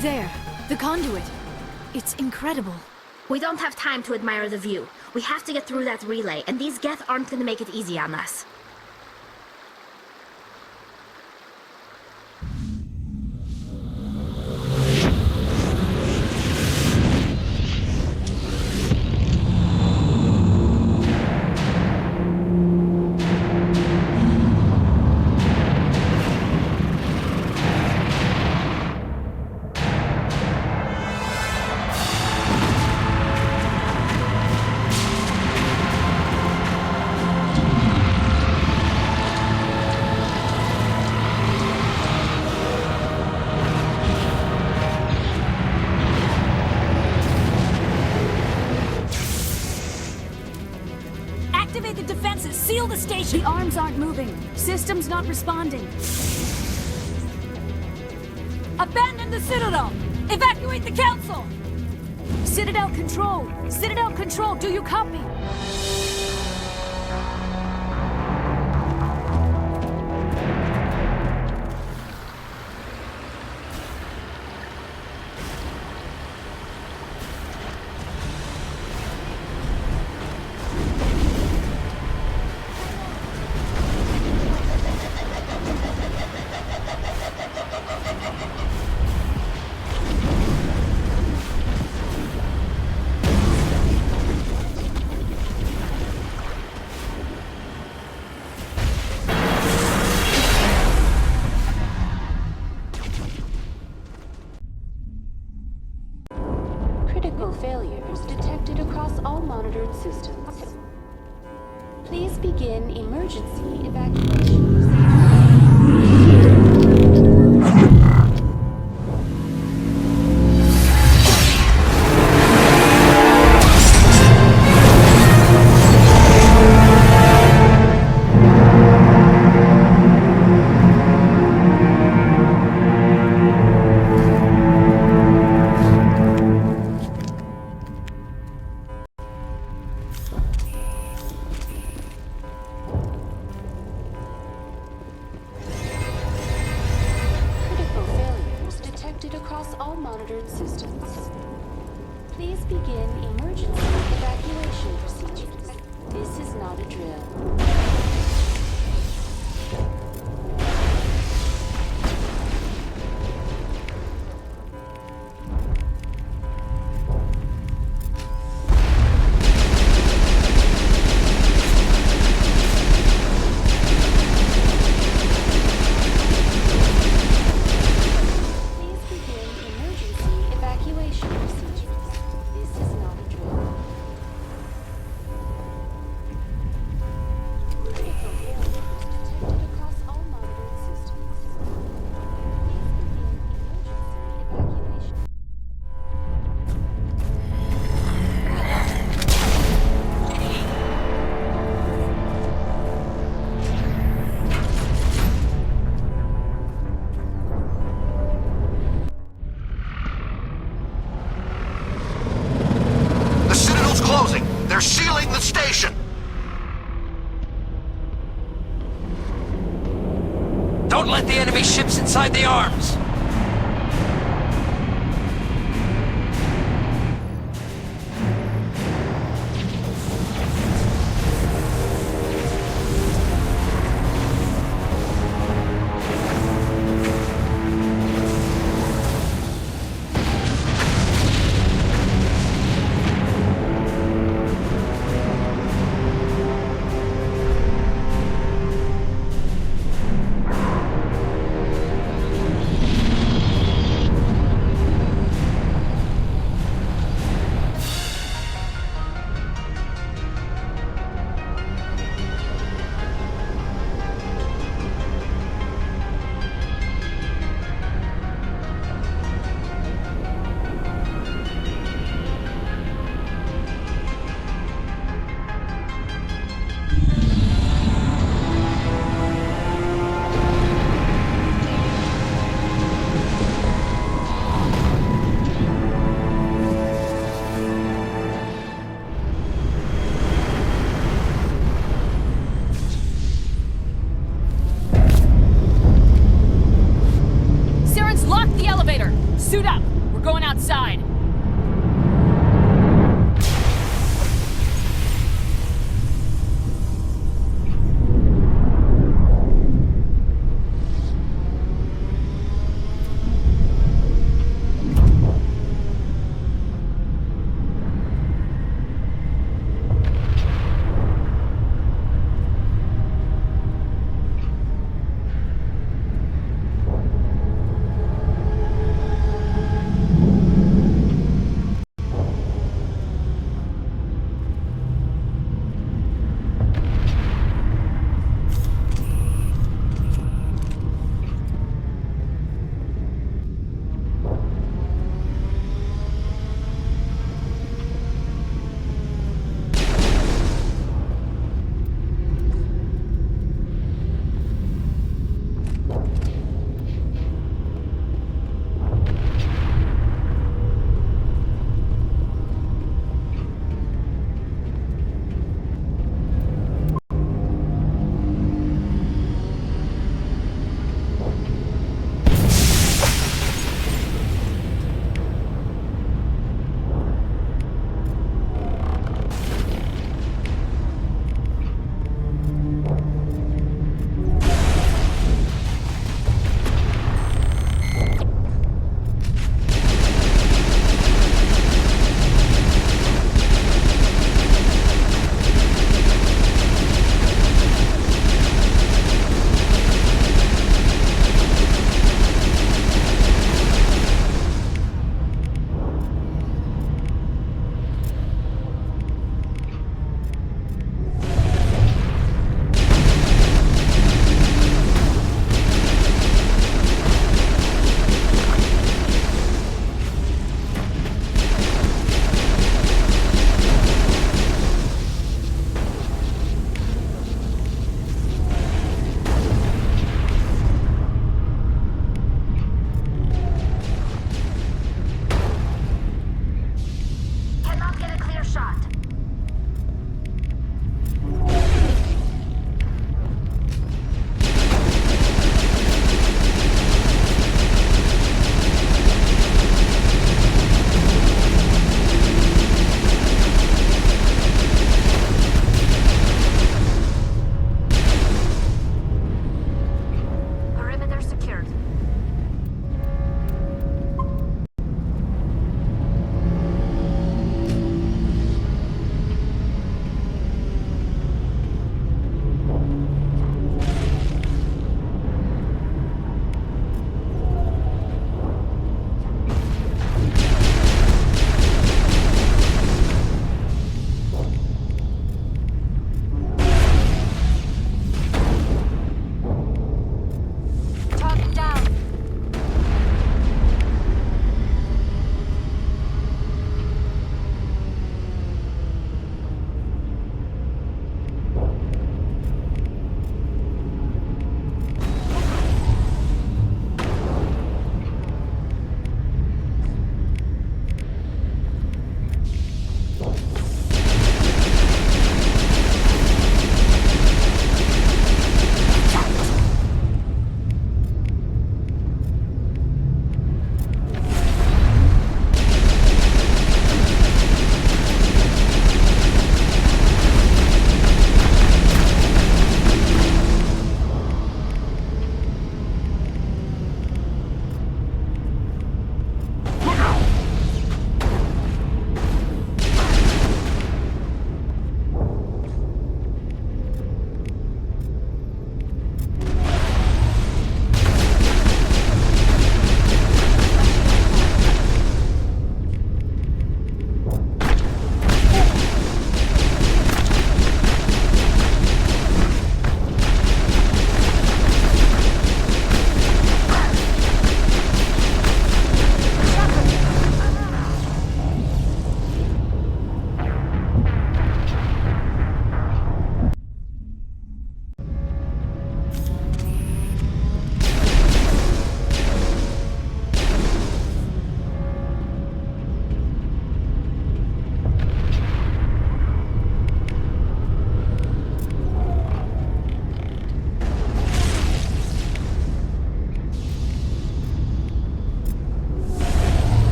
There, the conduit. It's incredible. We don't have time to admire the view. We have to get through that relay, and these Geth aren't gonna make it easy on us. Activate the defenses! Seal the station! The arms aren't moving. Systems not responding. Abandon the Citadel! Evacuate the Council! Citadel Control! Citadel Control, do you copy? Critical failures detected across all monitored systems. Please begin emergency evacuation. Across all monitored systems. Please begin emergency evacuation procedures. This is not a drill. They're sealing the station! Don't let the enemy ships inside the arms! outside.